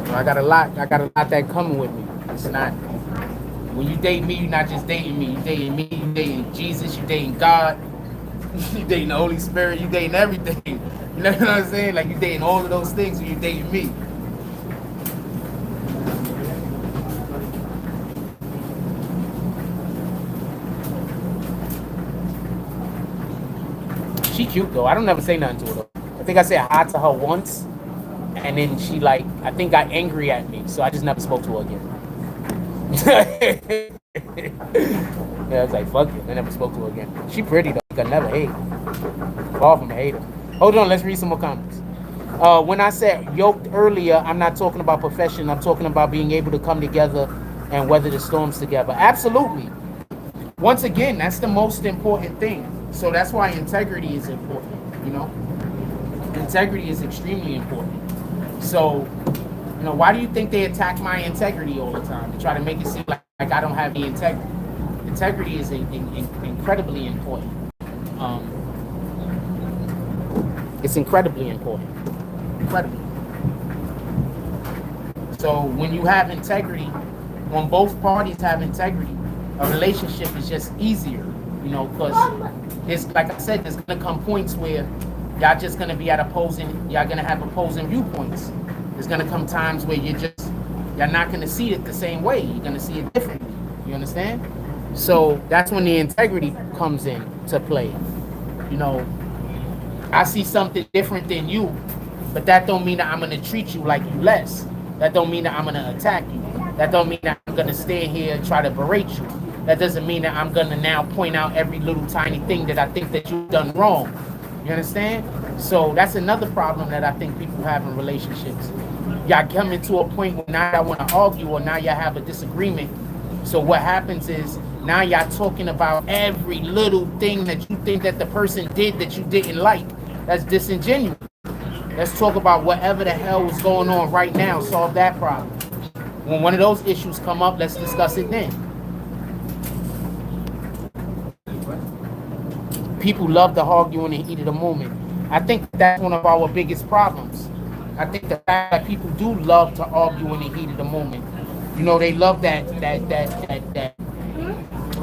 So I got a lot that coming with me. It's not... When you date me, you're not just dating me. You're dating me, you're dating Jesus, you're dating God, you're dating the Holy Spirit, you're dating everything. You know what I'm saying? Like you're dating all of those things when you're dating me. She cute though. I don't never say nothing to her though. I think I said hi to her once, and then she like, I think got angry at me, so I just never spoke to her again. Yeah, I was like, fuck it. I never spoke to her again. She pretty though. I never hate. Far from a hater. Hold on, let's read some more comments. When I said yoked earlier, I'm not talking about profession. I'm talking about being able to come together and weather the storms together. Absolutely. Once again, that's the most important thing. So that's why integrity is important, you know? Integrity is extremely important. So, you know, why do you think they attack my integrity all the time? They try to make it seem like I don't have the integrity. Integrity is incredibly important. It's incredibly important. Incredibly. So when you have integrity, when both parties have integrity, a relationship is just easier, you know, because it's like I said, there's gonna come points where y'all just gonna be at y'all gonna have opposing viewpoints. There's gonna come times where y'all not gonna see it the same way. You're gonna see it differently. You understand? So that's when the integrity comes in to play. You know, I see something different than you, but that don't mean that I'm gonna treat you like you less. That don't mean that I'm gonna attack you. That don't mean that I'm gonna stand here and try to berate you. That doesn't mean that I'm gonna now point out every little tiny thing that I think that you've done wrong. You understand? So that's another problem that I think people have in relationships. Y'all come into a point where now y'all want to argue or now y'all have a disagreement. So what happens is now y'all talking about every little thing that you think that the person did that you didn't like. That's disingenuous. Let's talk about whatever the hell was going on right now. Solve that problem. When one of those issues come up, let's discuss it then. People love to argue in the heat of the moment. I think that's one of our biggest problems. I think the fact that people do love to argue in the heat of the moment. You know, they love that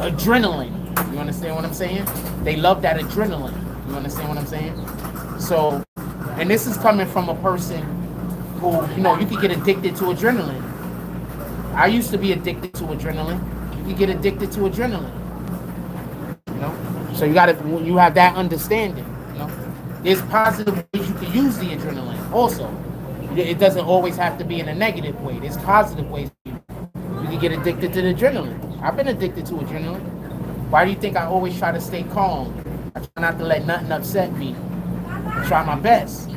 adrenaline. You understand what I'm saying? They love that adrenaline. You understand what I'm saying? So, and this is coming from a person who, you know, you could get addicted to adrenaline. I used to be addicted to adrenaline. You could get addicted to adrenaline. You know? So you have that understanding. You know? There's positive ways you can use the adrenaline also. It doesn't always have to be in a negative way. There's positive ways you can get addicted to the adrenaline. I've been addicted to adrenaline. Why do you think I always try to stay calm? I try not to let nothing upset me. I try my best.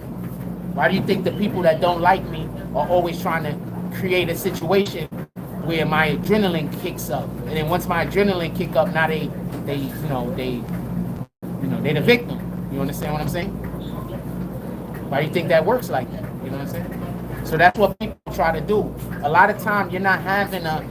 Why do you think the people that don't like me are always trying to create a situation where my adrenaline kicks up? And then once my adrenaline kick up, now they the victim. You understand what I'm saying? Why do you think that works like that? You know what I'm saying? So that's what people try to do. A lot of times you're not bipolar.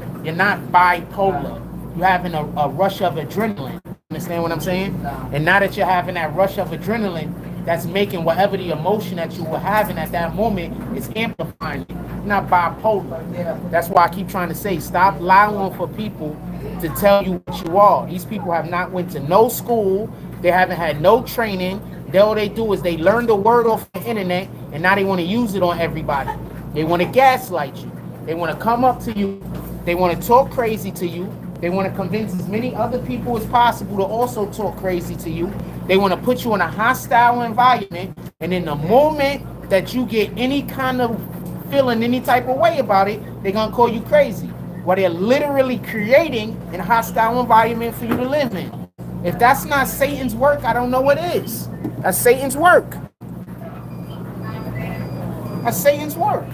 You're having a rush of adrenaline. Understand what I'm saying? And now that you're having that rush of adrenaline, that's making whatever the emotion that you were having at that moment is amplifying it. You're not bipolar. That's why I keep trying to say, stop allowing for people to tell you what you are. These people have not went to no school. They haven't had no training. All they do is they learn the word off the internet, and now they want to use it on everybody. They want to gaslight you. They want to come up to you. They want to talk crazy to you. They want to convince as many other people as possible to also talk crazy to you. They want to put you in a hostile environment, and in the moment that you get any kind of feeling any type of way about it, they're going to call you crazy. Well, they're literally creating a hostile environment for you to live in. If that's not Satan's work, I don't know what is. That's Satan's work. That's Satan's work.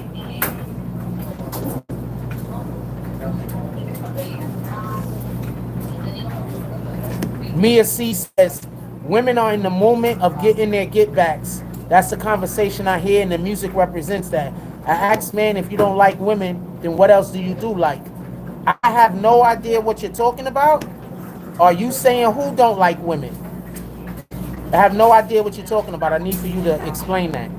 Mia C says, women are in the moment of getting their get backs. That's the conversation I hear, and the music represents that. I asked, man, if you don't like women, then what else do you do like? I have no idea what you're talking about. Are you saying who don't like women? I have no idea what you're talking about. I need for you to explain that.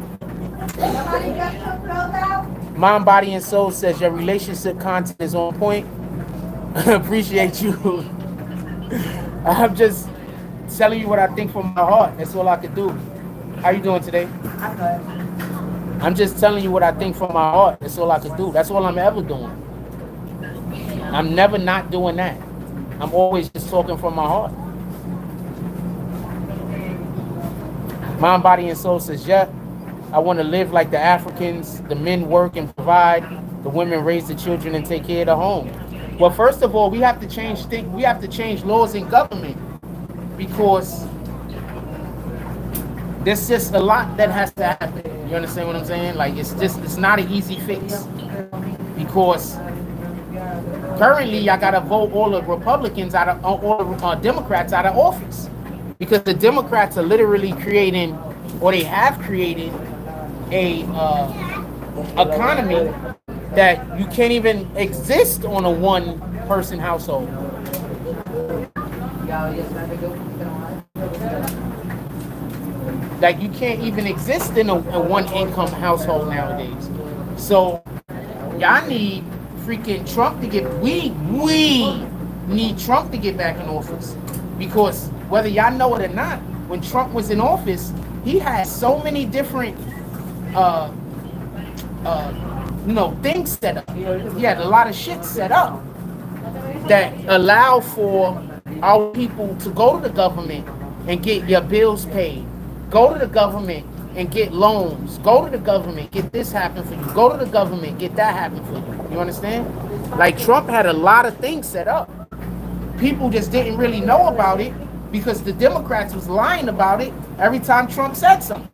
Mind, Body, and Soul says your relationship content is on point. Appreciate you. I'm just telling you what I think from my heart. That's all I could do. How you doing today? I'm good. I'm just telling you what I think from my heart. That's all I could do. That's all I'm ever doing. I'm never not doing that. I'm always just talking from my heart. Mind, Body, and Soul says, yeah, I want to live like the Africans. The men work and provide. The women raise the children and take care of the home. Well, first of all, we have to change things. We have to change laws in government, because there's just a lot that has to happen. You understand what I'm saying? Like, it's not an easy fix, because currently y'all gotta vote all the Republicans out of all the Democrats out of office, because the Democrats are literally creating, or they have created, a economy that you can't even exist on a one-person household. Like, you can't even exist in a one-income household nowadays. So y'all need freaking Trump to get, we need Trump to get back in office, because whether y'all know it or not, when Trump was in office, he had so many different things set up. He had a lot of shit set up that allow for our people to go to the government and get your bills paid. Go to the government and get loans. Go to the government, get this happen for you. Go to the government, get that happen for you. You understand? Like, Trump had a lot of things set up. People just didn't really know about it because the Democrats was lying about it every time Trump said something.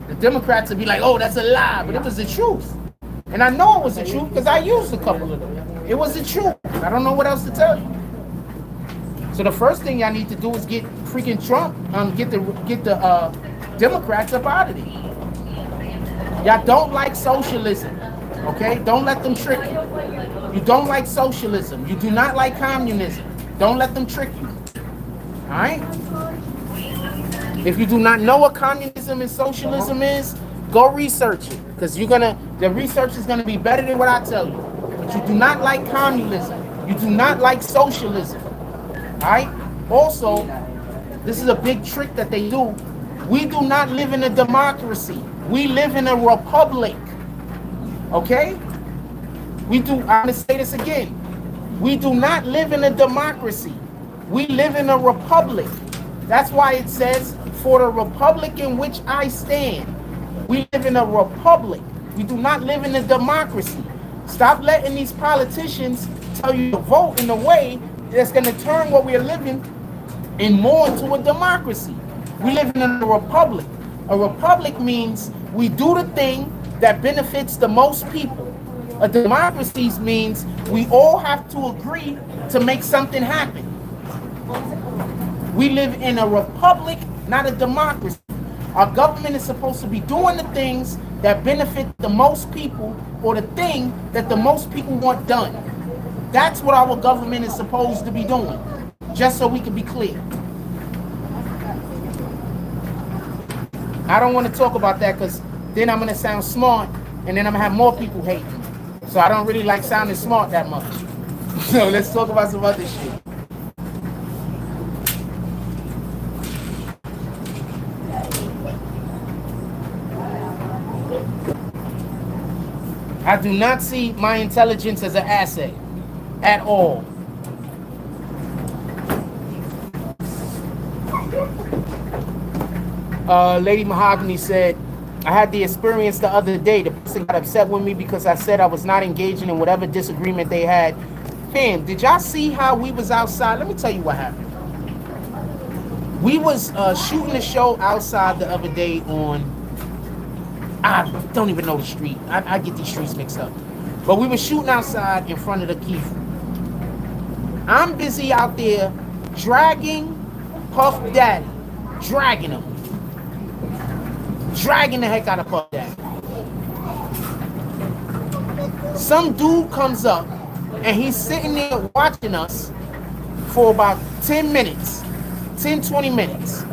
The Democrats would be like, oh, that's a lie, but it was the truth. And I know it was the truth because I used a couple of them. It was the truth. I don't know what else to tell you. So the first thing y'all need to do is get freaking Trump, get the Democrats up out of there. Y'all don't like socialism, okay? Don't let them trick you. You don't like socialism. You do not like communism. Don't let them trick you. All right? If you do not know what communism and socialism is, go research it, because the research is gonna be better than what I tell you. But you do not like communism. You do not like socialism. All right. Also, this is a big trick that they do. We do not live in a democracy. We live in a republic. Okay? I'm going to say this again. We do not live in a democracy. We live in a republic. That's why it says, for the republic in which I stand. We live in a republic. We do not live in a democracy. Stop letting these politicians tell you to vote in a way that's going to turn what we're living in more into a democracy. We live in a republic. A republic means we do the thing that benefits the most people. A democracy means we all have to agree to make something happen. We live in a republic, not a democracy. Our government is supposed to be doing the things that benefit the most people, or the thing that the most people want done. That's what our government is supposed to be doing, just so we can be clear. I don't want to talk about that because then I'm going to sound smart and then I'm going to have more people hate me. So I don't really like sounding smart that much. So let's talk about some other shit. I do not see my intelligence as an asset at all. Lady Mahogany said, I had the experience the other day. The person got upset with me because I said I was not engaging in whatever disagreement they had. Fam, did y'all see how we was outside? Let me tell you what happened. We was shooting a show outside the other day on, I don't even know the street. I get these streets mixed up. But we were shooting outside in front of the Keith. I'm busy out there dragging Puff Daddy. Dragging him. Dragging the heck out of Puff Daddy. Some dude comes up and he's sitting there watching us for about 10 minutes. 10, 20 minutes.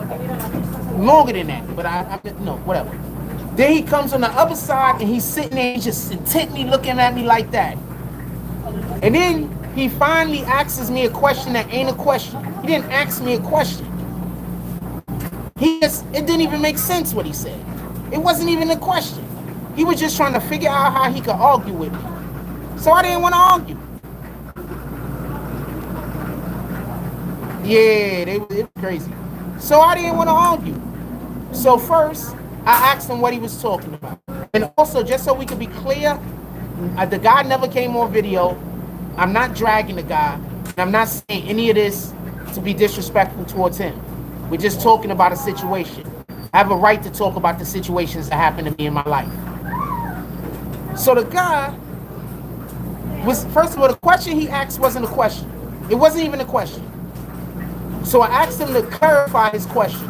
Longer than that, but no, whatever. Then he comes on the other side and he's sitting there and just intently looking at me like that. And then he finally asks me a question that ain't a question. He didn't ask me a question. It didn't even make sense what he said. It wasn't even a question. He was just trying to figure out how he could argue with me. So I didn't want to argue. Yeah, it was crazy. So I didn't want to argue. So first, I asked him what he was talking about. And also, just so we could be clear, the guy never came on video. I'm not dragging the guy. And I'm not saying any of this to be disrespectful towards him. We're just talking about a situation. I have a right to talk about the situations that happened to me in my life. So the guy was, first of all, the question he asked wasn't a question. It wasn't even a question. So I asked him to clarify his question.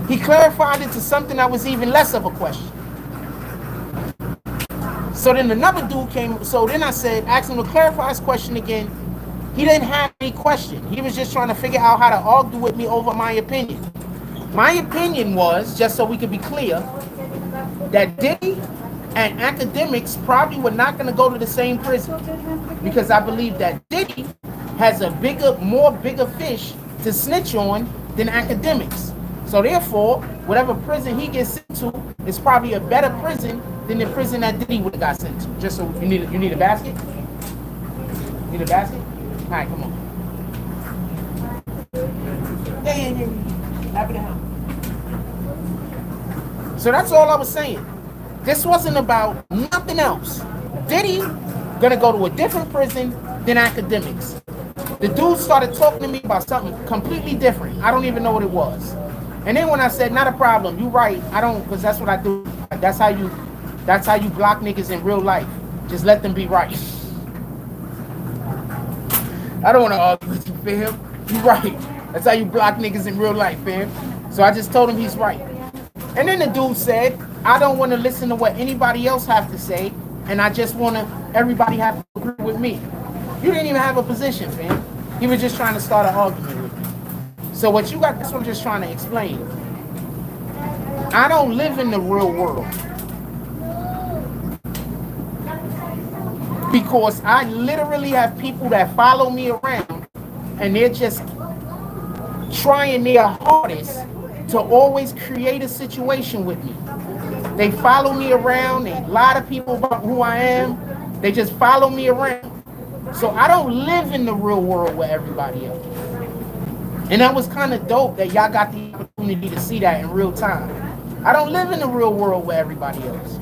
He clarified it to something that was even less of a question. So then another dude came, so then I asked him to clarify his question again. He didn't have any question. He was just trying to figure out how to argue with me over my opinion. My opinion was, just so we could be clear, that Diddy and academics probably were not going to go to the same prison, because I believe that Diddy has a bigger fish to snitch on than academics. So therefore, whatever prison he gets sent to is probably a better prison than the prison that Diddy would have got sent to. Just so you need a basket? You need a basket? All right, come on. Yeah. Happy to help. So that's all I was saying. This wasn't about nothing else. Diddy gonna go to a different prison than academics. The dude started talking to me about something completely different. I don't even know what it was. And then when I said, not a problem, you right, I don't, because that's what I do. That's how you block niggas in real life. Just let them be right. I don't want to argue with you, fam. You right. That's how you block niggas in real life, fam. So I just told him he's right. And then the dude said, I don't want to listen to what anybody else have to say, and I just want everybody have to agree with me. You didn't even have a position, fam. He was just trying to start an argument with me. So what you got, that's what I'm just trying to explain. I don't live in the real world. Because I literally have people that follow me around and they're just trying their hardest to always create a situation with me. They follow me around. They lie to people about who I am. They just follow me around. So I don't live in the real world with everybody else. And that was kind of dope that y'all got the opportunity to see that in real time. I don't live in the real world with everybody else.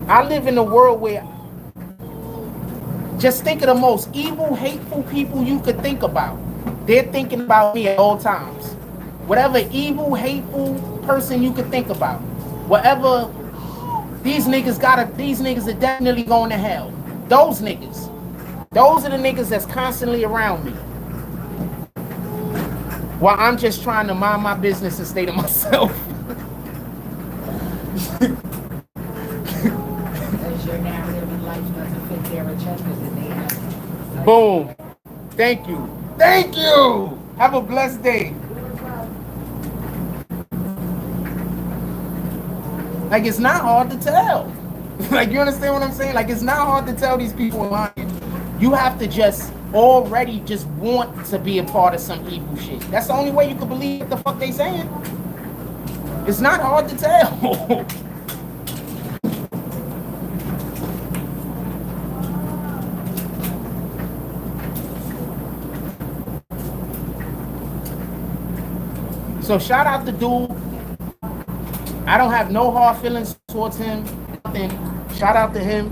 I live in a world where, just think of the most evil, hateful people you could think about. They're thinking about me at all times. Whatever evil, hateful person you could think about. Whatever, these niggas are definitely going to hell. Those niggas. Those are the niggas that's constantly around me. While I'm just trying to mind my business and stay to myself. Your narrative in life doesn't fit their agenda that they have. Boom. Thank you. Thank you. Have a blessed day. Like, it's not hard to tell. Like, you understand what I'm saying? Like, it's not hard to tell these people are lying. You have to just already just want to be a part of some evil shit. That's the only way you can believe what the fuck they saying. It's not hard to tell. So shout out to dude. I don't have no hard feelings towards him. Nothing. Shout out to him.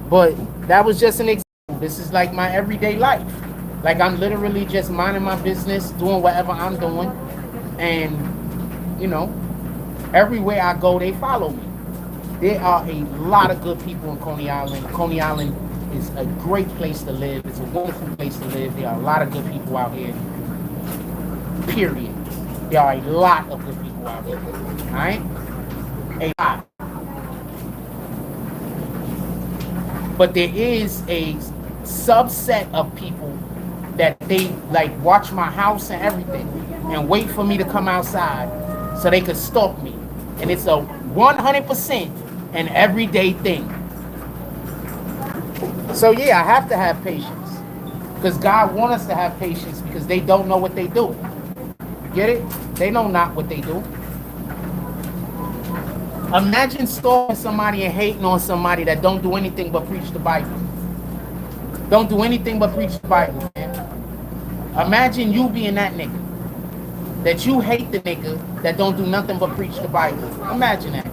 But that was just an example. This is like my everyday life. Like, I'm literally just minding my business, doing whatever I'm doing. And, you know, everywhere I go, they follow me. There are a lot of good people in Coney Island. Coney Island is a great place to live. It's a wonderful place to live. There are a lot of good people out here. Period. There are a lot of good people out here. All right? A lot. But there is a subset of people that they like watch my house and everything and wait for me to come outside so they could stalk me. And it's a 100% an everyday thing. So yeah, I have to have patience. Because God wants us to have patience because they don't know what they do. Get it? They know not what they do. Imagine stalking somebody and hating on somebody that don't do anything but preach the Bible. Don't do anything but preach the Bible, man. Imagine you being that nigga. That you hate the nigga that don't do nothing but preach the Bible. Imagine that.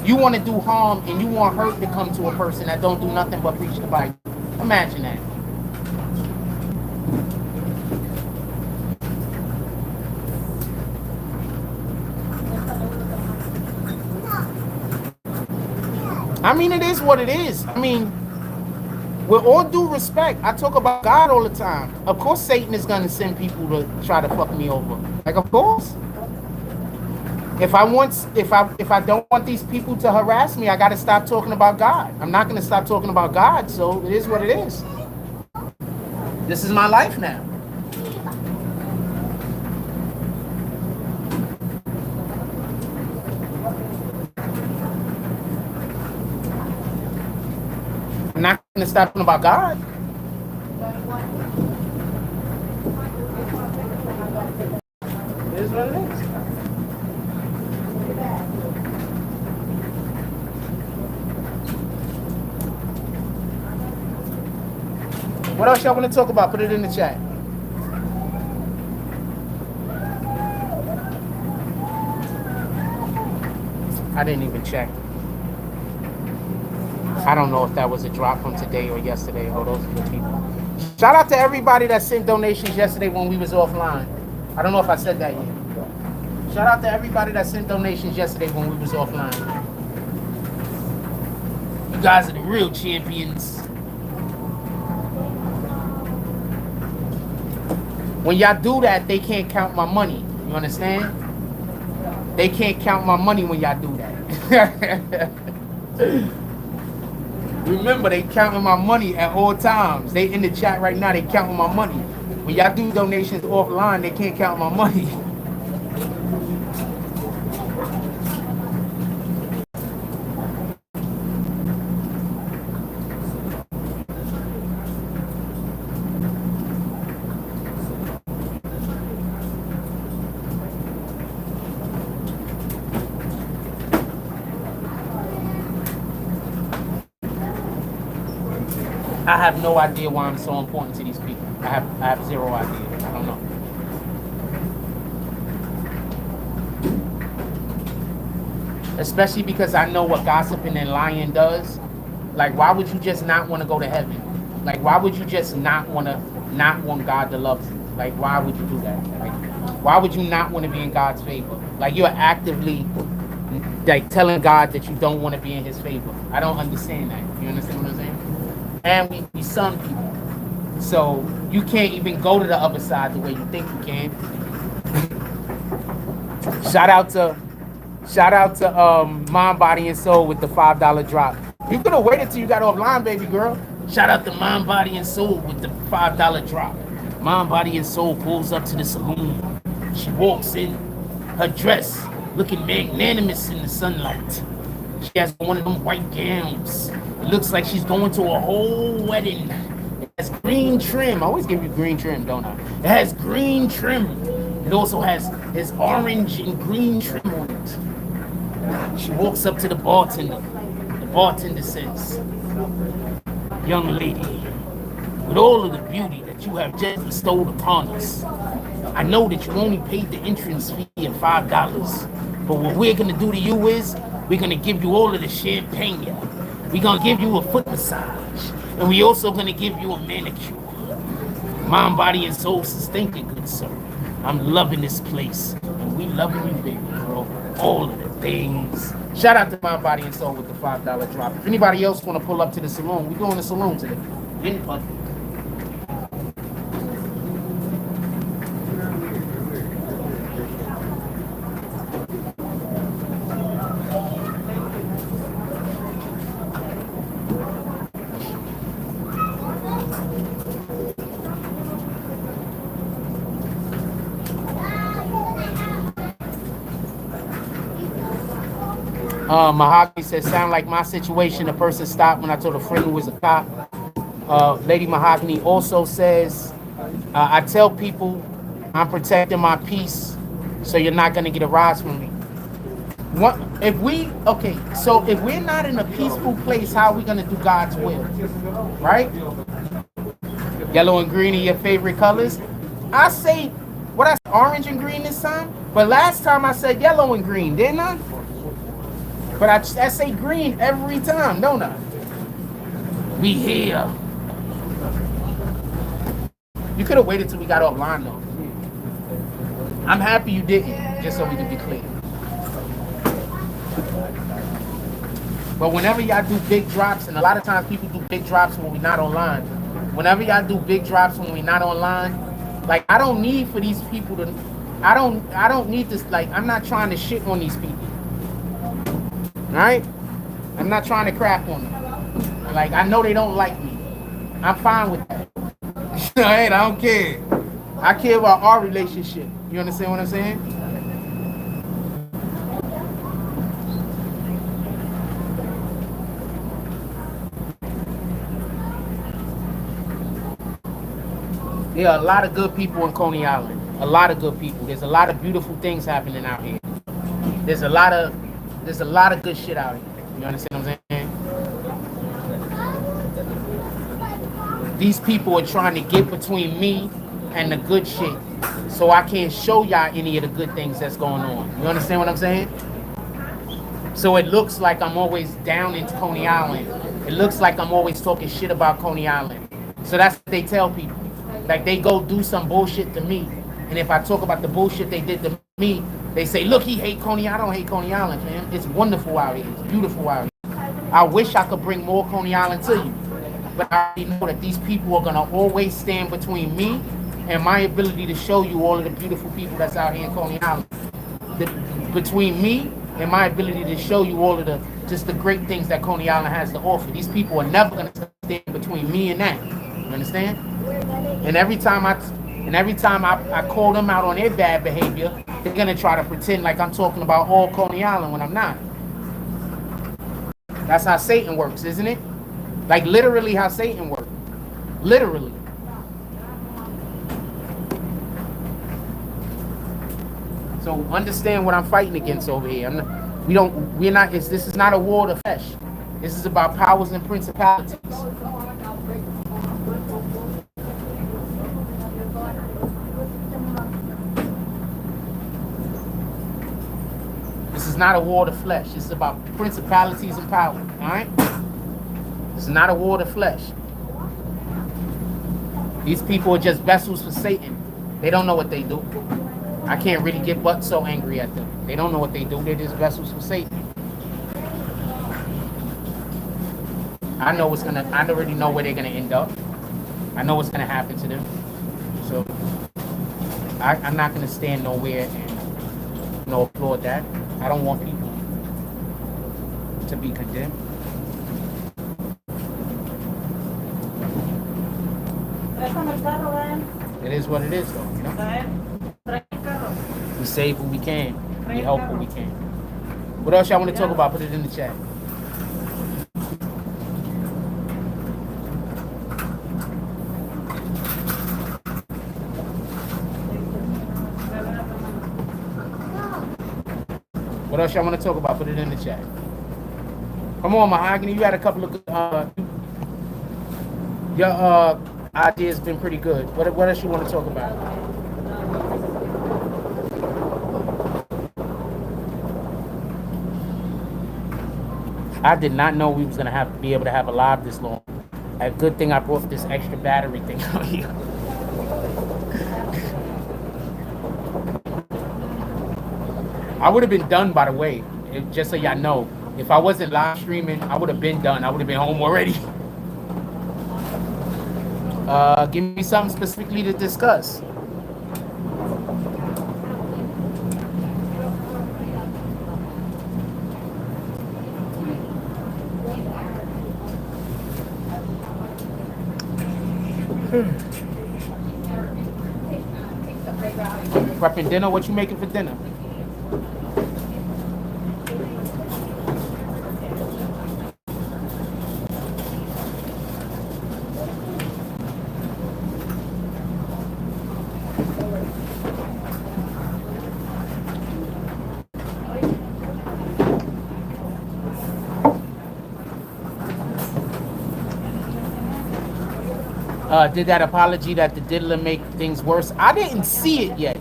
You want to do harm and you want hurt to come to a person that don't do nothing but preach the Bible. Imagine that. I mean, it is what it is. I mean, with all due respect, I talk about God all the time. Of course, Satan is going to send people to try to fuck me over. Like, of course. If I don't want these people to harass me, I got to stop talking about God. I'm not going to stop talking about God, so it is what it is. This is my life now. I'm not going to stop talking about God. It is what it is. What else y'all want to talk about? Put it in the chat. I didn't even check. I don't know if that was a drop from today or yesterday. Oh, those are good people. Shout out to everybody that sent donations yesterday when we was offline. I don't know if I said that yet. Shout out to everybody that sent donations yesterday when we was offline. You guys are the real champions. When y'all do that, they can't count my money. You understand? They can't count my money when y'all do that. Remember, they counting my money at all times. They in the chat right now, they counting my money. When y'all do donations offline, they can't count my money. I have no idea why I'm so important to these people. I have zero idea. I don't know. Especially because I know what gossiping and lying does. Like, why would you just not want to go to heaven? Like, why would you just not want God to love you? Like, why would you do that? Like, why would you not want to be in God's favor? Like, you're actively like telling God that you don't want to be in his favor. I don't understand that. You understand what I'm saying? And we son people. So you can't even go to the other side the way you think you can. Shout out to Mind, Body, and Soul with the $5 drop. You could have waited till you got offline, baby girl. Shout out to Mind, Body, and Soul with the $5 drop. Mind, Body, and Soul pulls up to the saloon. She walks in, her dress looking magnanimous in the sunlight. She has one of them white gowns. It looks like she's going to a whole wedding. It has green trim. I always give you green trim, don't I? It has green trim. It also has orange and green trim on it. She walks up to the bartender. The bartender says, "Young lady, with all of the beauty that you have just bestowed upon us, I know that you only paid the entrance fee of $5. But what we're going to do to you is we're going to give you all of the champagne. We're going to give you a foot massage. And we're also going to give you a manicure." Mind, Body, and Soul says, "Thank you, good sir. I'm loving this place. And we loving you, baby girl. All of the things." Shout out to Mind, Body, and Soul with the $5 drop. If anybody else want to pull up to the saloon, we're going to the saloon today. In public. Mahogany says, "Sound like my situation. A person stopped when I told a friend who was a cop." Lady Mahogany also says, "I tell people I'm protecting my peace, so you're not gonna get a rise from me." So if we're not in a peaceful place, how are we gonna do God's will? Right? Yellow and green are your favorite colors. I say orange and green this time, but last time I said yellow and green, didn't I? But I say green every time, don't I? We here. You could have waited till we got offline, though. I'm happy you didn't, just so we can be clear. But whenever y'all do big drops, and a lot of times people do big drops when we're not online. Whenever y'all do big drops when we're not online, like, I don't need for these people to, I don't need this, like, I'm not trying to shit on these people. Right? I'm not trying to crap on them. Like, I know they don't like me. I'm fine with that. I don't care. I care about our relationship. You understand what I'm saying? There are a lot of good people in Coney Island. A lot of good people. There's a lot of beautiful things happening out here. There's a lot of good shit out here. You understand what I'm saying? These people are trying to get between me and the good shit, so I can't show y'all any of the good things that's going on. You understand what I'm saying? So it looks like I'm always down in Coney Island. It looks like I'm always talking shit about Coney Island. So that's what they tell people. Like, they go do some bullshit to me, and if I talk about the bullshit they did to me, they say, "Look, he hate Coney Island." I don't hate Coney Island, man. It's wonderful out here. It's beautiful out here. I wish I could bring more Coney Island to you, but I already know that these people are gonna always stand between me and my ability to show you all of the beautiful people that's out here in Coney Island. Between me and my ability to show you all of the great things that Coney Island has to offer. These people are never gonna stand between me and that. You understand? And every time I call them out on their bad behavior, they're gonna try to pretend like I'm talking about all Coney Island when I'm not. That's how Satan works, isn't it? Like, literally how Satan works. Literally. So understand what I'm fighting against over here. This is not a war of the flesh. This is about powers and principalities. is not a war of the flesh. It's about principalities and power. All right? It's not a war of the flesh. These people are just vessels for Satan. They don't know what they do. I can't really get but so angry at them. They don't know what they do. They're just vessels for Satan. I already know where they're gonna end up. I know what's gonna happen to them. So I'm not gonna stand nowhere and applaud that. I don't want people to be condemned. It is what it is, though. You know? We save what we can. We help what we can. What else y'all want to talk about? Put it in the chat. What else y'all want to talk about? Put it in the chat. Come on, Mahogany. You had a couple of your ideas been pretty good. What else you want to talk about? I did not know we was gonna be able to have a live this long. A good thing I brought this extra battery thing out here. I would have been done, by the way, just so y'all know. If I wasn't live streaming, I would have been done. I would have been home already. Give me something specifically to discuss. Prepping dinner? What you making for dinner? Did that apology that the diddler make things worse? I didn't see it yet.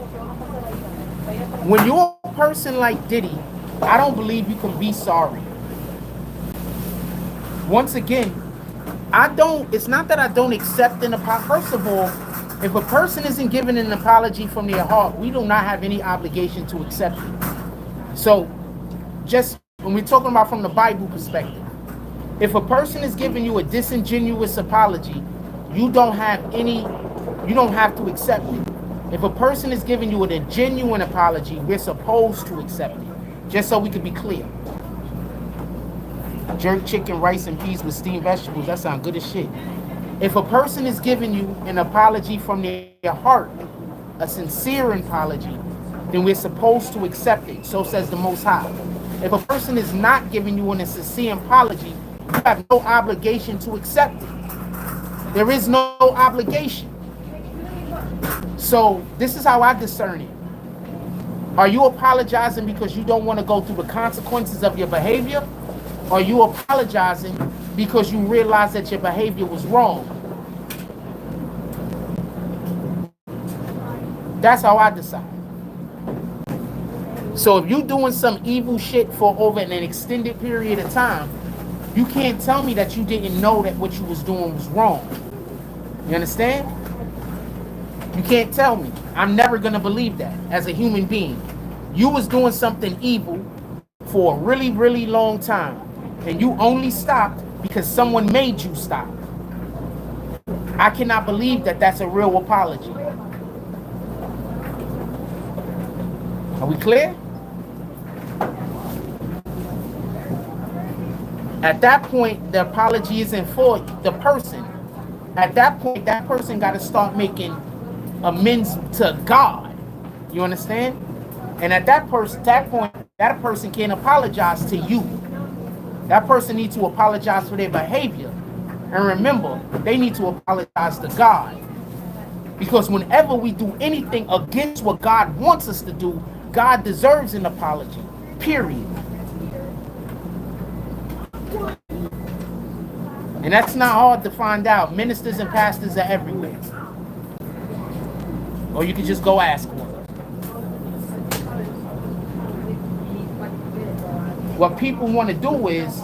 When you're a person like Diddy, I don't believe you can be sorry. Once again, it's not that I don't accept an apology. First of all, if a person isn't given an apology from their heart, we do not have any obligation to accept it. So, just when we're talking about from the Bible perspective, if a person is giving you a disingenuous apology, you don't have to accept it. If a person is giving you a genuine apology, we're supposed to accept it. Just so we can be clear. Jerk chicken, rice, and peas with steamed vegetables, that sounds good as shit. If a person is giving you an apology from their heart, a sincere apology, then we're supposed to accept it. So says the Most High. If a person is not giving you a sincere apology, you have no obligation to accept it. There is no obligation. So this is how I discern it. Are you apologizing because you don't want to go through the consequences of your behavior? Or are you apologizing because you realize that your behavior was wrong? That's how I decide. So if you're doing some evil shit for over an extended period of time, you can't tell me that you didn't know that what you was doing was wrong. You understand? You can't tell me. I'm never going to believe that as a human being. You was doing something evil for a really, really long time. And you only stopped because someone made you stop. I cannot believe that that's a real apology. Are we clear? At that point, the apology isn't for the person. At that point, that person got to start making amends to God. You understand? And at that point, that person can't apologize to you. That person needs to apologize for their behavior. And remember, they need to apologize to God. Because whenever we do anything against what God wants us to do, God deserves an apology. Period. And that's not hard to find out. Ministers and pastors are everywhere. Or you can just go ask one. What people want to do is,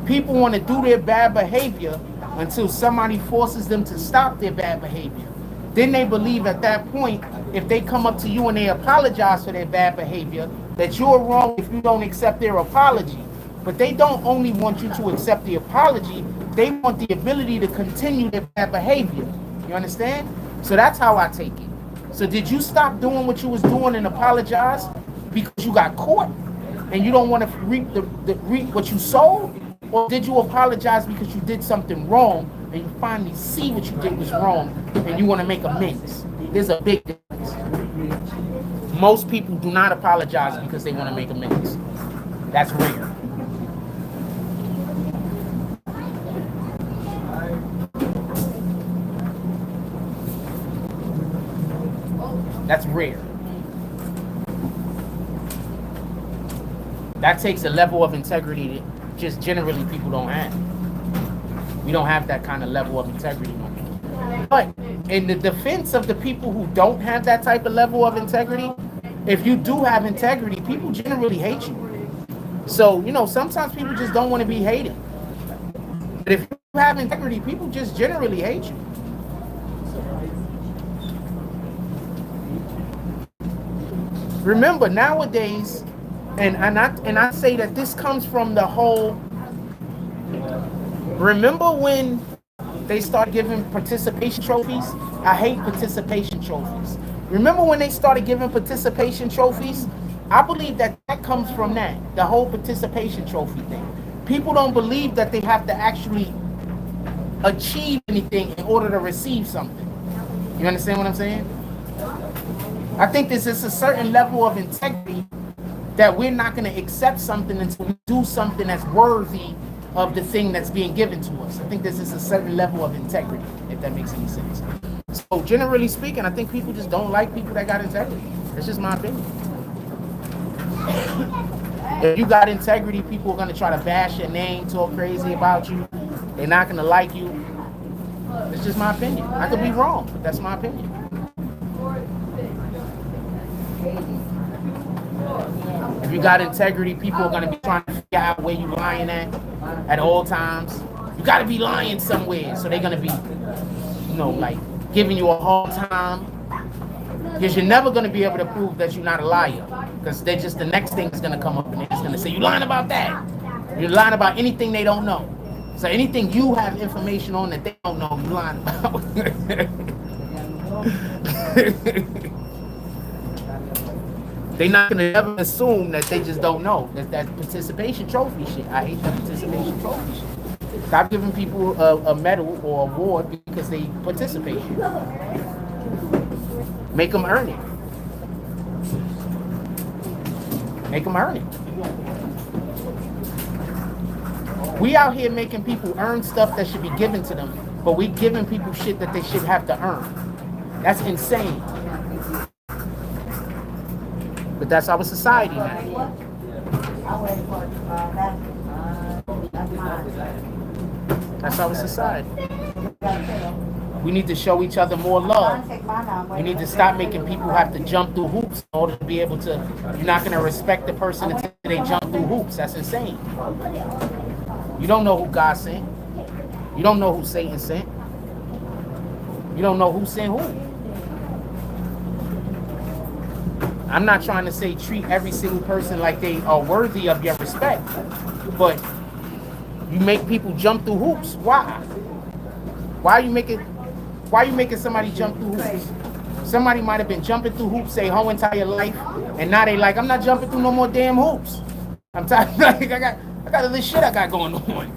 people want to do their bad behavior until somebody forces them to stop their bad behavior. Then they believe at that point, if they come up to you and they apologize for their bad behavior, that you're wrong if you don't accept their apology. But they don't only want you to accept the apology, they want the ability to continue their bad behavior. You understand? So that's how I take it. So did you stop doing what you was doing and apologize because you got caught and you don't want to reap reap what you sowed? Or did you apologize because you did something wrong and you finally see what you did was wrong and you want to make amends? There's a big difference. Most people do not apologize because they want to make amends. That's rare. That's rare. That takes a level of integrity that just generally people don't have. We don't have that kind of level of integrity. But in the defense of the people who don't have that type of level of integrity, if you do have integrity, people generally hate you. So, you know, sometimes people just don't want to be hated. But if you have integrity, people just generally hate you. Remember, nowadays, and I say that this comes from the whole, remember when they start giving participation trophies? I hate participation trophies. Remember when they started giving participation trophies? I believe that comes from that, the whole participation trophy thing. People don't believe that they have to actually achieve anything in order to receive something. You understand what I'm saying? I think this is a certain level of integrity that we're not going to accept something until we do something that's worthy of the thing that's being given to us. I think this is a certain level of integrity, if that makes any sense. So generally speaking, I think people just don't like people that got integrity. That's just my opinion. If you got integrity, people are going to try to bash your name, talk crazy about you. They're not going to like you. It's just my opinion. I could be wrong, but that's my opinion. If you got integrity, people are going to be trying to figure out where you lying at all times. You got to be lying somewhere. So they're going to be, you know, like giving you a hard time. Because you're never going to be able to prove that you're not a liar. Because they're just, the next thing is going to come up and they're just going to say, you're lying about that. You're lying about anything they don't know. So anything you have information on that they don't know, you're lying about. They're not going to ever assume that they just don't know. That participation trophy shit. I hate that participation trophy shit. Stop giving people a medal or award because they participate. Make them earn it. Make them earn it. We out here making people earn stuff that should be given to them, but we giving people shit that they should have to earn. That's insane. But that's our society now. That's our society. We need to show each other more love. We need to stop making people have to jump through hoops in order to be able to. You're not going to respect the person until they jump through hoops. That's insane. You don't know who God sent. You don't know who Satan sent. You don't know who sent who. I'm not trying to say treat every single person like they are worthy of your respect, but you make people jump through hoops. Why? Why are you making somebody jump through hoops? Somebody might have been jumping through hoops their whole entire life, and now they like, I'm not jumping through no more damn hoops. I'm tired. Like, I got other this shit I got going on.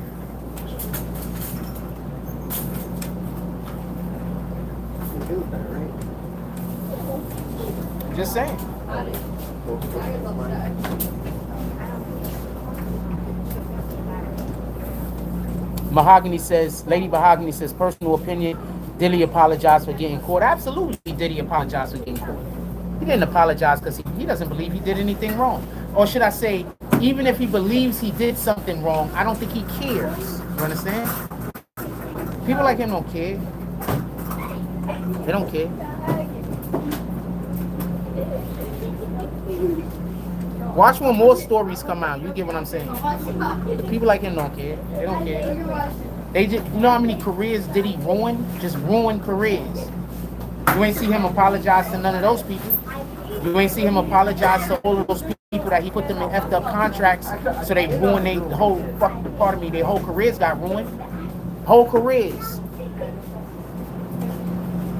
Just saying. Lady Mahogany says, personal opinion, Diddy apologized for getting caught. Absolutely, Diddy apologized for getting caught. He didn't apologize because he doesn't believe he did anything wrong. Or should I say, even if he believes he did something wrong, I don't think he cares. You understand? People like him don't care. They don't care. Watch when more stories come out. You get what I'm saying? The people like him don't care. They don't care. They just, you know how many careers did he ruin? Just ruin careers. You ain't see him apologize to none of those people. You ain't see him apologize to all of those people that he put them in effed up contracts, so they ruined their whole fucking, pardon me, their whole careers got ruined. Whole careers.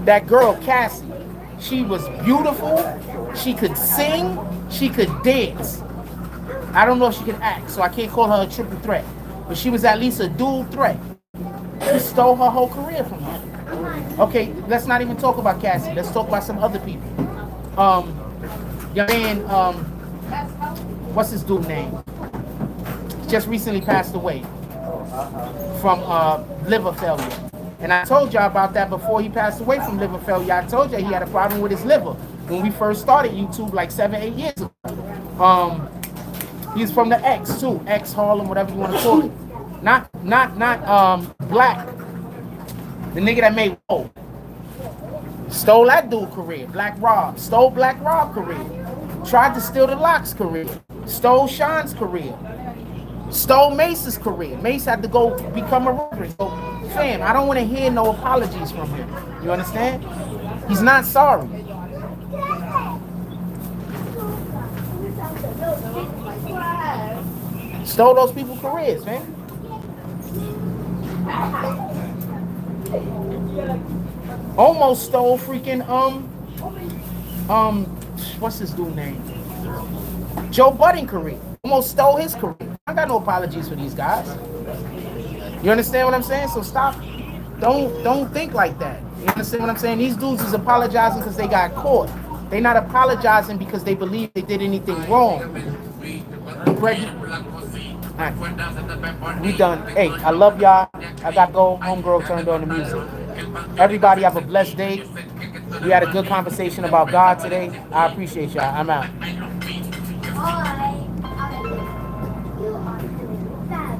That girl Cassie, she was beautiful. She could sing. She could dance. I don't know if she can act, so I can't call her a triple threat. But she was at least a dual threat. She stole her whole career from her. Okay, let's not even talk about Cassie. Let's talk about some other people. Young man, what's his dude name? Just recently passed away from liver failure. And I told y'all about that before he passed away from liver failure. I told you he had a problem with his liver when we first started YouTube like 7-8 years ago. He's from the X too, X Harlem, whatever you want to call it. Not Black. The nigga that made Whoa. Stole that dude career. Black Rob. Stole Black Rob career. Tried to steal the Locks career. Stole Sean's career. Stole Mace's career. Mace had to go become a rapper. So, fam, I don't want to hear no apologies from him. You understand? He's not sorry. Stole those people's careers, man. Almost stole freaking what's his dude name? Joe Budden career. Almost stole his career. I got no apologies for these guys. You understand what I'm saying? So stop. Don't think like that. You understand what I'm saying? These dudes is apologizing because they got caught. They not apologizing because they believe they did anything wrong. Right. We done. Hey, I love y'all. I got to go. Homegirl turned on the music. Everybody have a blessed day. We had a good conversation about God today. I appreciate y'all. I'm out.